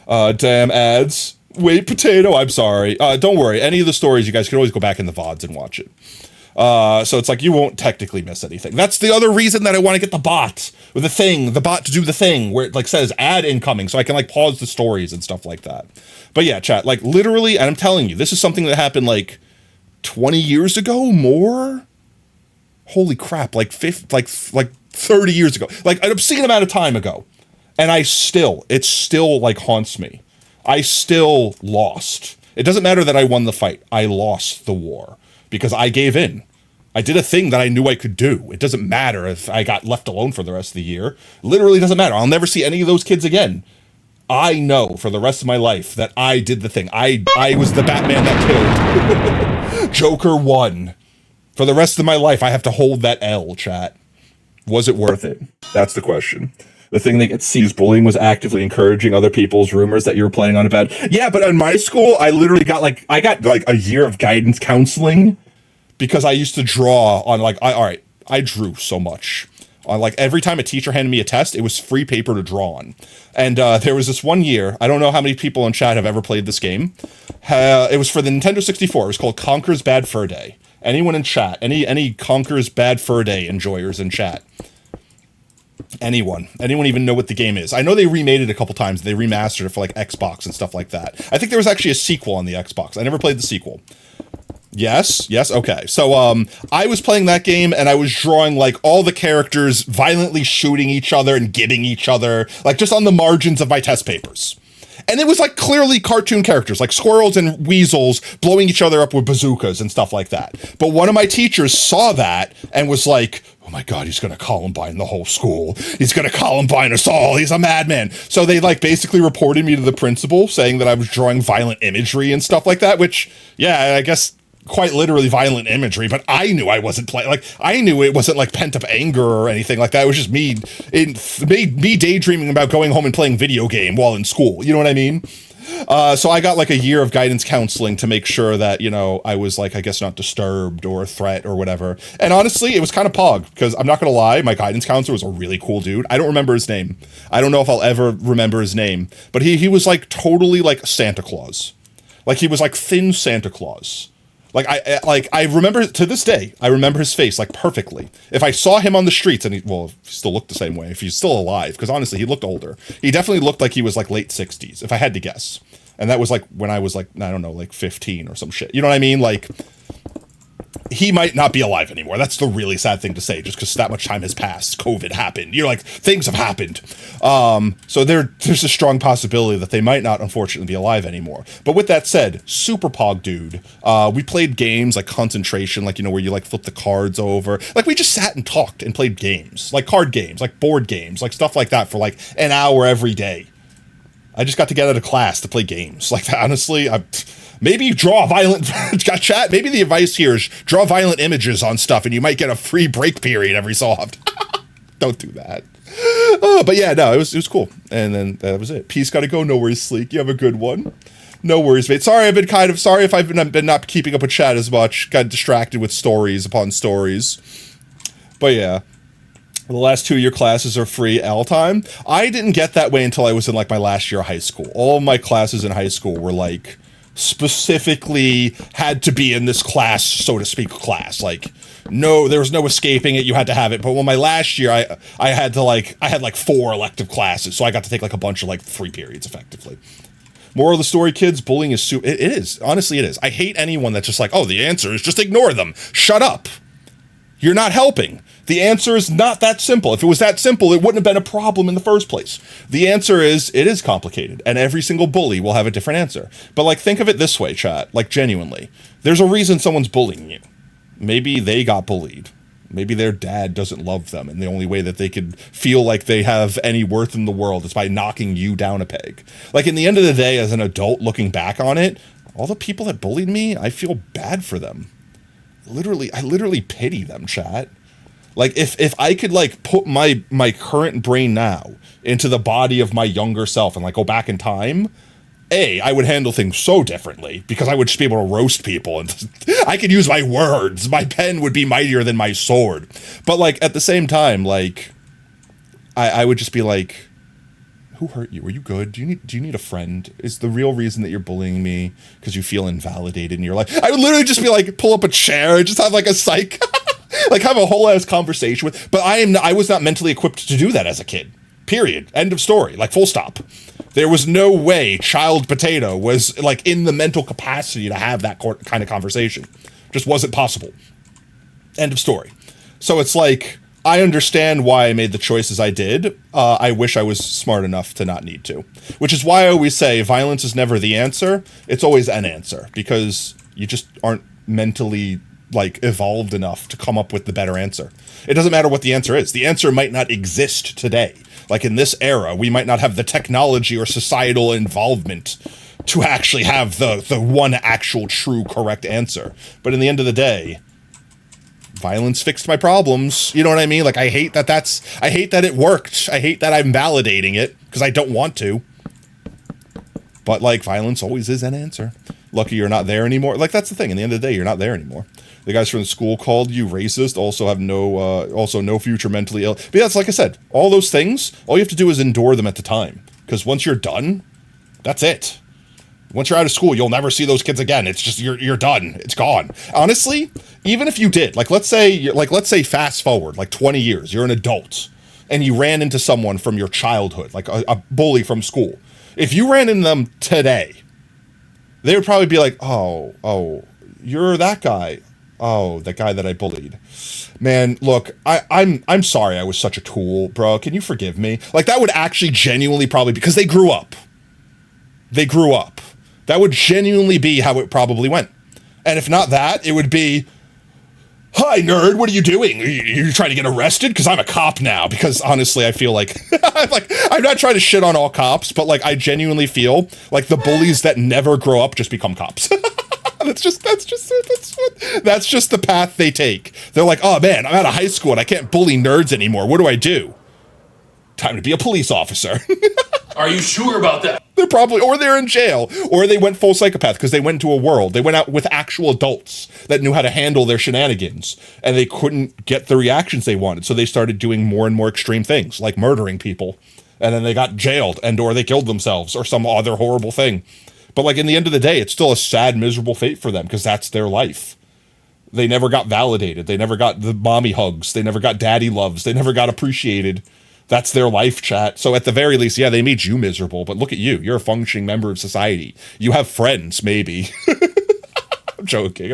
Damn ads. Wait, potato. I'm sorry. Don't worry. Any of the stories, you guys can always go back in the VODs and watch it. So it's like, you won't technically miss anything. That's the other reason that I want to get the bot with the bot to do the thing where it like says ad incoming, so I can like pause the stories and stuff like that. But yeah, chat, like literally, and I'm telling you, this is something that happened like 20 years ago, more. Holy crap, like 30 years ago, like an obscene amount of time ago. And it still like haunts me. I still lost. It doesn't matter that I won the fight. I lost the war because I gave in. I did a thing that I knew I could do. It doesn't matter if I got left alone for the rest of the year. Literally doesn't matter. I'll never see any of those kids again. I know for the rest of my life that I did the thing. I was the Batman that killed. Joker won. For the rest of my life, I have to hold that L, chat. Was it worth it? That's the question. The thing that gets seized bullying was actively encouraging other people's rumors that you were planning on a bad. Yeah, but in my school, I literally got like a year of guidance counseling because I used to draw on like, I drew so much. Like every time a teacher handed me a test, it was free paper to draw on. And there was this one year, I don't know how many people in chat have ever played this game. It was for the Nintendo 64. It was called Conker's Bad Fur Day. Anyone in chat, any Conker's Bad Fur Day enjoyers in chat? Anyone even know what the game is? I know they remade it a couple times. They remastered it for like Xbox and stuff like that. I think there was actually a sequel on the Xbox. I never played the sequel. Yes, okay. So I was playing that game and I was drawing like all the characters violently shooting each other and giving each other, like just on the margins of my test papers. And it was like clearly cartoon characters, like squirrels and weasels blowing each other up with bazookas and stuff like that. But one of my teachers saw that and was like, oh my God, he's going to Columbine the whole school. He's going to Columbine us all. He's a madman. So they like basically reported me to the principal saying that I was drawing violent imagery and stuff like that, which, yeah, I guess quite literally violent imagery, but I knew I wasn't playing, like, I knew it wasn't like pent up anger or anything like that. It was just me daydreaming about going home and playing video game while in school. You know what I mean? So I got like a year of guidance counseling to make sure that, you know, I was like, I guess not disturbed or a threat or whatever. And honestly, it was kind of pog because I'm not going to lie. My guidance counselor was a really cool dude. I don't remember his name. I don't know if I'll ever remember his name, but he was like totally like Santa Claus. Like he was like thin Santa Claus. Like I remember to this day, I remember his face like perfectly. If I saw him on the streets and he still looked the same way, if he's still alive, because honestly, he looked older. He definitely looked like he was like late 60s, if I had to guess. And that was like when I was like, I don't know, like 15 or some shit. You know what I mean? Like, he might not be alive anymore. That's the really sad thing to say, just because that much time has passed. COVID happened. You're like, things have happened. So there's a strong possibility that they might not, unfortunately, be alive anymore. But with that said, super pog dude. We played games like Concentration, like, you know, where you like flip the cards over. Like, we just sat and talked and played games, like card games, like board games, like stuff like that for like an hour every day. I just got to get out of class to play games. Like, honestly, maybe draw violent chat. Maybe the advice here is draw violent images on stuff and you might get a free break period every so often. Don't do that. But yeah, no, it was cool. And then that was it. Peace gotta go. No worries, Sleek. You have a good one. No worries, mate. Sorry if I've been not keeping up with chat as much. Got distracted with stories upon stories. But yeah. The last 2 year classes are free L time. I didn't get that way until I was in like my last year of high school. All of my classes in high school were like specifically had to be in this class, so to speak, class. Like, no, there was no escaping it. You had to have it. But when my last year, I had 4 elective classes, so I got to take like a bunch of like free periods effectively. Moral of the story, kids, bullying is it is. Honestly, it is. I hate anyone that's just like, oh, the answer is just ignore them. Shut up. You're not helping. The answer is not that simple. If it was that simple, it wouldn't have been a problem in the first place. The answer is, it is complicated, and every single bully will have a different answer. But, like, think of it this way, chat, like, genuinely. There's a reason someone's bullying you. Maybe they got bullied. Maybe their dad doesn't love them, and the only way that they could feel like they have any worth in the world is by knocking you down a peg. Like, in the end of the day, as an adult looking back on it, all the people that bullied me, I feel bad for them. I literally pity them, chat. Like, if I could, like, put my current brain now into the body of my younger self and, like, go back in time, I would handle things so differently because I would just be able to roast people and I could use my words. My pen would be mightier than my sword. But, like, at the same time, like, I would just be like, who hurt you? Are you good? Do you need a friend? Is the real reason that you're bullying me because you feel invalidated in your life? I would literally just be like, pull up a chair and just have like a psych, like have a whole ass conversation with. But I was not mentally equipped to do that as a kid. Period. End of story. Like, full stop. There was no way Child Potato was like in the mental capacity to have that kind of conversation. Just wasn't possible. End of story. So it's like, I understand why I made the choices I did. I wish I was smart enough to not need to. Which is why I always say violence is never the answer. It's always an answer. Because you just aren't mentally, like, evolved enough to come up with the better answer. It doesn't matter what the answer is. The answer might not exist today. Like, in this era, we might not have the technology or societal involvement to actually have the one actual true correct answer. But in the end of the day, violence fixed my problems. You know what I mean? Like, I hate that it worked. I hate that I'm validating it because I don't want to. But, like, violence always is an answer. Lucky you're not there anymore. Like, that's the thing. In the end of the day, you're not there anymore. The guys from the school called you racist, also have no future mentally ill. But yeah, it's like I said, all those things, all you have to do is endure them at the time. Because once you're done, that's it. Once you're out of school, you'll never see those kids again. It's just, you're done. It's gone. Honestly, even if you did, like, let's say fast forward, like 20 years, you're an adult. and you ran into someone from your childhood, like a bully from school, if you ran into them today, they would probably be like, oh, you're that guy. Oh, that guy that I bullied. Man, look, I'm sorry I was such a tool, bro. Can you forgive me? Like, that would actually genuinely probably, because they grew up. They grew up. That would genuinely be how it probably went. And if not that, it would be, hi, nerd, what are you doing? You're trying to get arrested? Because I'm a cop now. Because honestly, I feel like, I'm not trying to shit on all cops, but like, I genuinely feel like the bullies that never grow up just become cops. That's just the path they take. They're like, oh man, I'm out of high school and I can't bully nerds anymore. What do I do? Time to be a police officer. Are you sure about that? They're probably, or they're in jail, or they went full psychopath because they went into a world. They went out with actual adults that knew how to handle their shenanigans, and they couldn't get the reactions they wanted. So they started doing more and more extreme things, like murdering people, and then they got jailed, and or they killed themselves, or some other horrible thing. But like in the end of the day, it's still a sad, miserable fate for them because that's their life. They never got validated. They never got the mommy hugs. They never got daddy loves. They never got appreciated. That's their life, chat. So at the very least, yeah, they made you miserable, but look at you. You're a functioning member of society. You have friends, maybe. I'm joking.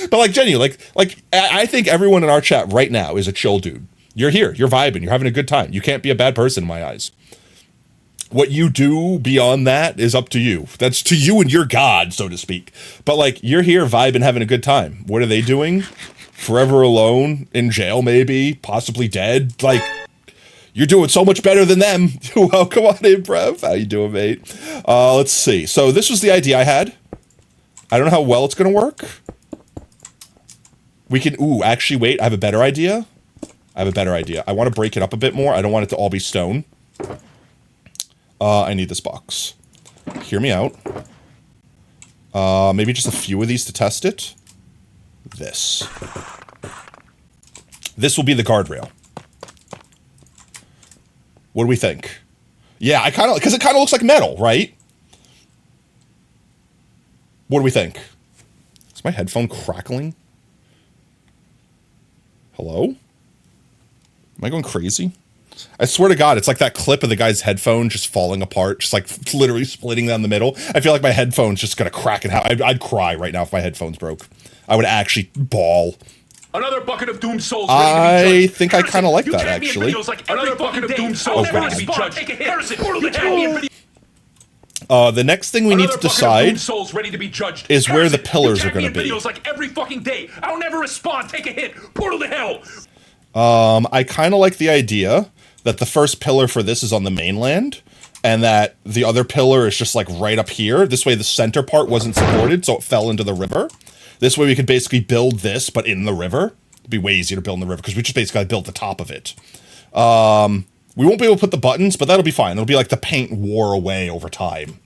But like genuinely, like I think everyone in our chat right now is a chill dude. You're here. You're vibing. You're having a good time. You can't be a bad person in my eyes. What you do beyond that is up to you. That's to you and your God, so to speak. But like, you're here vibing, having a good time. What are they doing? Forever alone, in jail maybe, possibly dead. Like, you're doing so much better than them. Welcome on in, bruv. How you doing, mate? Let's see. So this was the idea I had. I don't know how well it's going to work. We can, actually wait, I have a better idea. I want to break it up a bit more. I don't want it to all be stone. I need this box. Hear me out. Maybe just a few of these to test it. This will be the guardrail. What do we think? Yeah, because it kind of looks like metal, right? What do we think? Is my headphone crackling? Hello? Am I going crazy? I swear to God, it's like that clip of the guy's headphone just falling apart, just like literally splitting down the middle. I feel like my headphone's just gonna crack in half. I'd cry right now if my headphones broke. I would actually bawl. Another bucket of doomed souls. I think I kind of like that, actually. Another bucket of doomed souls ready to be judged. Harrison, the next thing we need to decide is where the pillars are going to be. Like every fucking day. I don't ever respond. Take a hit. Portal to hell. I kind of like the idea that the first pillar for this is on the mainland, and that the other pillar is just like right up here. This way the center part wasn't supported, so it fell into the river. This way we could basically build this, but in the river. It'd be way easier to build in the river, because we just basically built the top of it. We won't be able to put the buttons, but that'll be fine. It'll be like the paint wore away over time.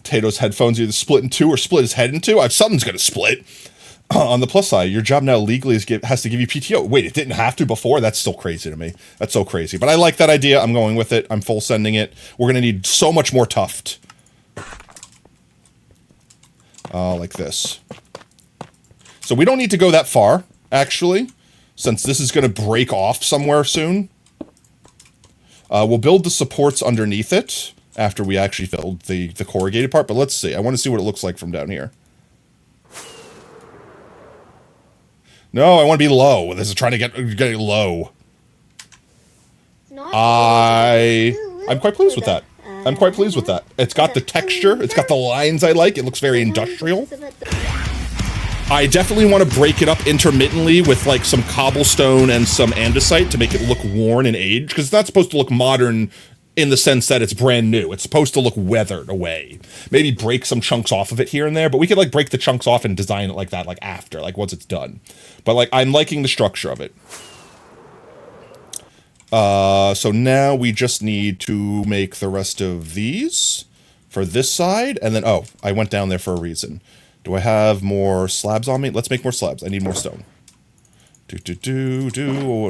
Tato's headphones either split in two or split his head in two. Something's going to split. On the plus side, your job now legally has to give you PTO. Wait, it didn't have to before? That's still crazy to me. That's so crazy. But I like that idea. I'm going with it. I'm full sending it. We're going to need so much more tuft. Like this. So we don't need to go that far, actually, since this is going to break off somewhere soon. We'll build the supports underneath it after we actually build the corrugated part. But let's see. I want to see what it looks like from down here. No, I want to be low. This is trying to get low. I'm quite pleased with that. It's got the texture. It's got the lines I like. It looks very industrial. I definitely want to break it up intermittently with like some cobblestone and some andesite to make it look worn and aged, because it's not supposed to look modern in the sense that it's brand new. It's supposed to look weathered away. Maybe break some chunks off of it here and there, but we could like break the chunks off and design it like that, like after, like once it's done. But like, I'm liking the structure of it. So now we just need to make the rest of these for this side. And then, I went down there for a reason. Do I have more slabs on me? Let's make more slabs. I need more stone.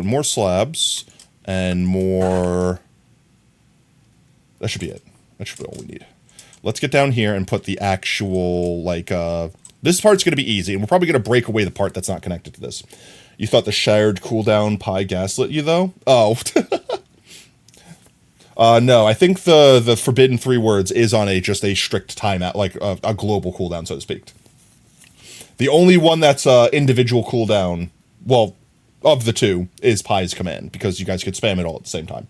More slabs and more. That should be it. That should be all we need. Let's get down here and put the actual, like, this part's going to be easy, and we're probably going to break away the part that's not connected to this. You thought the shared cooldown pie gaslit you, though? Oh. No, I think the forbidden 3 words is on just a strict timeout, like a global cooldown, so to speak. The only one that's individual cooldown, well, of the 2, is Pie's command, because you guys could spam it all at the same time.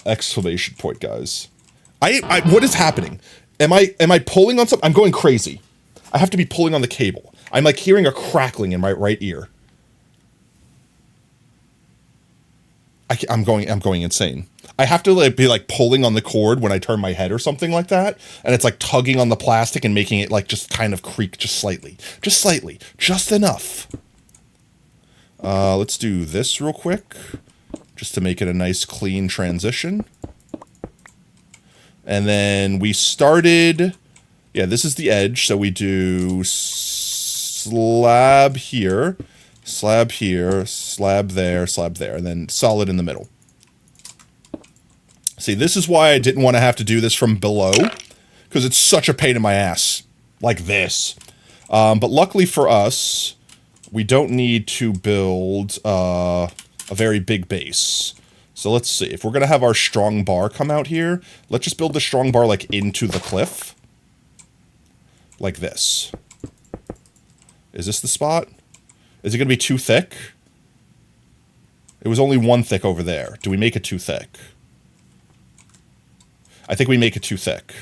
Exclamation point, guys. What is happening? Am I pulling on something? I'm going crazy. I have to be pulling on the cable. I'm like hearing a crackling in my right ear. I'm going insane. I have to be pulling on the cord when I turn my head or something like that, and it's like tugging on the plastic and making it just kind of creak just slightly, just enough. Let's do this real quick, just to make it a nice clean transition. And then we started, yeah, this is the edge, so we do slab here, slab there, and then solid in the middle. See, this is why I didn't want to have to do this from below, because it's such a pain in my ass, like this. But luckily for us, we don't need to build a very big base. So let's see, if we're going to have our strong bar come out here, let's just build the strong bar into the cliff. Like this. Is this the spot? Is it going to be too thick? It was only 1 thick over there. Do we make it too thick? I think we make it too thick.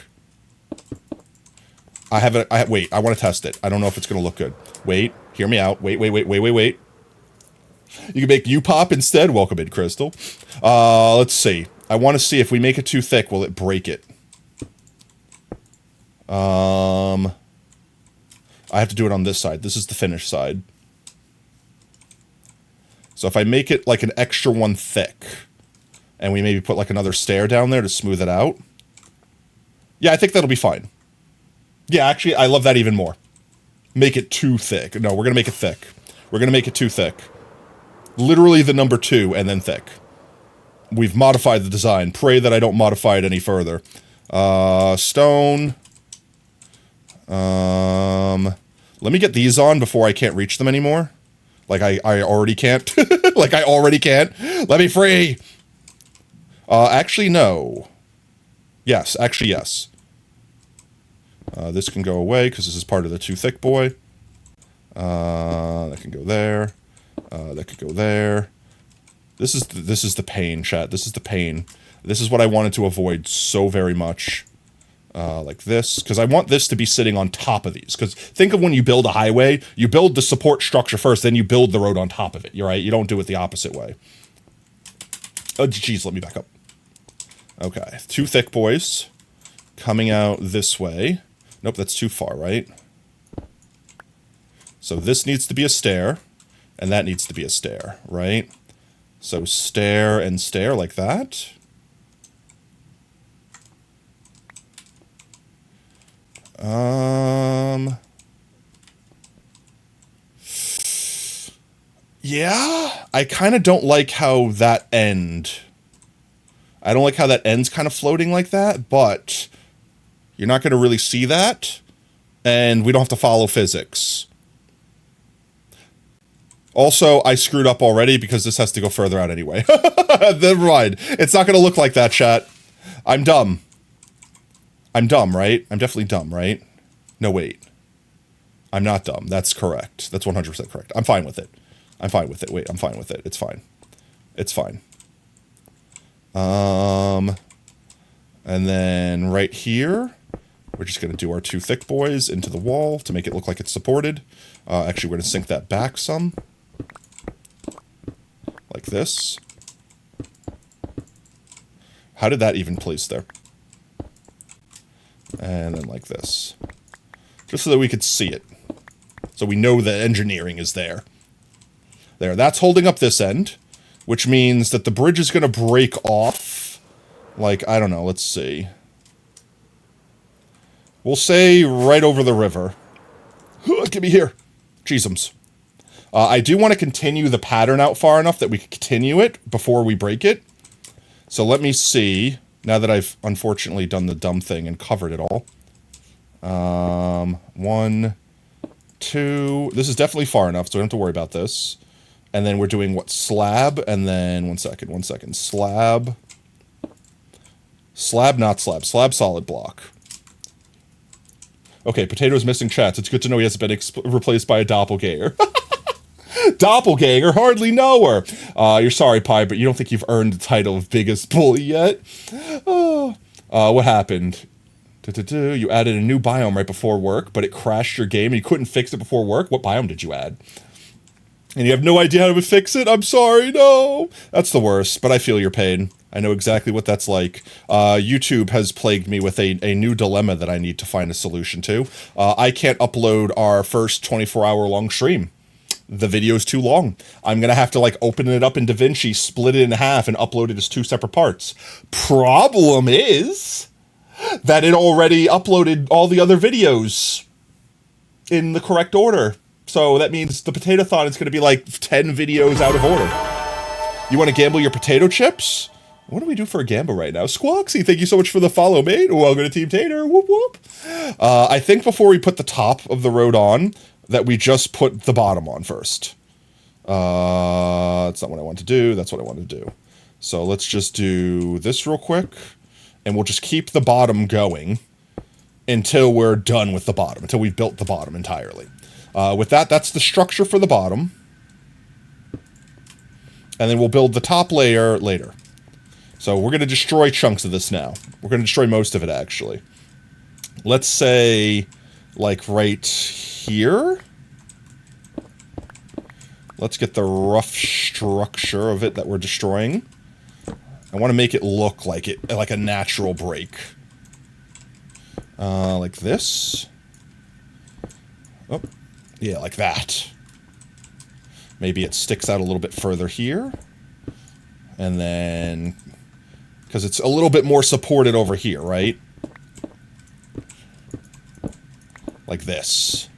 Wait, I want to test it. I don't know if it's going to look good. Wait, hear me out. Wait. You can make you pop instead. Welcome in, Crystal. Let's see. I want to see if we make it too thick, will it break it? I have to do it on this side. This is the finished side. So if I make it an extra 1 thick, and we maybe put another stair down there to smooth it out. Yeah, I think that'll be fine. Yeah, actually, I love that even more. Make it too thick. No, we're going to make it thick. We're going to make it too thick. Literally the number 2 and then thick. We've modified the design. Pray that I don't modify it any further. Stone. Let me get these on before I can't reach them anymore. I already can't. I already can't. Let me free. Actually, no. Yes, actually, yes. This can go away because this is part of the too thick boy. That can go there. That could go there. This is the pain, chat. This is the pain. This is what I wanted to avoid so very much. Like this, because I want this to be sitting on top of these. Because think of when you build a highway, you build the support structure first, then you build the road on top of it. You're right. You don't do it the opposite way. Oh, geez, let me back up. Okay, 2 thick boys coming out this way. Nope, that's too far, right? So this needs to be a stair, and that needs to be a stair, right? So stair and stair like that. Yeah, I kind of don't like how that end. I don't like how that end's kind of floating like that, but you're not going to really see that, and we don't have to follow physics. Also, I screwed up already because this has to go further out anyway. Never mind. It's not going to look like that, chat. I'm dumb. I'm dumb, right? I'm definitely dumb, right? No, wait. I'm not dumb. That's correct. That's 100% correct. I'm fine with it. I'm fine with it. Wait, I'm fine with it. It's fine. It's fine. And then right here, we're just going to do our 2 thick boys into the wall to make it look like it's supported. Actually, we're going to sink that back some. Like this. How did that even place there? And then like this. Just so that we could see it. So we know the engineering is there. There, that's holding up this end, which means that the bridge is going to break off. I don't know, let's see. We'll say right over the river. Get me here. Jeezums. I do want to continue the pattern out far enough that we can continue it before we break it. So let me see, now that I've unfortunately done the dumb thing and covered it all. 1, 2, this is definitely far enough, so we don't have to worry about this. And then we're doing what, slab, and then, one second, slab, Slab, not slab. Slab, solid block. Okay, Potato's missing chats. It's good to know he hasn't been replaced by a doppelganger. Doppelganger? Hardly know her. You're sorry, Pi, but you don't think you've earned the title of biggest bully yet? What happened? You added a new biome right before work, but it crashed your game and you couldn't fix it before work? What biome did you add? And you have no idea how to fix it? I'm sorry, no. That's the worst, but I feel your pain. I know exactly what that's like. YouTube has plagued me with a new dilemma that I need to find a solution to. I can't upload our first 24-hour-long stream. The video's too long. I'm going to have to, like, open it up in DaVinci, split it in half, and upload it as 2 separate parts. Problem is that it already uploaded all the other videos in the correct order. So that means the Potato-thon is going to be like 10 videos out of order. You want to gamble your potato chips? What do we do for a gamble right now? Squawksy, thank you so much for the follow, mate. Welcome to Team Tater. Whoop, whoop. I think before we put the top of the road on, that we just put the bottom on first. That's not what I want to do. That's what I want to do. So let's just do this real quick. And we'll just keep the bottom going until we're done with the bottom. Until we've built the bottom entirely. With that, that's the structure for the bottom. And then we'll build the top layer later. So we're going to destroy chunks of this now. We're going to destroy most of it, actually. Let's say, like, right here. Let's get the rough structure of it that we're destroying. I want to make it look like a natural break. Like this. Oh, yeah, like that. Maybe it sticks out a little bit further here. And then, because it's a little bit more supported over here, right? Like this.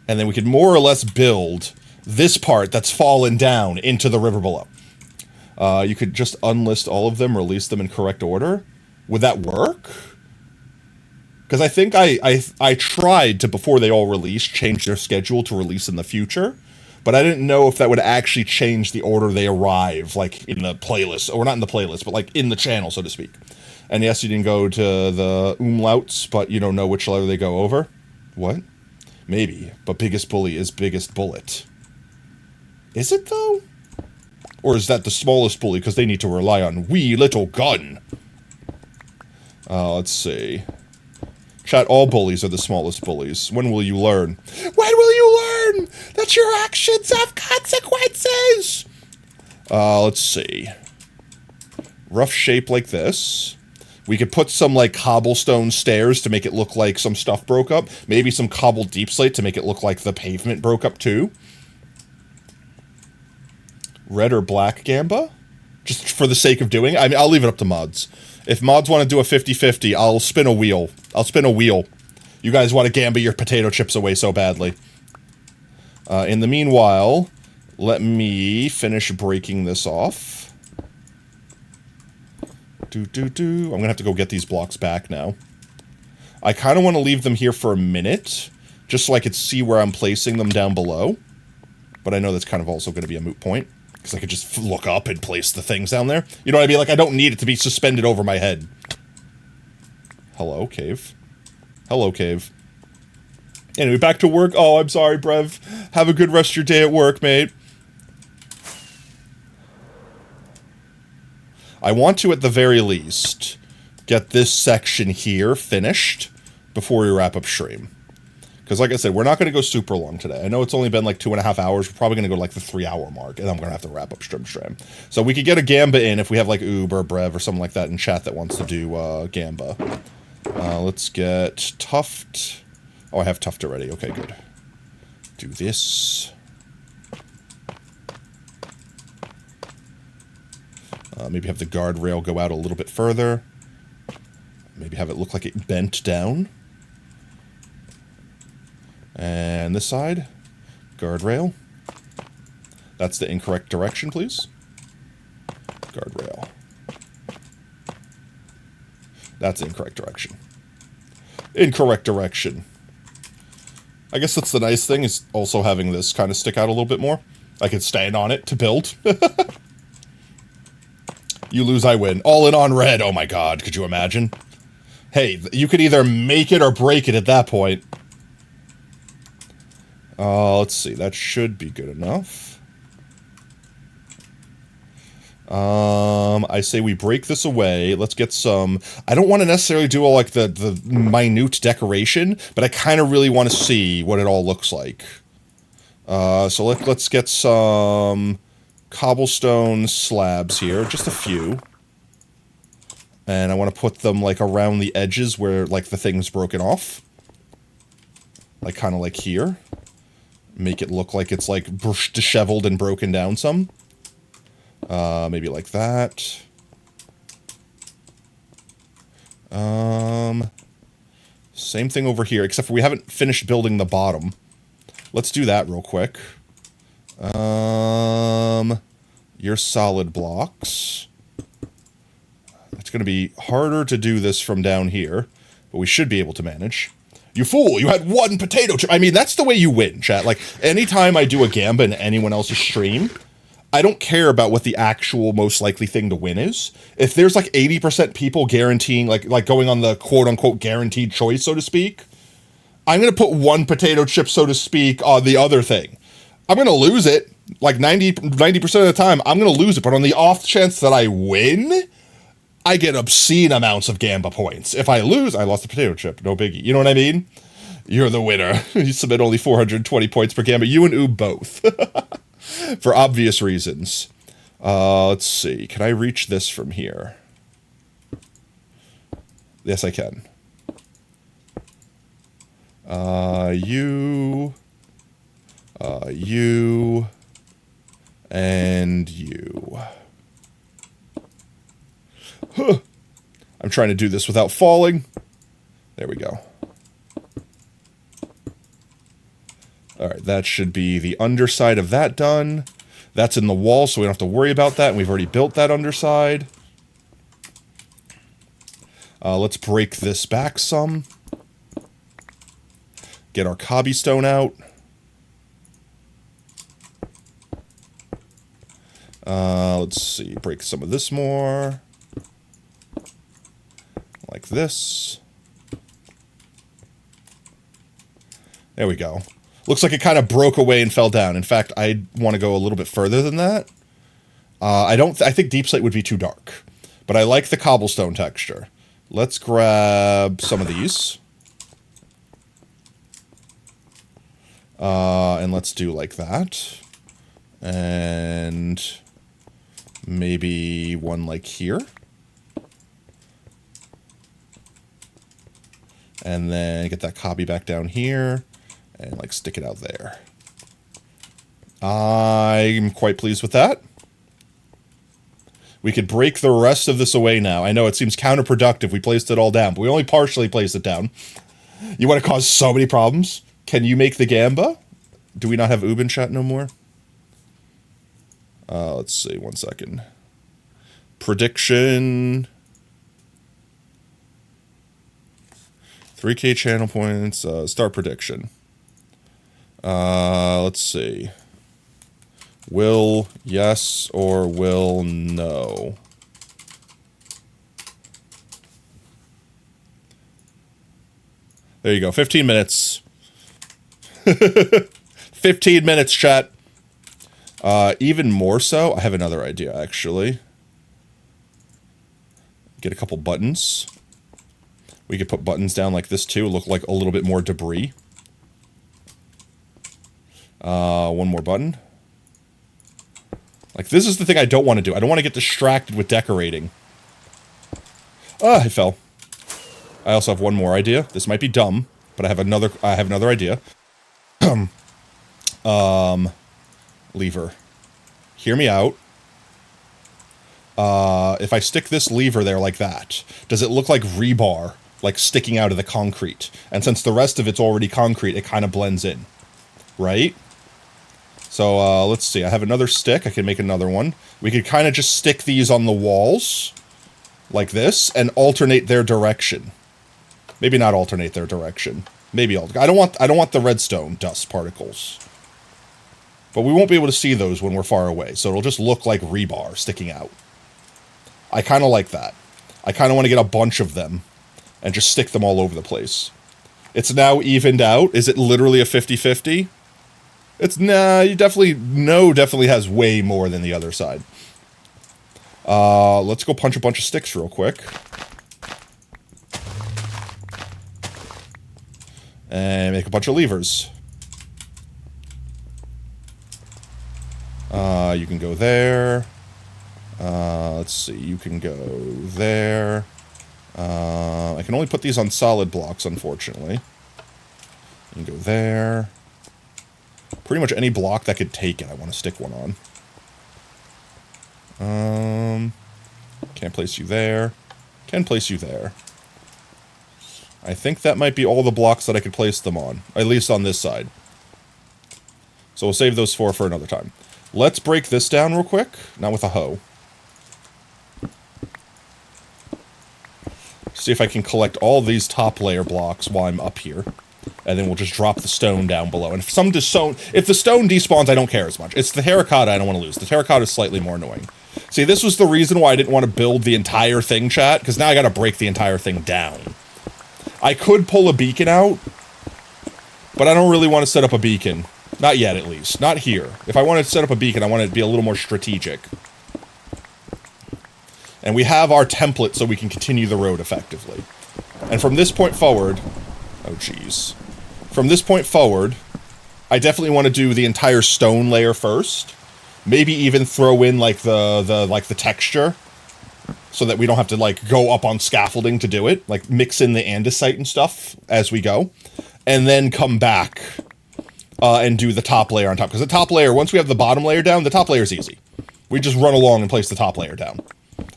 And then we could more or less build this part that's fallen down into the river below. You could just unlist all of them, release them in correct order. Would that work? Because I think I tried to, before they all released, change their schedule to release in the future. But I didn't know if that would actually change the order they arrive, like, in the playlist. Or not in the playlist, but, like, in the channel, so to speak. And yes, you didn't go to the umlauts, but you don't know which letter they go over. What? Maybe, but biggest bully is biggest bullet. Is it, though? Or is that the smallest bully, because they need to rely on wee little gun? Let's see. Chat, all bullies are the smallest bullies. When will you learn? When will you learn that your actions have consequences? Let's see. Rough shape like this. We could put some, like, cobblestone stairs to make it look like some stuff broke up. Maybe some cobbled deep slate to make it look like the pavement broke up, too. Red or black gamba? Just for the sake of doing it? I mean, I'll leave it up to mods. If mods want to do a 50-50, I'll spin a wheel. I'll spin a wheel. You guys want to gamba your potato chips away so badly. In the meanwhile, let me finish breaking this off. I'm gonna have to go get these blocks back now. I kind of want to leave them here for a minute, just so I could see where I'm placing them down below. But I know that's kind of also going to be a moot point, because I could just look up and place the things down there. You know what I mean? Like, I don't need it to be suspended over my head. Hello, cave. Hello, cave. Anyway, back to work. Oh, I'm sorry, Brev. Have a good rest of your day at work, mate. I want to, at the very least, get this section here finished before we wrap up stream. Because, like I said, we're not going to go super long today. I know it's only been like 2.5 hours. We're probably going to go like the 3-hour mark, and I'm going to have to wrap up stream. So we could get a Gamba in if we have like Oob or Brev or something like that in chat that wants to do Gamba. Let's get Tuft. Oh, I have Tuft already. Okay, good. Do this. Maybe have the guardrail go out a little bit further. Maybe have it look like it bent down. And this side, guardrail. That's the incorrect direction, please. Guardrail. That's the incorrect direction. Incorrect direction. I guess that's the nice thing, is also having this kind of stick out a little bit more. I can stand on it to build. You lose, I win. All in on red. Oh my god, could you imagine? Hey, you could either make it or break it at that point. Let's see. That should be good enough. I say we break this away. Let's get some... I don't want to necessarily do all, like, the minute decoration, but I kind of really want to see what it all looks like. So let's get some cobblestone slabs here. Just a few. And I want to put them, like, around the edges where, like, the thing's broken off. Like, kind of like here. Make it look like it's, like, disheveled and broken down some. Maybe like that. Same thing over here, except for we haven't finished building the bottom. Let's do that real quick. Your solid blocks. It's going to be harder to do this from down here, but we should be able to manage. You fool! You had one potato chip! I mean, that's the way you win, chat. Like, anytime I do a gamba in anyone else's stream, I don't care about what the actual most likely thing to win is. If there's like 80% people guaranteeing, like going on the quote-unquote guaranteed choice, so to speak, I'm going to put one potato chip, so to speak, on the other thing. I'm going to lose it. Like 90% of the time, I'm going to lose it. But on the off chance that I win, I get obscene amounts of gamba points. If I lose, I lost the potato chip. No biggie. You know what I mean? You're the winner. You submit only 420 points per gamba. You and Oob both. For obvious reasons. Let's see. Can I reach this from here? Yes, I can. You, and you. Huh. I'm trying to do this without falling. There we go. Alright, that should be the underside of that done. That's in the wall, so we don't have to worry about that, and we've already built that underside. Let's break this back some. Get our cobblestone out. Let's see, break some of this more. Like this. There we go. Looks like it kind of broke away and fell down. In fact, I want to go a little bit further than that. I think deep slate would be too dark. But I like the cobblestone texture. Let's grab some of these. And let's do like that. And maybe one like here. And then get that copy back down here. And, like, stick it out there. I'm quite pleased with that. We could break the rest of this away now. I know it seems counterproductive. We placed it all down, but we only partially placed it down. You want to cause so many problems? Can you make the gamba? Do we not have Oob in chat no more? Let's see. 1 second. Prediction. 3K channel points. Start prediction. Let's see. Will yes or will no? There you go. 15 minutes. 15 minutes, chat. Even more so, I have another idea, actually. Get a couple buttons. We could put buttons down like this, too. Look like a little bit more debris. One more button. Like, this is the thing I don't want to do. I don't want to get distracted with decorating. Ah, I fell. I also have one more idea. This might be dumb, but I have another idea. Lever. Hear me out. If I stick this lever there like that, does it look like rebar, like sticking out of the concrete? And since the rest of it's already concrete, it kind of blends in. Right? So, let's see. I have another stick. I can make another one. We could kind of just stick these on the walls, like this, and alternate their direction. Maybe not alternate their direction. Maybe I don't want the redstone dust particles. But we won't be able to see those when we're far away, so it'll just look like rebar sticking out. I kind of like that. I kind of want to get a bunch of them and just stick them all over the place. It's now evened out. Is it literally a 50-50? It's, nah, definitely has way more than the other side. Let's go punch a bunch of sticks real quick. And make a bunch of levers. You can go there. Let's see, you can go there. I can only put these on solid blocks, unfortunately. You can go there. Pretty much any block that could take it, I want to stick one on. Can't place you there. Can place you there. I think that might be all the blocks that I could place them on, at least on this side. So we'll save those four for another time. Let's break this down real quick, not with a hoe. See if I can collect all these top layer blocks while I'm up here. And then we'll just drop the stone down below. And if the stone despawns, I don't care as much. It's the terracotta I don't want to lose. The terracotta is slightly more annoying. See, this was the reason why I didn't want to build the entire thing, chat, because now I gotta break the entire thing down. I could pull a beacon out, but I don't really want to set up a beacon. Not yet, at least. Not here. If I want to set up a beacon, I want it to be a little more strategic. And we have our template so we can continue the road effectively. And from this point forward... Oh, jeez. From this point forward, I definitely want to do the entire stone layer first. Maybe even throw in, like, the texture. So that we don't have to, like, go up on scaffolding to do it. Like, mix in the andesite and stuff as we go. And then come back and do the top layer on top. Because the top layer, once we have the bottom layer down, the top layer is easy. We just run along and place the top layer down.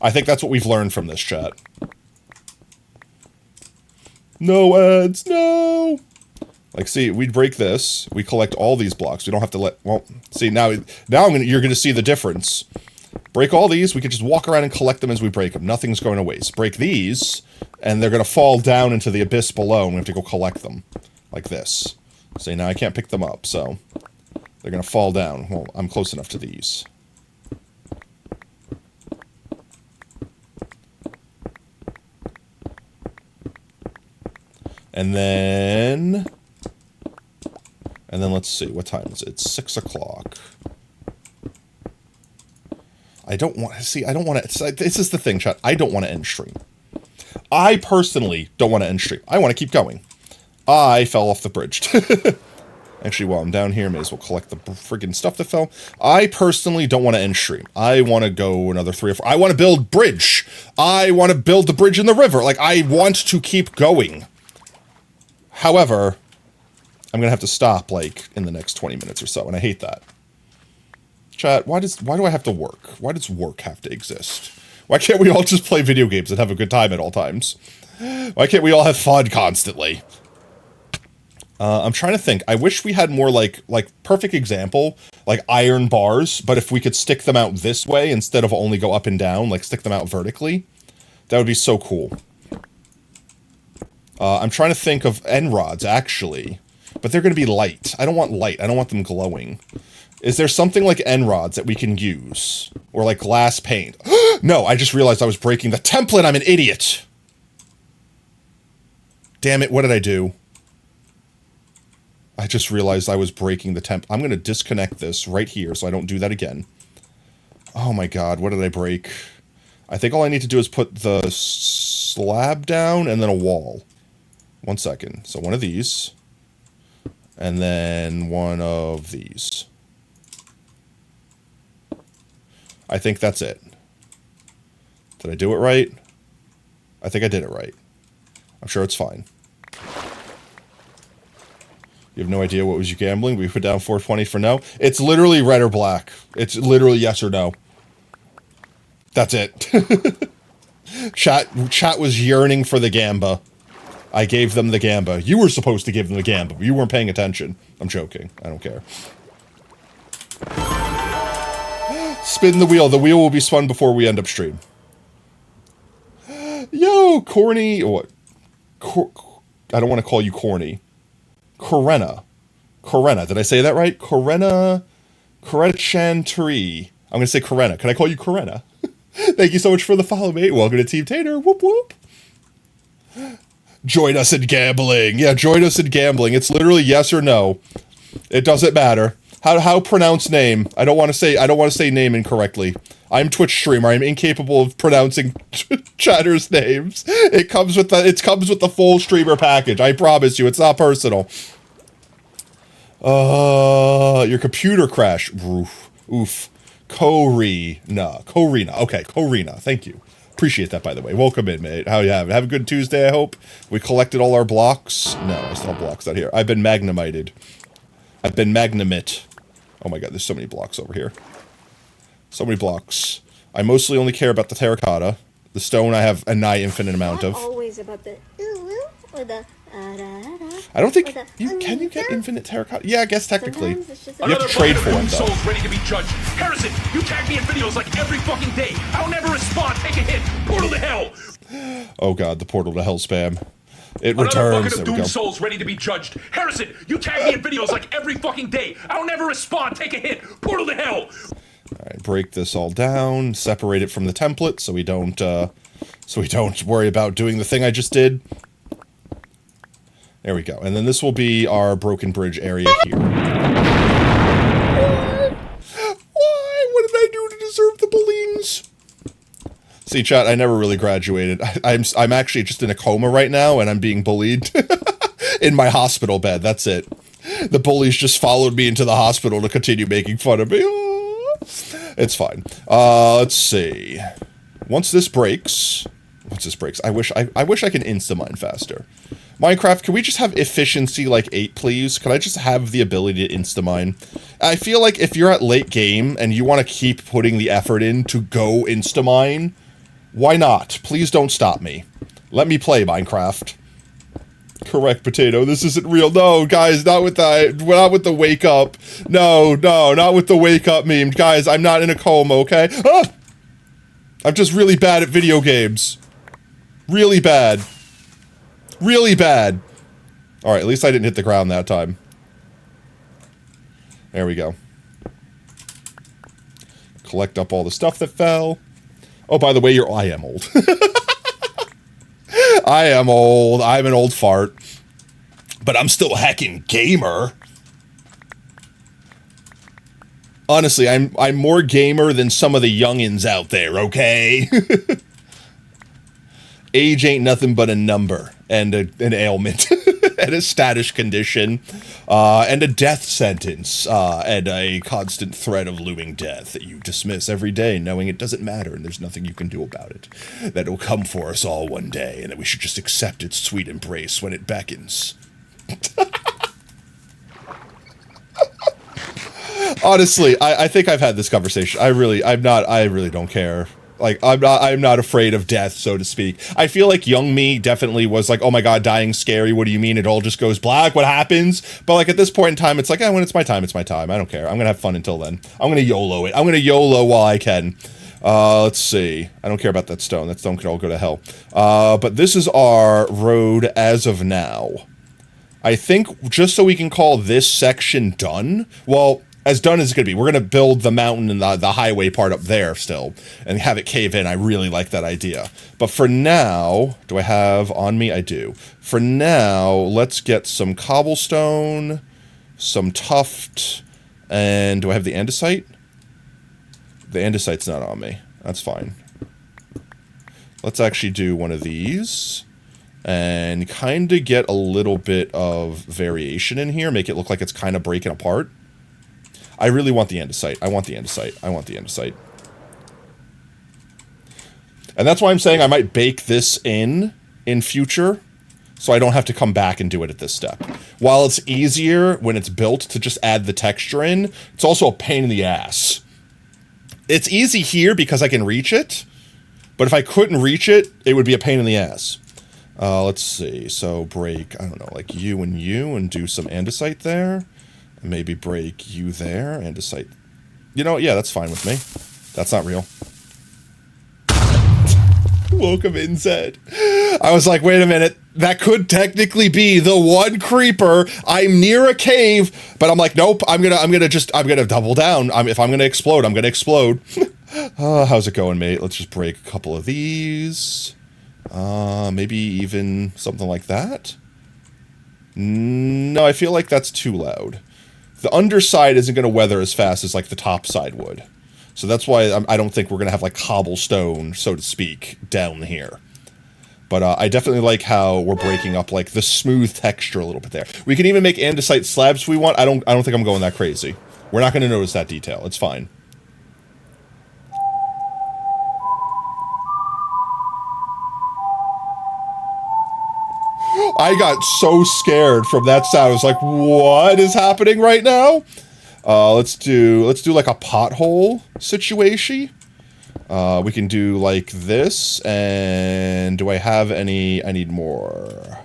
I think that's what we've learned from this, chat. No ads, no! Like, see, we break this. We collect all these blocks. We don't have to let... Well, see, now you're going to see the difference. Break all these. We can just walk around and collect them as we break them. Nothing's going to waste. Break these, and they're going to fall down into the abyss below, and we have to go collect them. Like this. See, now I can't pick them up, so... They're going to fall down. Well, I'm close enough to these. And then let's see, what time is it? It's 6 o'clock. I don't want to, this is the thing, chat, I don't want to end stream. I personally don't want to end stream. I want to keep going. I fell off the bridge. Actually, while I'm down here, may as well collect the friggin' stuff that fell. I personally don't want to end stream. I want to go another 3 or 4. I want to build bridge. I want to build the bridge in the river. Like, I want to keep going. However, I'm going to have to stop, like, in the next 20 minutes or so, and I hate that. Chat, why do I have to work? Why does work have to exist? Why can't we all just play video games and have a good time at all times? Why can't we all have fun constantly? I'm trying to think. I wish we had more, like, perfect example, like iron bars, but if we could stick them out this way instead of only go up and down, like stick them out vertically, that would be so cool. I'm trying to think of end rods, actually. But they're going to be light. I don't want light. I don't want them glowing. Is there something like end rods that we can use? Or like glass paint? No, I just realized I was breaking the template. I'm an idiot. Damn it, what did I do? I just realized I was breaking the template. I'm going to disconnect this right here so I don't do that again. Oh my god, what did I break? I think all I need to do is put the slab down and then a wall. 1 second. So one of these. And then one of these. I think that's it. Did I do it right? I think I did it right. I'm sure it's fine. You have no idea what was you gambling? We put down 420 for no. It's literally red or black. It's literally yes or no. That's it. Chat was yearning for the gamba. I gave them the gamba. You were supposed to give them the gamba, but you weren't paying attention. I'm joking. I don't care. Spin the wheel. The wheel will be spun before we end up stream. Yo, corny. What? I don't want to call you corny. Corena. Corena. Did I say that right? Corena. Corena Chantry. I'm going to say Corena. Can I call you Corena? Thank you so much for the follow, mate. Welcome to Team Tater. Whoop, whoop. Join us in gambling. Yeah, join us in gambling. It's literally yes or no. It doesn't matter. How pronounce name? I don't want to say name incorrectly. I'm Twitch streamer. I'm incapable of pronouncing chatters' names. It comes with the full streamer package. I promise you, it's not personal. Your computer crash. Oof. Corina. Okay, Corina. Thank you. Appreciate that, by the way. Welcome in, mate. How you having? Have a good Tuesday, I hope. We collected all our blocks. No, I still have blocks out here. I've been magnemited. I've been magnamit. Oh my god, there's so many blocks over here. So many blocks. I mostly only care about the terracotta. The stone I have a nigh infinite amount of. Always about the or the I don't think can you get infinite terracotta? Yeah, I guess technically. You have to trade for them, though. Souls ready to be judged. Harrison, you tag me in videos like every fucking day. I'll never respond. Take a hit. Portal to hell. Oh god, the portal to hell spam. It Another returns. bucket of doom souls ready to be judged. Harrison, you tag me in videos like every fucking day. I'll never respond. Take a hit. Portal to hell. Alright, break this all down, separate it from the template so we don't worry about doing the thing I just did. There we go. And then this will be our broken bridge area here. Why? What did I do to deserve the bullies? See, chat, I never really graduated. I'm actually just in a coma right now, and I'm being bullied in my hospital bed. That's it. The bullies just followed me into the hospital to continue making fun of me. Oh, it's fine. Let's see. Once this breaks, I wish I could insta-mine faster. Minecraft, can we just have efficiency like 8, please? Can I just have the ability to insta-mine? I feel like if you're at late game and you want to keep putting the effort in to go insta-mine, why not? Please don't stop me. Let me play Minecraft. Correct, Potato. This isn't real. No, guys, not with the wake up. No, not with the wake up meme. Guys, I'm not in a coma, okay? Ah! I'm just really bad at video games. Really bad. Really bad. Alright, at least I didn't hit the ground that time. There we go. Collect up all the stuff that fell. Oh, by the way, I am old. I am old. I'm an old fart. But I'm still a heckin' gamer. Honestly, I'm more gamer than some of the youngins out there, okay? Age ain't nothing but a number and an ailment and a status condition and a death sentence and a constant threat of looming death that you dismiss every day knowing it doesn't matter and there's nothing you can do about it. That it'll come for us all one day and that we should just accept its sweet embrace when it beckons. Honestly, I think I've had this conversation. I really don't care. Like, I'm not afraid of death, so to speak. I feel like young me definitely was like, oh my god, dying's scary, what do you mean? It all just goes black, what happens? But like, at this point in time, it's like, when it's my time, it's my time. I don't care. I'm gonna have fun until then. I'm gonna YOLO it. I'm gonna YOLO while I can. Let's see. I don't care about that stone. That stone could all go to hell. But this is our road as of now. I think, just so we can call this section done, well, as done as it's going to be. We're going to build the mountain and the highway part up there still and have it cave in. I really like that idea. But for now, do I have on me? I do. For now, let's get some cobblestone, some tuft, and do I have the andesite? The andesite's not on me. That's fine. Let's actually do one of these and kind of get a little bit of variation in here. Make it look like it's kind of breaking apart. I really want the andesite. I want the andesite. I want the andesite. And that's why I'm saying I might bake this in future, so I don't have to come back and do it at this step. While it's easier when it's built to just add the texture in, it's also a pain in the ass. It's easy here because I can reach it, but if I couldn't reach it, it would be a pain in the ass. Let's see. So break, I don't know, like you and do some andesite there. Maybe break you there, andesite. You know what? Yeah, that's fine with me. That's not real. Welcome in, Zed. I was like, wait a minute. That could technically be the one creeper. I'm near a cave, but I'm like, nope. I'm gonna double down. If I'm gonna explode, I'm gonna explode. How's it going, mate? Let's just break a couple of these. Maybe even something like that. No, I feel like that's too loud. The underside isn't going to weather as fast as like the top side would. So that's why I don't think we're going to have like cobblestone, so to speak, down here. But I definitely like how we're breaking up like the smooth texture a little bit there. We can even make andesite slabs if we want. I don't think I'm going that crazy. We're not going to notice that detail. It's fine. I got so scared from that sound. I was like, what is happening right now? Let's do like a pothole situation. We can do like this, and do I have any? I need more.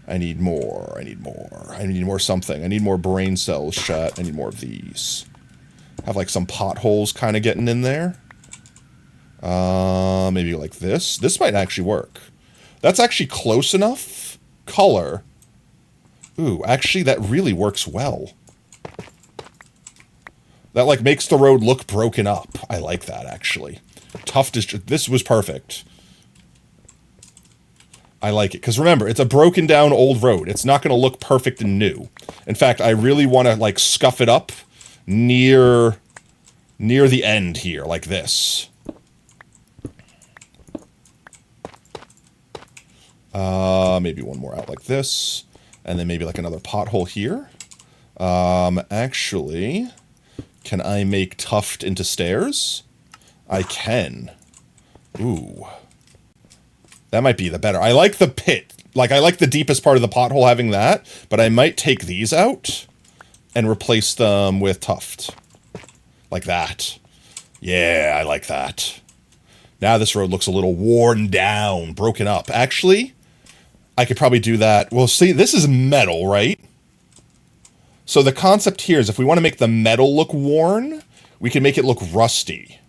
I need more something. I need more brain cells, chat. I need more of these. Have like some potholes kind of getting in there. Maybe like this. This might actually work. That's actually close enough. Color. Ooh, actually that really works well. That like makes the road look broken up. I like that actually. Tough this was perfect. I like it because remember, it's a broken down old road. It's not going to look perfect and new. In fact, I really want to like scuff it up near the end here like this. Maybe one more out like this, and then maybe like another pothole here. Actually, can I make tuft into stairs? I can. Ooh. That might be the better. I like the pit. Like, I like the deepest part of the pothole having that, but I might take these out and replace them with tuft. Like that. Yeah, I like that. Now this road looks a little worn down, broken up. Actually, I could probably do that. Well, see, this is metal, right? So the concept here is if we want to make the metal look worn, we can make it look rusty.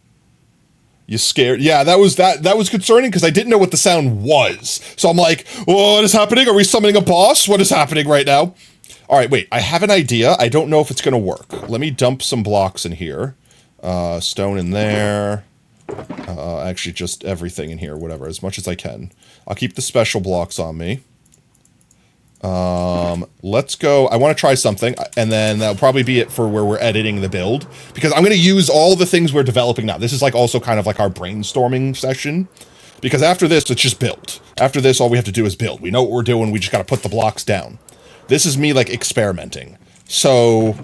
You scared? Yeah, that was concerning because I didn't know what the sound was. So I'm like, what is happening? Are we summoning a boss? What is happening right now? All right, wait, I have an idea. I don't know if it's going to work. Let me dump some blocks in here. Stone in there. Actually, just everything in here, whatever, as much as I can. I'll keep the special blocks on me. Let's go. I want to try something, and then that'll probably be it for where we're editing the build, because I'm going to use all the things we're developing now. This is like also kind of like our brainstorming session, because after this, it's just build. After this, all we have to do is build. We know what we're doing. We just got to put the blocks down. This is me like experimenting. So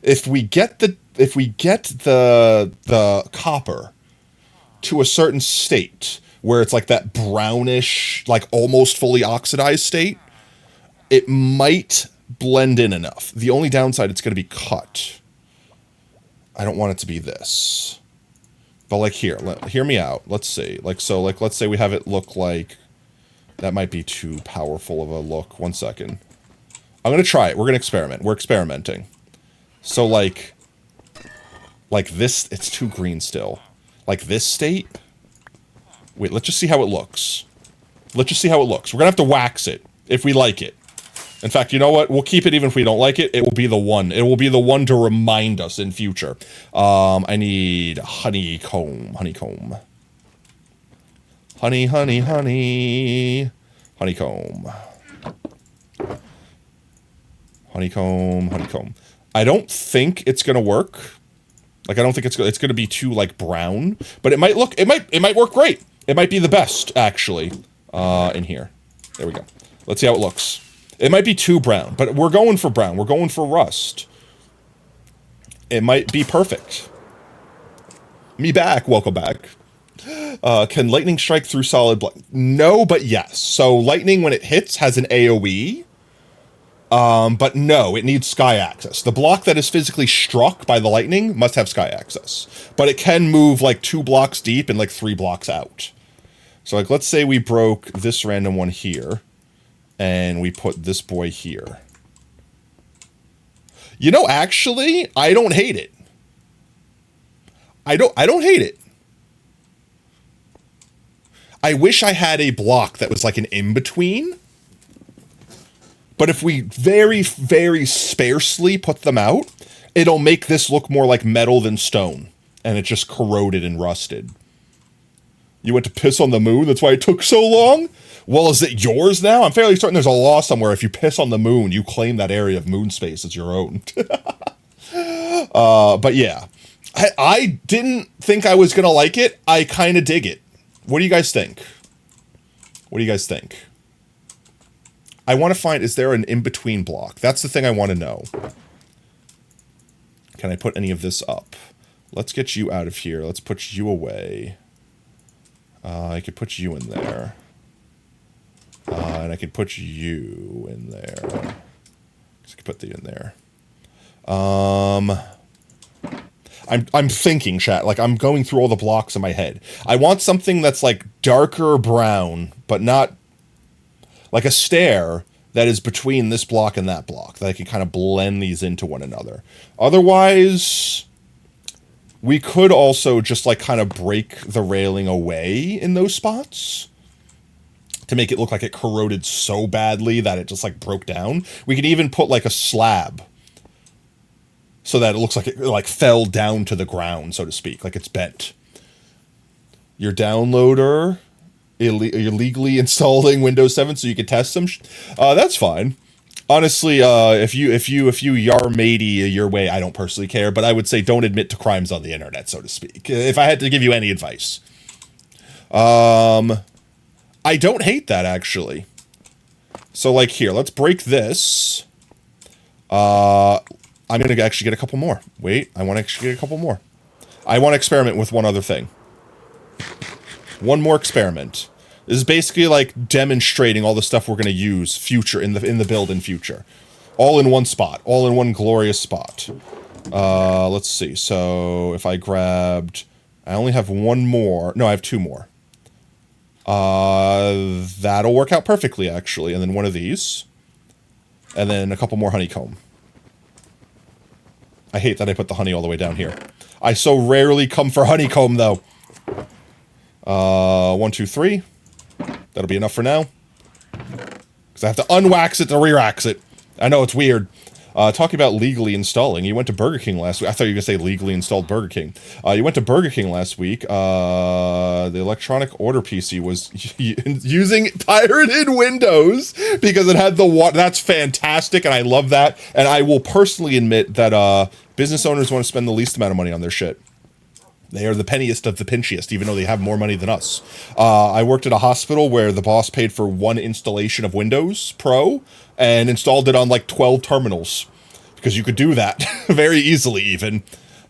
if we get the copper to a certain state where it's like that brownish, like almost fully oxidized state, it might blend in enough. The only downside, it's going to be cut. I don't want it to be this. But like here, hear me out. Let's see. Let's say we have it look like, that might be too powerful of a look. 1 second. I'm going to try it. We're going to experiment. We're experimenting. So like this, it's too green still. Like this state. Wait, let's just see how it looks. Let's just see how it looks. We're going to have to wax it if we like it. In fact, you know what? We'll keep it even if we don't like it. It will be the one. It will be the one to remind us in future. I need honeycomb. Honeycomb. Honey. Honeycomb. Honeycomb. I don't think it's going to work. Like, I don't think it's going to be too, like, brown. But it might look, it might work great. It might be the best, actually, in here. There we go. Let's see how it looks. It might be too brown, but we're going for brown. We're going for rust. It might be perfect. Me back. Welcome back. Can lightning strike through solid block? No, but yes. So lightning, when it hits, has an AoE. But no, it needs sky access. The block that is physically struck by the lightning must have sky access. But it can move like 2 blocks deep and like 3 blocks out. So like, let's say we broke this random one here. And we put this boy here. You know, actually, I don't hate it. I don't hate it. I wish I had a block that was like an in-between. But if we very, very sparsely put them out, it'll make this look more like metal than stone. and it just corroded and rusted. You went to piss on the moon? That's why it took so long? Well, is it yours now? I'm fairly certain there's a law somewhere. If you piss on the moon, you claim that area of moon space as your own. But yeah, I didn't think I was going to like it. I kind of dig it. What do you guys think? What do you guys think? I want to find, is there an in-between block? That's the thing I want to know. Can I put any of this up? Let's get you out of here. Let's put you away. I could put you in there. And I could put you in there. I could put you in there. I'm thinking, chat. Like, I'm going through all the blocks in my head. I want something that's, like, darker brown, but not... like a stair that is between this block and that block, that I can kind of blend these into one another. Otherwise, we could also just, like, kind of break the railing away in those spots to make it look like it corroded so badly that it just, like, broke down. We could even put, like, a slab so that it looks like it, like, fell down to the ground, so to speak, like it's bent. Your downloader... you're legally installing Windows 7 so you can test them. That's fine. Honestly, if you yar matey your way, I don't personally care, but I would say don't admit to crimes on the internet, so to speak. If I had to give you any advice. I don't hate that, actually. So, like, here, let's break this. I'm going to actually get a couple more. Wait, I want to actually get a couple more. I want to experiment with one other thing. One more experiment. This is basically like demonstrating all the stuff we're going to use in the build in future. All in one spot. All in one glorious spot. Let's see. So if I grabbed... I only have one more. No, I have two more. That'll work out perfectly, actually. And then one of these. And then a couple more honeycomb. I hate that I put the honey all the way down here. I so rarely come for honeycomb, though. 1, 2, 3. That'll be enough for now. Because I have to unwax it to re-wax it. I know, it's weird. Talking about legally installing, you went to Burger King last week. I thought you were going to say legally installed Burger King. You went to Burger King last week. The electronic order PC was using pirated Windows because it had the water. That's fantastic, and I love that. And I will personally admit that business owners want to spend the least amount of money on their shit. They are the penniest of the pinchiest, even though they have more money than us. I worked at a hospital where the boss paid for one installation of Windows Pro and installed it on like 12 terminals. Because you could do that very easily, even.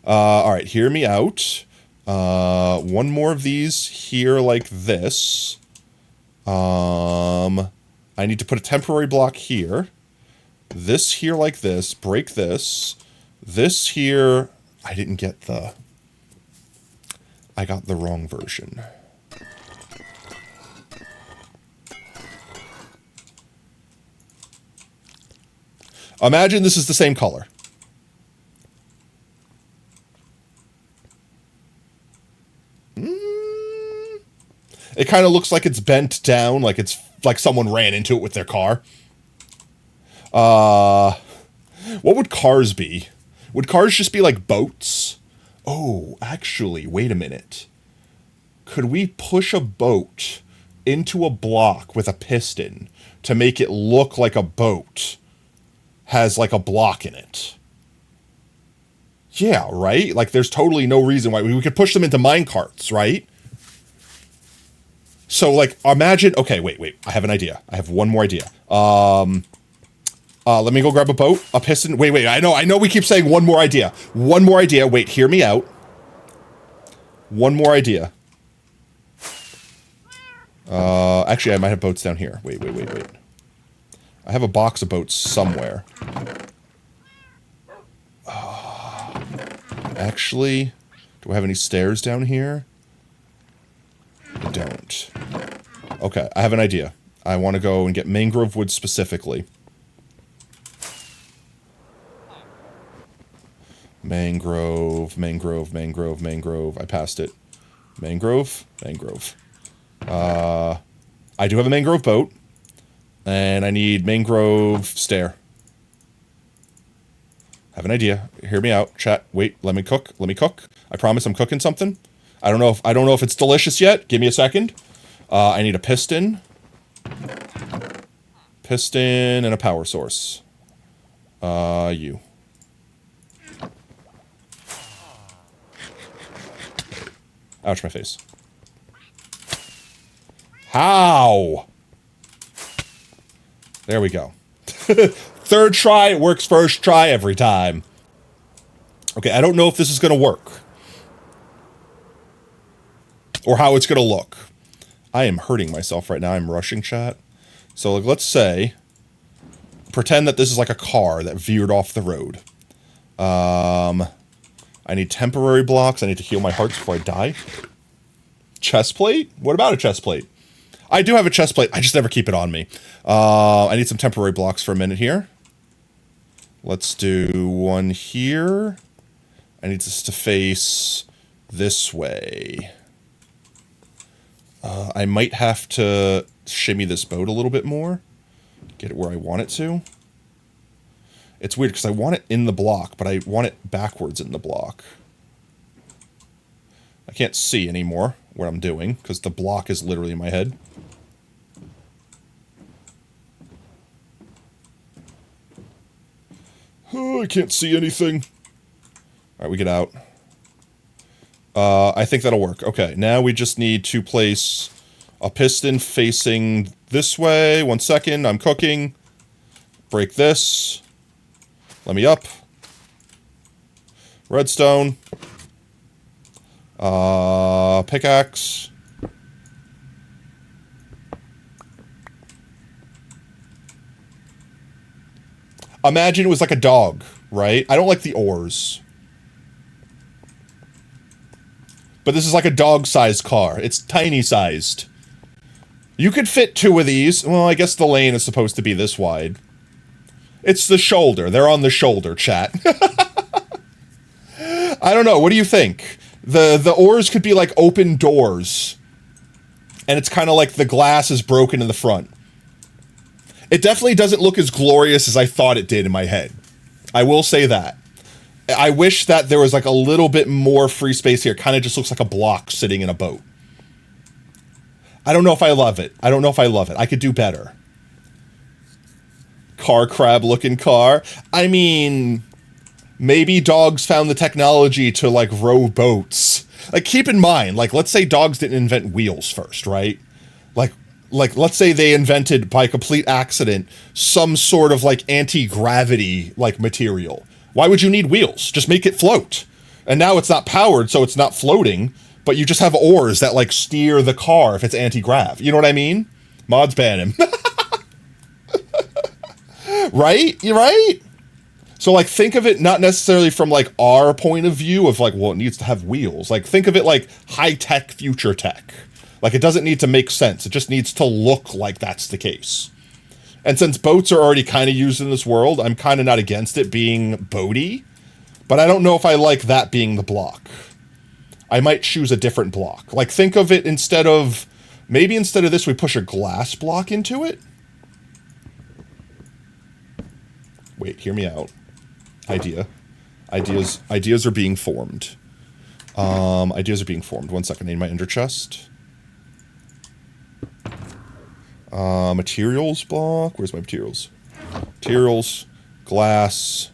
All right, hear me out. One more of these here like this. I need to put a temporary block here. This here like this. Break this. This here... I didn't get the... I got the wrong version. Imagine this is the same color. It kind of looks like it's bent down, like it's like someone ran into it with their car. What would cars be? Would cars just be like boats? Oh, actually, wait a minute. Could we push a boat into a block with a piston to make it look like a boat has like a block in it? Yeah, right? Like there's totally no reason why we could push them into minecarts, right? So like imagine, okay, wait. I have an idea. I have one more idea. Let me go grab a boat, a piston. Wait. I know we keep saying one more idea. One more idea. Wait, hear me out. One more idea. Actually, I might have boats down here. Wait. I have a box of boats somewhere. Actually, do I have any stairs down here? I don't. Okay, I have an idea. I want to go and get mangrove wood specifically. Mangrove. I passed it. Mangrove. I do have a mangrove boat. And I need mangrove stair. have an idea. Hear me out, chat. Wait, let me cook. Let me cook. I promise I'm cooking something. I don't know if it's delicious yet. Give me a second. I need a piston. Piston and a power source. You. Ouch, my face. How? There we go. Third try, it works first try every time. Okay, I don't know if this is going to work. Or how it's going to look. I am hurting myself right now. I'm rushing chat. So like, let's say, pretend that this is like a car that veered off the road. I need temporary blocks. I need to heal my hearts before I die. Chest plate? What about a chest plate? I do have a chest plate. I just never keep it on me. I need some temporary blocks for a minute here. Let's do one here. I need this to face this way. I might have to shimmy this boat a little bit more. Get it where I want it to. It's weird because I want it in the block, but I want it backwards in the block. I can't see anymore what I'm doing because the block is literally in my head. Oh, I can't see anything. All right, we get out. I think that'll work. Okay, now we just need to place a piston facing this way. 1 second, I'm cooking. Break this. Let me up. Redstone. Pickaxe. Imagine it was like a dog, right? I don't like the oars. But this is like a dog-sized car. It's tiny-sized. You could fit 2 of these. Well, I guess the lane is supposed to be this wide. It's the shoulder. They're on the shoulder, chat. I don't know. What do you think? The oars could be like open doors. And it's kind of like the glass is broken in the front. It definitely doesn't look as glorious as I thought it did in my head. I will say that. I wish that there was like a little bit more free space here. It kind of just looks like a block sitting in a boat. I don't know if I love it. I don't know if I love it. I could do better. Car crab looking car. I mean, maybe dogs found the technology to like row boats. Like keep in mind, like let's say dogs didn't invent wheels first, right? Like let's say they invented by complete accident some sort of like anti-gravity like material. Why would you need wheels? Just make it float. And now it's not powered, so it's not floating, but you just have oars that like steer the car if it's anti-grav. You know what I mean? Mods ban him. Right? You're right? So like think of it not necessarily from like our point of view of like, well, it needs to have wheels. Like think of it like high-tech future tech. Like it doesn't need to make sense. It just needs to look like that's the case. And since boats are already kind of used in this world, I'm kind of not against it being boaty. But I don't know if I like that being the block. I might choose a different block. Like think of it instead of, maybe instead of this we push a glass block into it. Wait, hear me out. Ideas are being formed. Ideas are being formed. 1 second, I need my ender chest. Materials block. Where's my materials? Materials, glass.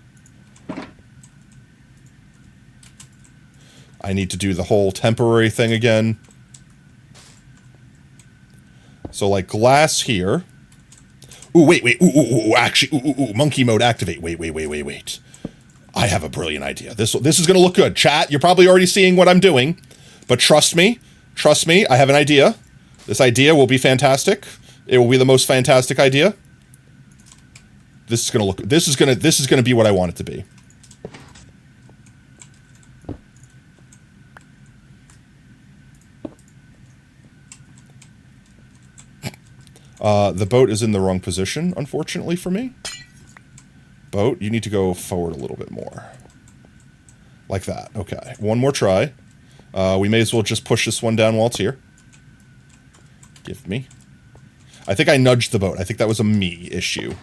I need to do the whole temporary thing again. So like glass here. Ooh, wait. Ooh, actually, ooh, monkey mode activate. Wait. I have a brilliant idea. This is gonna look good. Chat, you're probably already seeing what I'm doing, but trust me, I have an idea. This idea will be fantastic. It will be the most fantastic idea. This is gonna be what I want it to be. The boat is in the wrong position, unfortunately for me. Boat, you need to go forward a little bit more. Like that. Okay. One more try. We may as well just push this one down while it's here. Give me. I think I nudged the boat. I think that was a me issue.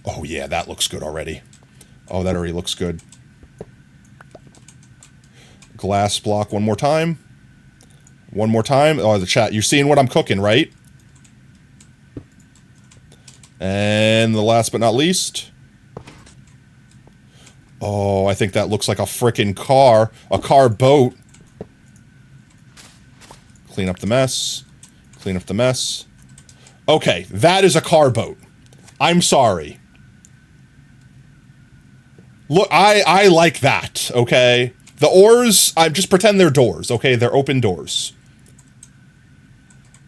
Oh yeah, that looks good already. Oh, that already looks good. Glass block one more time. One more time. Oh, the chat. You're seeing what I'm cooking, right? And the last but not least. Oh, I think that looks like a frickin' car. A car boat. Clean up the mess. Clean up the mess. Okay, that is a car boat. I'm sorry. Look, I like that, okay? The oars, I just pretend they're doors, okay? They're open doors.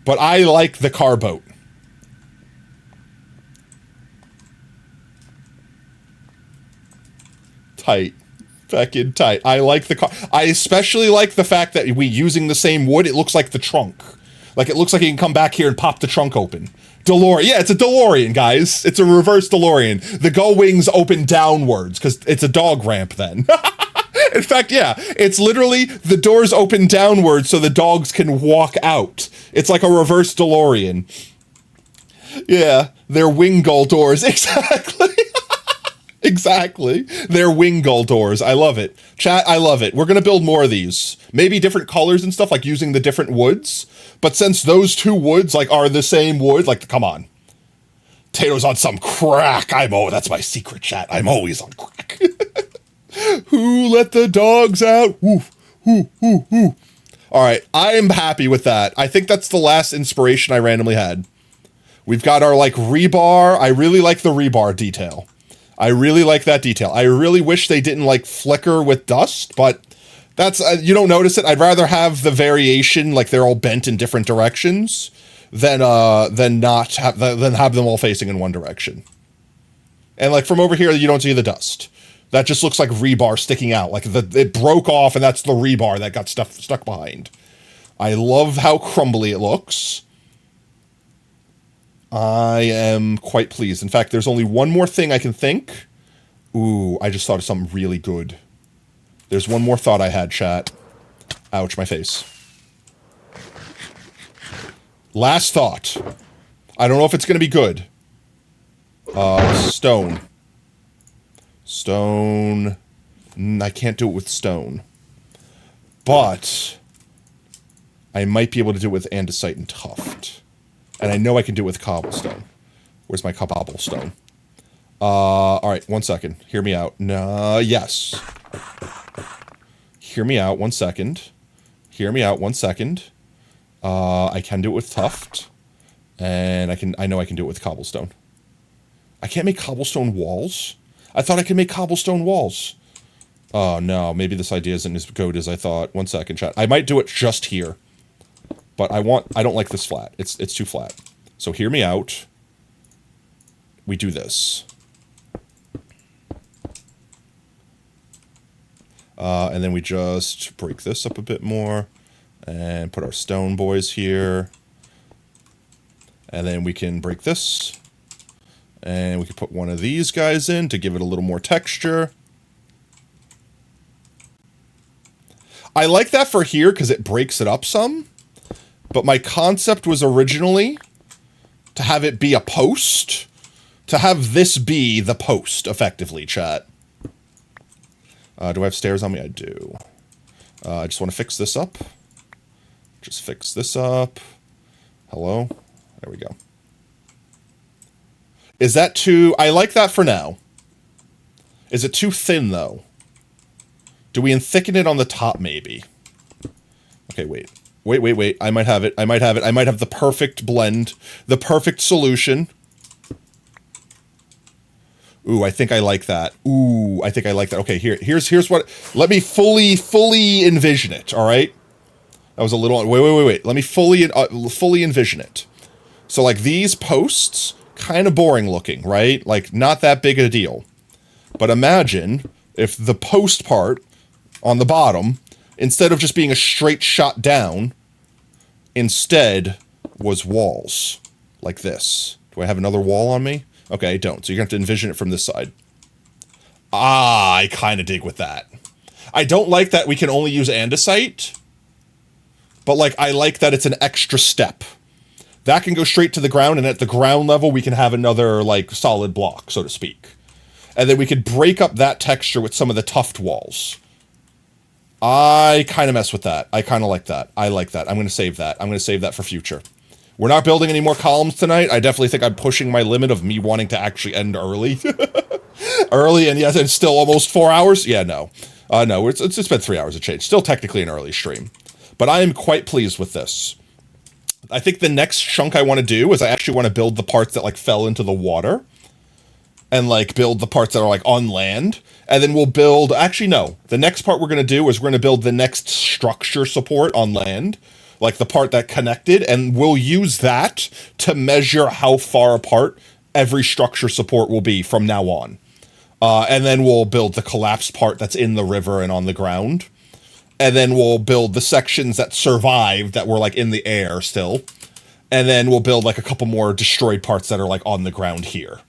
But I like the car boat. Tight. Fucking tight. I like the car. I especially like the fact that we using the same wood, it looks like the trunk. Like, it looks like you can come back here and pop the trunk open. DeLorean. Yeah, it's a DeLorean, guys. It's a reverse DeLorean. The gull wings open downwards, because it's a dog ramp then. In fact, yeah, it's literally the doors open downwards so the dogs can walk out. It's like a reverse DeLorean. Yeah, they're wing gull doors. Exactly. Exactly. They're wing gull doors. I love it. Chat, I love it. We're going to build more of these. Maybe different colors and stuff, like using the different woods. But since those two woods, like, are the same wood, like, come on. Tato's on some crack. That's my secret, chat. I'm always on crack. Who let the dogs out? Woof, whoo, whoo, whoo. All right, I'm happy with that. I think that's the last inspiration I randomly had. We've got our, like, rebar. I really like the rebar detail. I really like that detail. I really wish they didn't, like, flicker with dust, but that's, you don't notice it. I'd rather have the variation, like they're all bent in different directions, than not have, than have them all facing in one direction. And, like, from over here, you don't see the dust. That just looks like rebar sticking out. Like, it broke off, and that's the rebar that got stuck behind. I love how crumbly it looks. I am quite pleased. In fact, there's only one more thing I can think. Ooh, I just thought of something really good. There's one more thought I had, chat. Ouch, my face. Last thought. I don't know if it's going to be good. Stone. Stone. I can't do it with stone. But I might be able to do it with andesite and tuft. And I know I can do it with cobblestone. Where's my cobblestone? Alright, 1 second. Hear me out. No, yes. Hear me out 1 second. Hear me out 1 second. I can do it with tuft. And I know I can do it with cobblestone. I can't make cobblestone walls? I thought I could make cobblestone walls. Oh no, maybe this idea isn't as good as I thought. 1 second, chat. I might do it just here. But I don't like this flat. It's too flat. So hear me out. We do this. And then we just break this up a bit more. And put our stone boys here. And then we can break this. And we can put one of these guys in to give it a little more texture. I like that for here because it breaks it up some. But my concept was originally to have it be a post. To have this be the post, effectively, chat. Do I have stairs on me? I do. I just want to fix this up. Just fix this up. Hello? There we go. Is that too... I like that for now. Is it too thin, though? Do we thicken it on the top, maybe? Okay, wait. Wait. I might have it. I might have the perfect blend. The perfect solution. Ooh, I think I like that. Ooh, I think I like that. Okay, here's what... Let me fully envision it, all right? That was a little... Wait. Let me fully envision it. So, like, these posts, kind of boring looking, right? Like, not that big a deal. But imagine if the post part on the bottom, instead of just being a straight shot down, instead was walls. Like this. Do I have another wall on me? Okay, I don't. So you're going to have to envision it from this side. Ah, I kind of dig with that. I don't like that we can only use andesite. But, like, I like that it's an extra step. That can go straight to the ground, and at the ground level, we can have another, like, solid block, so to speak. And then we could break up that texture with some of the tuft walls. I kind of mess with that. I kind of like that. I like that. I'm going to save that. I'm going to save that for future. We're not building any more columns tonight. I definitely think I'm pushing my limit of me wanting to actually end early. Early, and yes, it's still almost 4 hours. Yeah, no. No, it's been 3 hours of change. Still technically an early stream. But I am quite pleased with this. I think the next chunk I want to do is I actually want to build the parts that, like, fell into the water. And, like, build the parts that are, like, on land. And then we'll build... Actually, no. The next part we're going to do is we're going to build the next structure support on land. Like, the part that connected. And we'll use that to measure how far apart every structure support will be from now on. And then we'll build the collapsed part that's in the river and on the ground. And then we'll build the sections that survived that were, like, in the air still. And then we'll build, like, a couple more destroyed parts that are, like, on the ground here.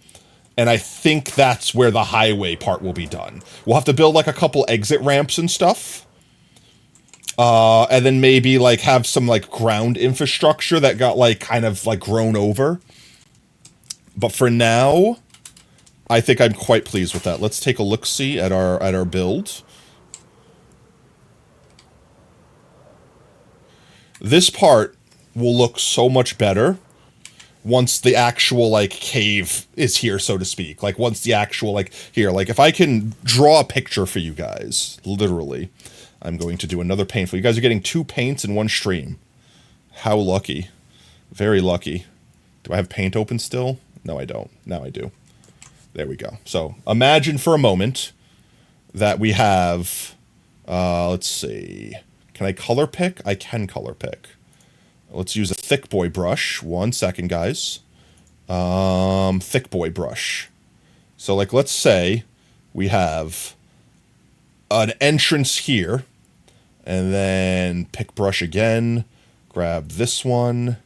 And I think that's where the highway part will be done. We'll have to build, like, a couple exit ramps and stuff. And then maybe, like, have some, like, ground infrastructure that got, like, kind of, like, grown over. But for now, I think I'm quite pleased with that. Let's take a look-see at our build. This part will look so much better once the actual, like, cave is here, so to speak. Like, once the actual, like, here. Like, if I can draw a picture for you guys, literally, I'm going to do another paint for you. You guys are getting 2 paints in one stream. How lucky. Very lucky. Do I have paint open still? No, I don't. Now I do. There we go. So, imagine for a moment that we have, let's see. Can I color pick? I can color pick. Let's use a thick boy brush. 1 second, guys. Thick boy brush. So, like, let's say we have an entrance here. And then pick brush again. Grab this one.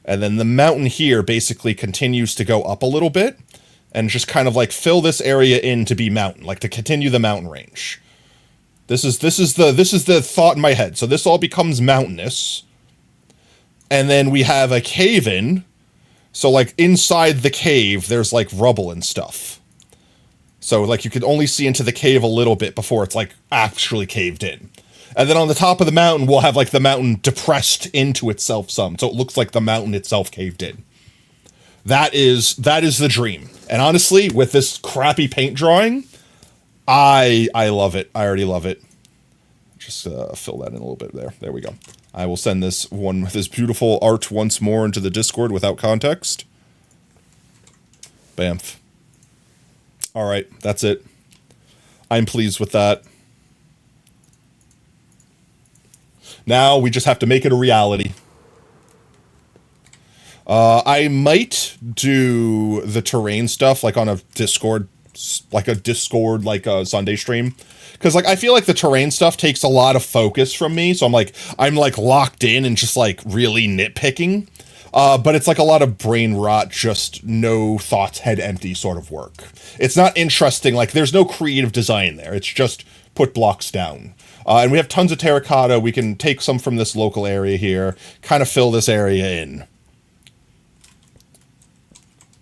And then the mountain here basically continues to go up a little bit. And just kind of, like, fill this area in to be mountain. Like, to continue the mountain range. This is the thought in my head. So this all becomes mountainous. And then we have a cave in. So, like, inside the cave, there's, like, rubble and stuff. So, like, you can only see into the cave a little bit before it's, like, actually caved in. And then on the top of the mountain, we'll have, like, the mountain depressed into itself some. So it looks like the mountain itself caved in. That is the dream. And honestly, with this crappy paint drawing, I love it. I already love it. Just fill that in a little bit there. There we go. I will send this beautiful art once more into the Discord without context. Bamf. All right, that's it. I'm pleased with that. Now we just have to make it a reality. I might do the terrain stuff like on a Discord, like a Sunday stream. Because, like, I feel like the terrain stuff takes a lot of focus from me. So I'm like locked in and just, like, really nitpicking. But it's like a lot of brain rot, just no thoughts, head empty sort of work. It's not interesting. Like, there's no creative design there. It's just put blocks down. And we have tons of terracotta. We can take some from this local area here, kind of fill this area in.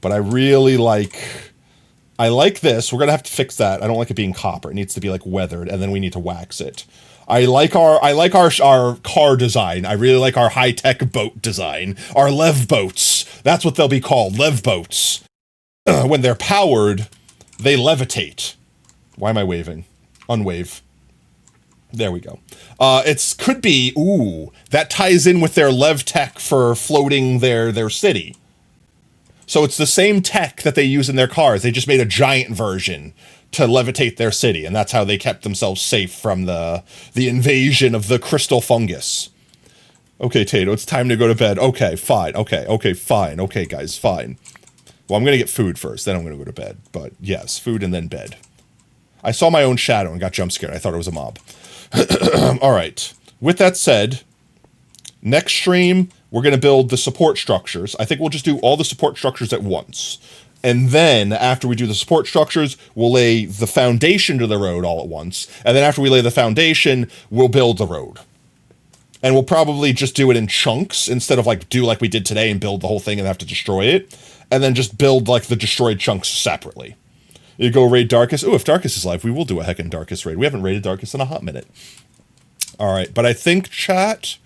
But I really I like this. We're going to have to fix that. I don't like it being copper. It needs to be, like, weathered, and then we need to wax it. I like our car design. I really like our high-tech boat design. Our lev boats. That's what they'll be called, lev boats. When they're powered, they levitate. Why am I waving? Unwave. There we go. Could be, ooh, that ties in with their lev tech for floating their city. So it's the same tech that they use in their cars. They just made a giant version to levitate their city, and that's how they kept themselves safe from the invasion of the crystal fungus. Okay, Tato, it's time to go to bed. Okay, fine. Okay, fine. Okay, guys, fine. Well, I'm going to get food first, then I'm going to go to bed. But yes, food and then bed. I saw my own shadow and got jump scared. I thought it was a mob. All right. With that said, next stream, we're going to build the support structures. I think we'll just do all the support structures at once. And then, after we do the support structures, we'll lay the foundation to the road all at once. And then after we lay the foundation, we'll build the road. And we'll probably just do it in chunks, instead of, like, do like we did today and build the whole thing and have to destroy it. And then just build, like, the destroyed chunks separately. You go raid Darkus. Oh, if Darkus is live, we will do a heckin' Darkus raid. We haven't raided Darkus in a hot minute. All right, but I think, chat,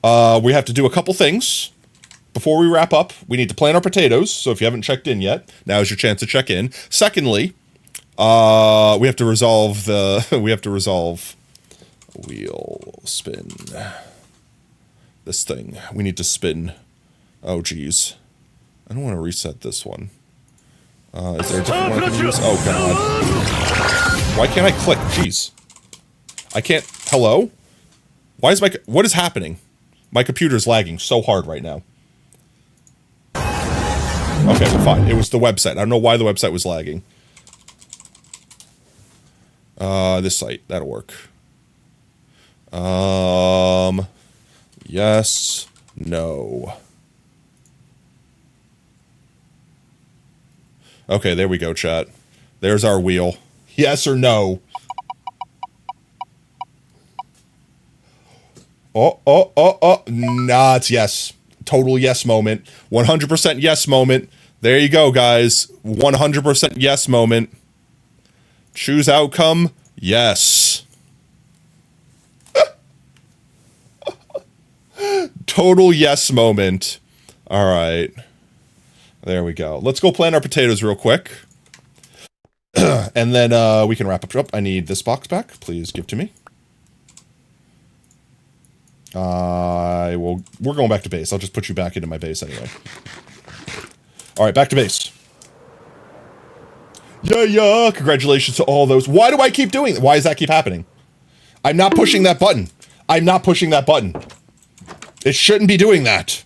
we have to do a couple things. Before we wrap up, we need to plant our potatoes. So if you haven't checked in yet, now's your chance to check in. Secondly, we have to resolve the... Wheel spin. This thing. We need to spin. Oh, geez. I don't want to reset this one. Is there a different one I can use? Oh, God. Why can't I click? Jeez. I can't... Hello? Why is my... What is happening? My computer's lagging so hard right now. Okay, we're fine. It was the website. I don't know why the website was lagging. This site. That'll work. Yes. No. Okay, there we go, chat. There's our wheel. Yes or no? Oh. Nah, it's yes. Total yes moment. 100% yes moment. There you go, guys. 100% yes moment. Choose outcome. Yes. Total yes moment. All right. There we go. Let's go plant our potatoes real quick. And then we can wrap up. I need this box back. Please give to me. We're going back to base. I'll just put you back into my base anyway. All right, back to base. Yeah. Congratulations to all those. Why do I keep doing that? Why does that keep happening? I'm not pushing that button. It shouldn't be doing that.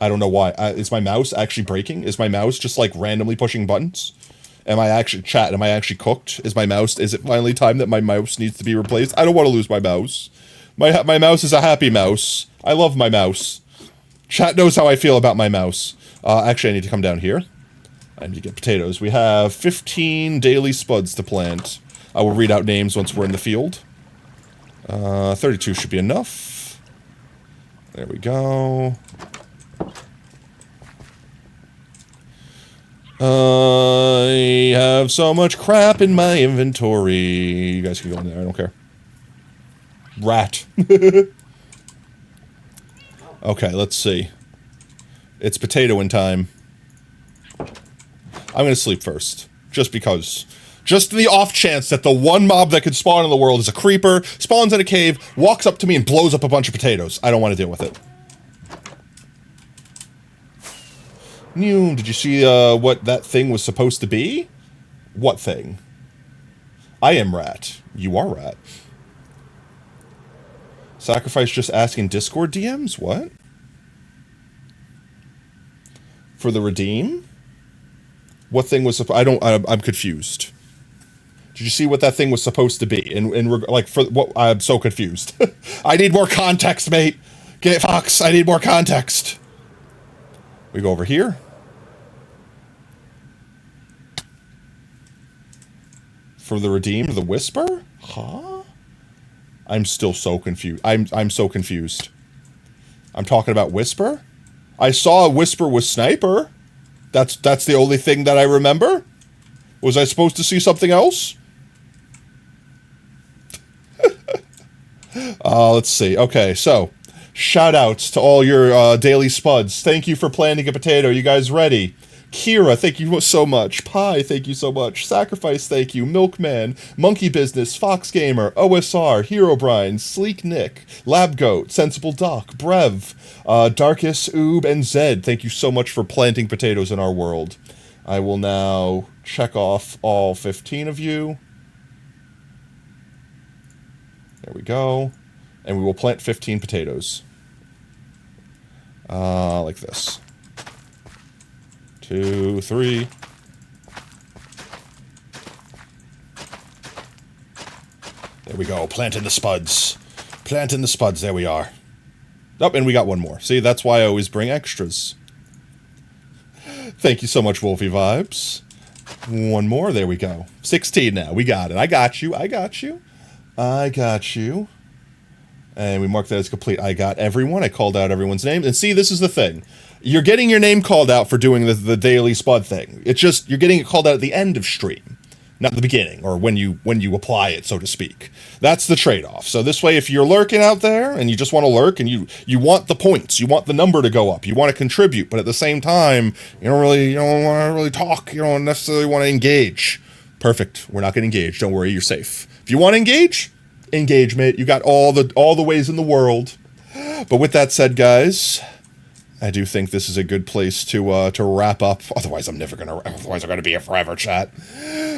I don't know why. Is my mouse actually breaking? Is my mouse just like randomly pushing buttons? Am I actually cooked? Is it finally time that my mouse needs to be replaced? I don't want to lose my mouse. My mouse is a happy mouse. I love my mouse. Chat knows how I feel about my mouse. Actually, I need to come down here. I need to get potatoes. We have 15 daily spuds to plant. I will read out names once we're in the field. 32 should be enough. There we go. I have so much crap in my inventory. You guys can go in there, I don't care. Rat. Okay, let's see. It's potato-in time. I'm gonna sleep first. Just because. Just the off chance that the one mob that could spawn in the world is a creeper, spawns in a cave, walks up to me and blows up a bunch of potatoes. I don't want to deal with it. Did you see what that thing was supposed to be? What thing? I am rat. You are rat. Sacrifice just asking Discord DMs? What? For the redeem? What thing was I'm confused. Did you see what that thing was supposed to be? I'm so confused. I need more context, mate. Get Fox, I need more context. We go over here. For the redeem, the whisper? Huh? I'm still so confused. I'm so confused. I'm talking about whisper? I saw a whisper with sniper. That's the only thing that I remember? Was I supposed to see something else? Let's see. Okay, so shout outs to all your daily spuds. Thank you for planting a potato. You guys ready? Kira, thank you so much. Pie, thank you so much. Sacrifice, thank you. Milkman, Monkey Business, Fox Gamer, OSR, Herobrine, Sleek Nick, Lab Goat, Sensible Doc, Brev, Darkus, Oob, and Zed. Thank you so much for planting potatoes in our world. I will now check off all 15 of you. There we go. And we will plant 15 potatoes. Like this. 2, 3. There we go. Planting the spuds. Planting the spuds. There we are. Oh, and we got one more. See, that's why I always bring extras. Thank you so much, Wolfie Vibes. One more. There we go. 16 now. We got it. I got you. And we mark that as complete. I got everyone. I called out everyone's name. And see, this is the thing. You're getting your name called out for doing the daily spud thing. It's just you're getting it called out at the end of stream, not the beginning, or when you apply it, so to speak. That's the trade-off. So this way, if you're lurking out there and you just want to lurk and you want the points, you want the number to go up, you want to contribute, but at the same time, you don't want to really talk, you don't necessarily want to engage. Perfect. We're not going to engage. Don't worry, you're safe. If you want to engage, engagement. You got all the ways in the world. But with that said, guys, I do think this is a good place to wrap up. Otherwise, I'm gonna be here forever, chat.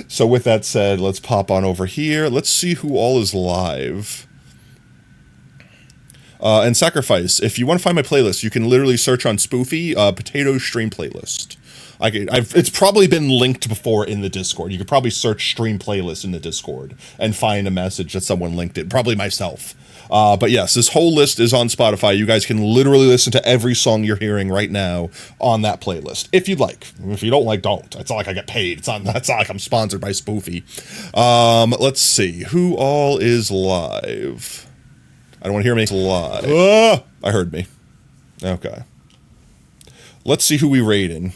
So with that said, let's pop on over here. Let's see who all is live. And Sacrifice, if you want to find my playlist, you can literally search on Spoofy, Potato Stream Playlist. It's probably been linked before in the Discord. You could probably search Stream Playlist in the Discord and find a message that someone linked it. Probably myself. But yes, this whole list is on Spotify. You guys can literally listen to every song you're hearing right now on that playlist, if you'd like. If you don't like, don't. It's not like I get paid. It's not like I'm sponsored by Spoofy. Let's see. Who all is live? I don't want to hear me live. I heard me. Okay. Let's see who we rating.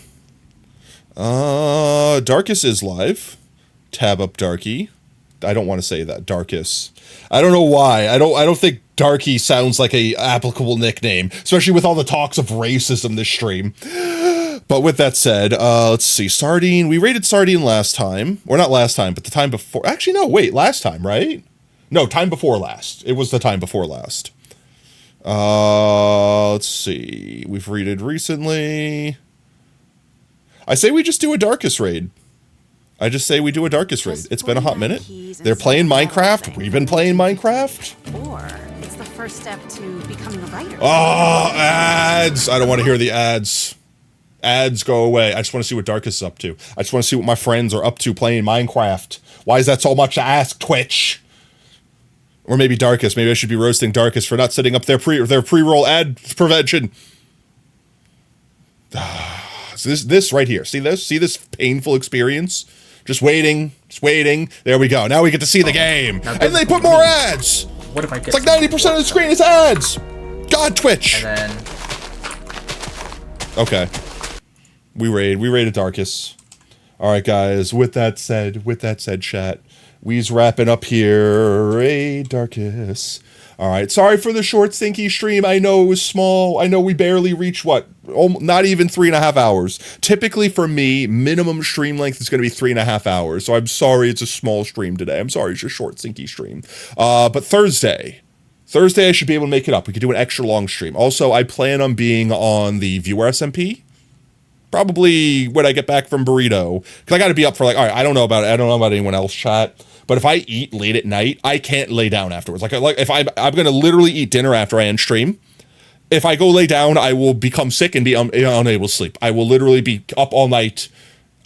Darkus is live. Tab up Darky. I don't want to say that. Darkus. I don't know why. I don't think Darky sounds like a applicable nickname, especially with all the talks of racism this stream. But with that said, let's see. Sardine. We rated Sardine last time. Or not last time, but the time before. Actually, no, wait. Last time, right? No, time before last. It was the time before last. Let's see. We've rated recently. I say we just do a Darkus raid. I just say we do a Darkus raid. It's been a hot minute. They're playing Minecraft. We've been playing Minecraft. Or it's the first step to becoming a writer. Oh, ads. I don't want to hear the ads. Ads, go away. I just want to see what Darkus is up to. I just want to see what my friends are up to playing Minecraft. Why is that so much to ask, Twitch? Or maybe Darkus. Maybe I should be roasting Darkus for not setting up their pre-roll ad prevention. So this right here. See this? See this painful experience? Just waiting. There we go. Now we get to see the game. And they put more ads. What if I get? It's like 90% of the screen is ads. God, Twitch. And then. Okay. We rated Darkus. All right, guys. With that said, chat, we's wrapping up here. Raid Darkus. All right. Sorry for the short, stinky stream. I know it was small. I know we barely reached not even 3.5 hours. Typically for me, minimum stream length is going to be 3.5 hours. So I'm sorry it's a small stream today. I'm sorry it's a short, stinky stream. But Thursday I should be able to make it up. We could do an extra long stream. Also, I plan on being on the viewer SMP. Probably when I get back from Burrito. Because I got to be up for all right, I don't know about anyone else, chat. But if I eat late at night, I can't lay down afterwards. Like if I'm going to literally eat dinner after I end stream. If I go lay down, I will become sick and be unable to sleep. I will literally be up all night,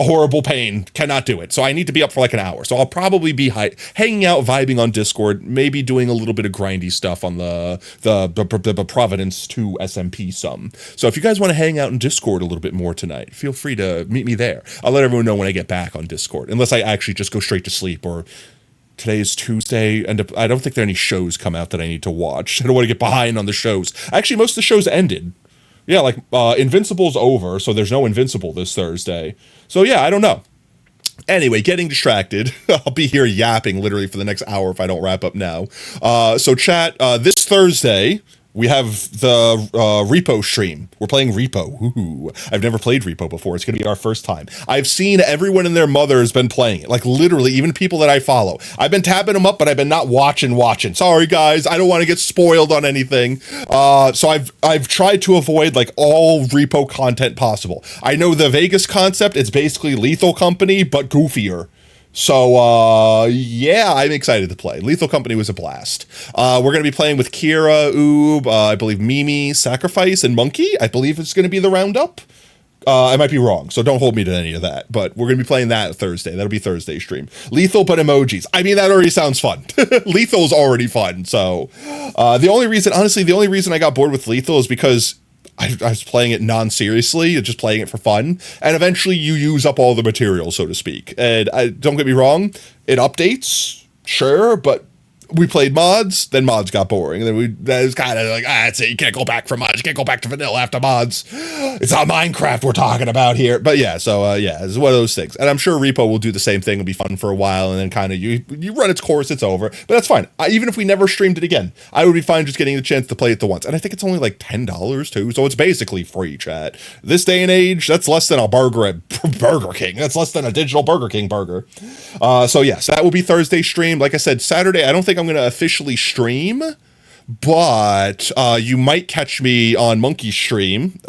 horrible pain, cannot do it. So I need to be up for like an hour. So I'll probably be hanging out, vibing on Discord, maybe doing a little bit of grindy stuff on the Providence 2 SMP some. So if you guys want to hang out in Discord a little bit more tonight, feel free to meet me there. I'll let everyone know when I get back on Discord, unless I actually just go straight to sleep or... Today's Tuesday, and I don't think there are any shows come out that I need to watch. I don't want to get behind on the shows. Actually, most of the shows ended. Yeah, like Invincible's over, so there's no Invincible this Thursday. So yeah, I don't know. Anyway, getting distracted. I'll be here yapping literally for the next hour if I don't wrap up now. So chat, this Thursday... We have the Repo stream. We're playing Repo. Ooh, I've never played Repo before. It's going to be our first time. I've seen everyone and their mother has been playing it. Like literally, even people that I follow. I've been tabbing them up, but I've been not watching. Sorry, guys. I don't want to get spoiled on anything. So I've tried to avoid like all Repo content possible. I know the Vegas concept. It's basically Lethal Company, but goofier. So, yeah, I'm excited to play. Lethal Company was a blast. We're going to be playing with Kira, Oob, I believe Mimi, Sacrifice, and Monkey. I believe it's going to be the roundup. I might be wrong, so don't hold me to any of that. But we're going to be playing that Thursday. That'll be Thursday stream. Lethal, but emojis. I mean, that already sounds fun. Lethal's already fun. So, the only reason I got bored with Lethal is because I was playing it non-seriously, just playing it for fun, and eventually you use up all the material, so to speak. And don't get me wrong, it updates, sure, but we played mods, then mods got boring. And then that was kind of like, that's it. You can't go back for mods. You can't go back to vanilla after mods. It's not Minecraft we're talking about here. But yeah, so it's one of those things. And I'm sure Repo will do the same thing. It'll be fun for a while. And then kind of you run its course, it's over. But that's fine. Even if we never streamed it again, I would be fine just getting the chance to play it the once. And I think it's only like $10 too. So it's basically free, chat. This day and age, that's less than a burger at Burger King. That's less than a digital Burger King burger. So yes, that will be Thursday stream. Like I said, Saturday, I don't think I'm going to officially stream, but you might catch me on Monkey's stream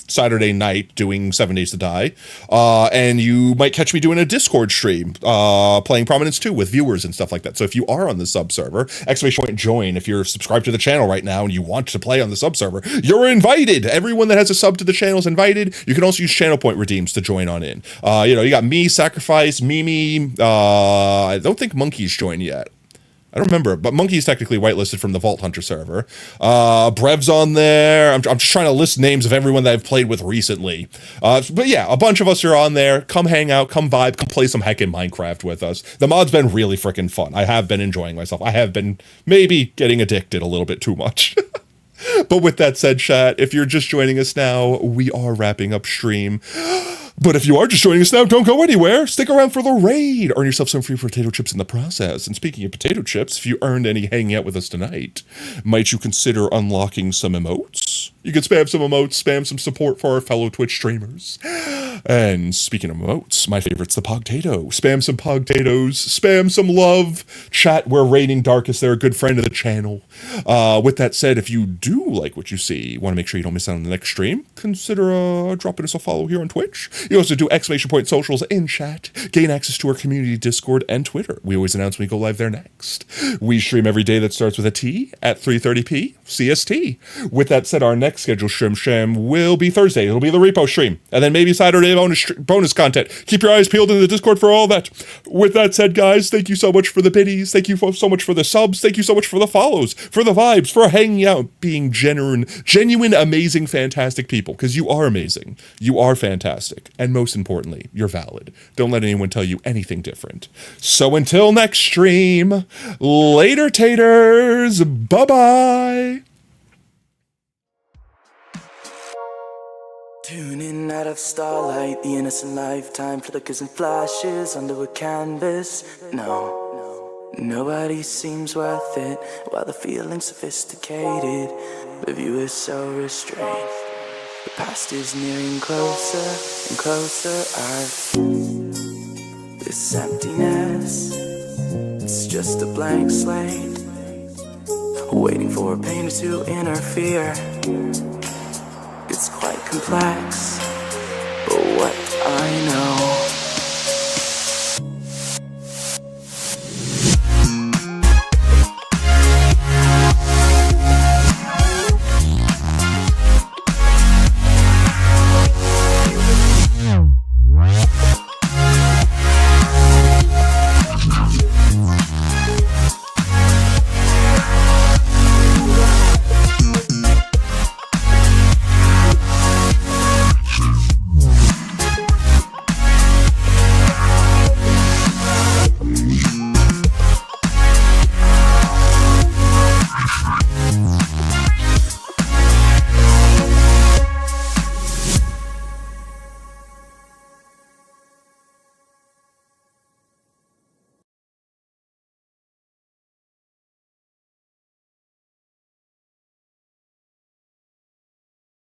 Saturday night doing 7 Days to Die, and you might catch me doing a Discord stream playing Prominence 2 with viewers and stuff like that. So if you are on the sub server, _join. If you're subscribed to the channel right now and you want to play on the sub server, you're invited. Everyone that has a sub to the channel is invited. You can also use channel point redeems to join on in. You got me, Sacrifice, Mimi. I don't think Monkey's joined yet. I don't remember, but Monkey's technically whitelisted from the Vault Hunter server. Brev's on there. I'm just trying to list names of everyone that I've played with recently. But yeah, a bunch of us are on there. Come hang out, come vibe, come play some heckin' Minecraft with us. The mod's been really freaking fun. I have been enjoying myself. I have been maybe getting addicted a little bit too much. But with that said, chat, if you're just joining us now, we are wrapping up stream. But if you are just joining us now, don't go anywhere. Stick around for the raid. Earn yourself some free potato chips in the process. And speaking of potato chips, if you earned any hanging out with us tonight, might you consider unlocking some emotes? You can spam some emotes, spam some support for our fellow Twitch streamers. And speaking of emotes, my favorite's the Pogtato. Spam some Pogtatoes, spam some love. Chat, we're raiding Darkest. They're a good friend of the channel. With that said, if you do like what you see, want to make sure you don't miss out on the next stream, consider dropping us a follow here on Twitch. You also do ! Socials in chat, gain access to our community Discord and Twitter. We always announce when we go live there next. We stream every day that starts with a T at 3:30 CST. With that said, our next scheduled stream will be Thursday. It'll be the repo stream. And then maybe Saturday bonus content. Keep your eyes peeled in the Discord for all that. With that said, guys, thank you so much for the biddies. Thank you so much for the subs. Thank you so much for the follows, for the vibes, for hanging out, being genuine, amazing, fantastic people. Because you are amazing. You are fantastic. And most importantly, you're valid. Don't let anyone tell you anything different. So until next stream, later, taters. Bye-bye. Tuning out of starlight, the innocent lifetime flickers and flashes under a canvas. No, nobody seems worth it, while the feeling's sophisticated. The view is so restrained. The past is nearing closer and closer. This emptiness, it's just a blank slate, waiting for a painter to interfere. It's quite complex, but what I know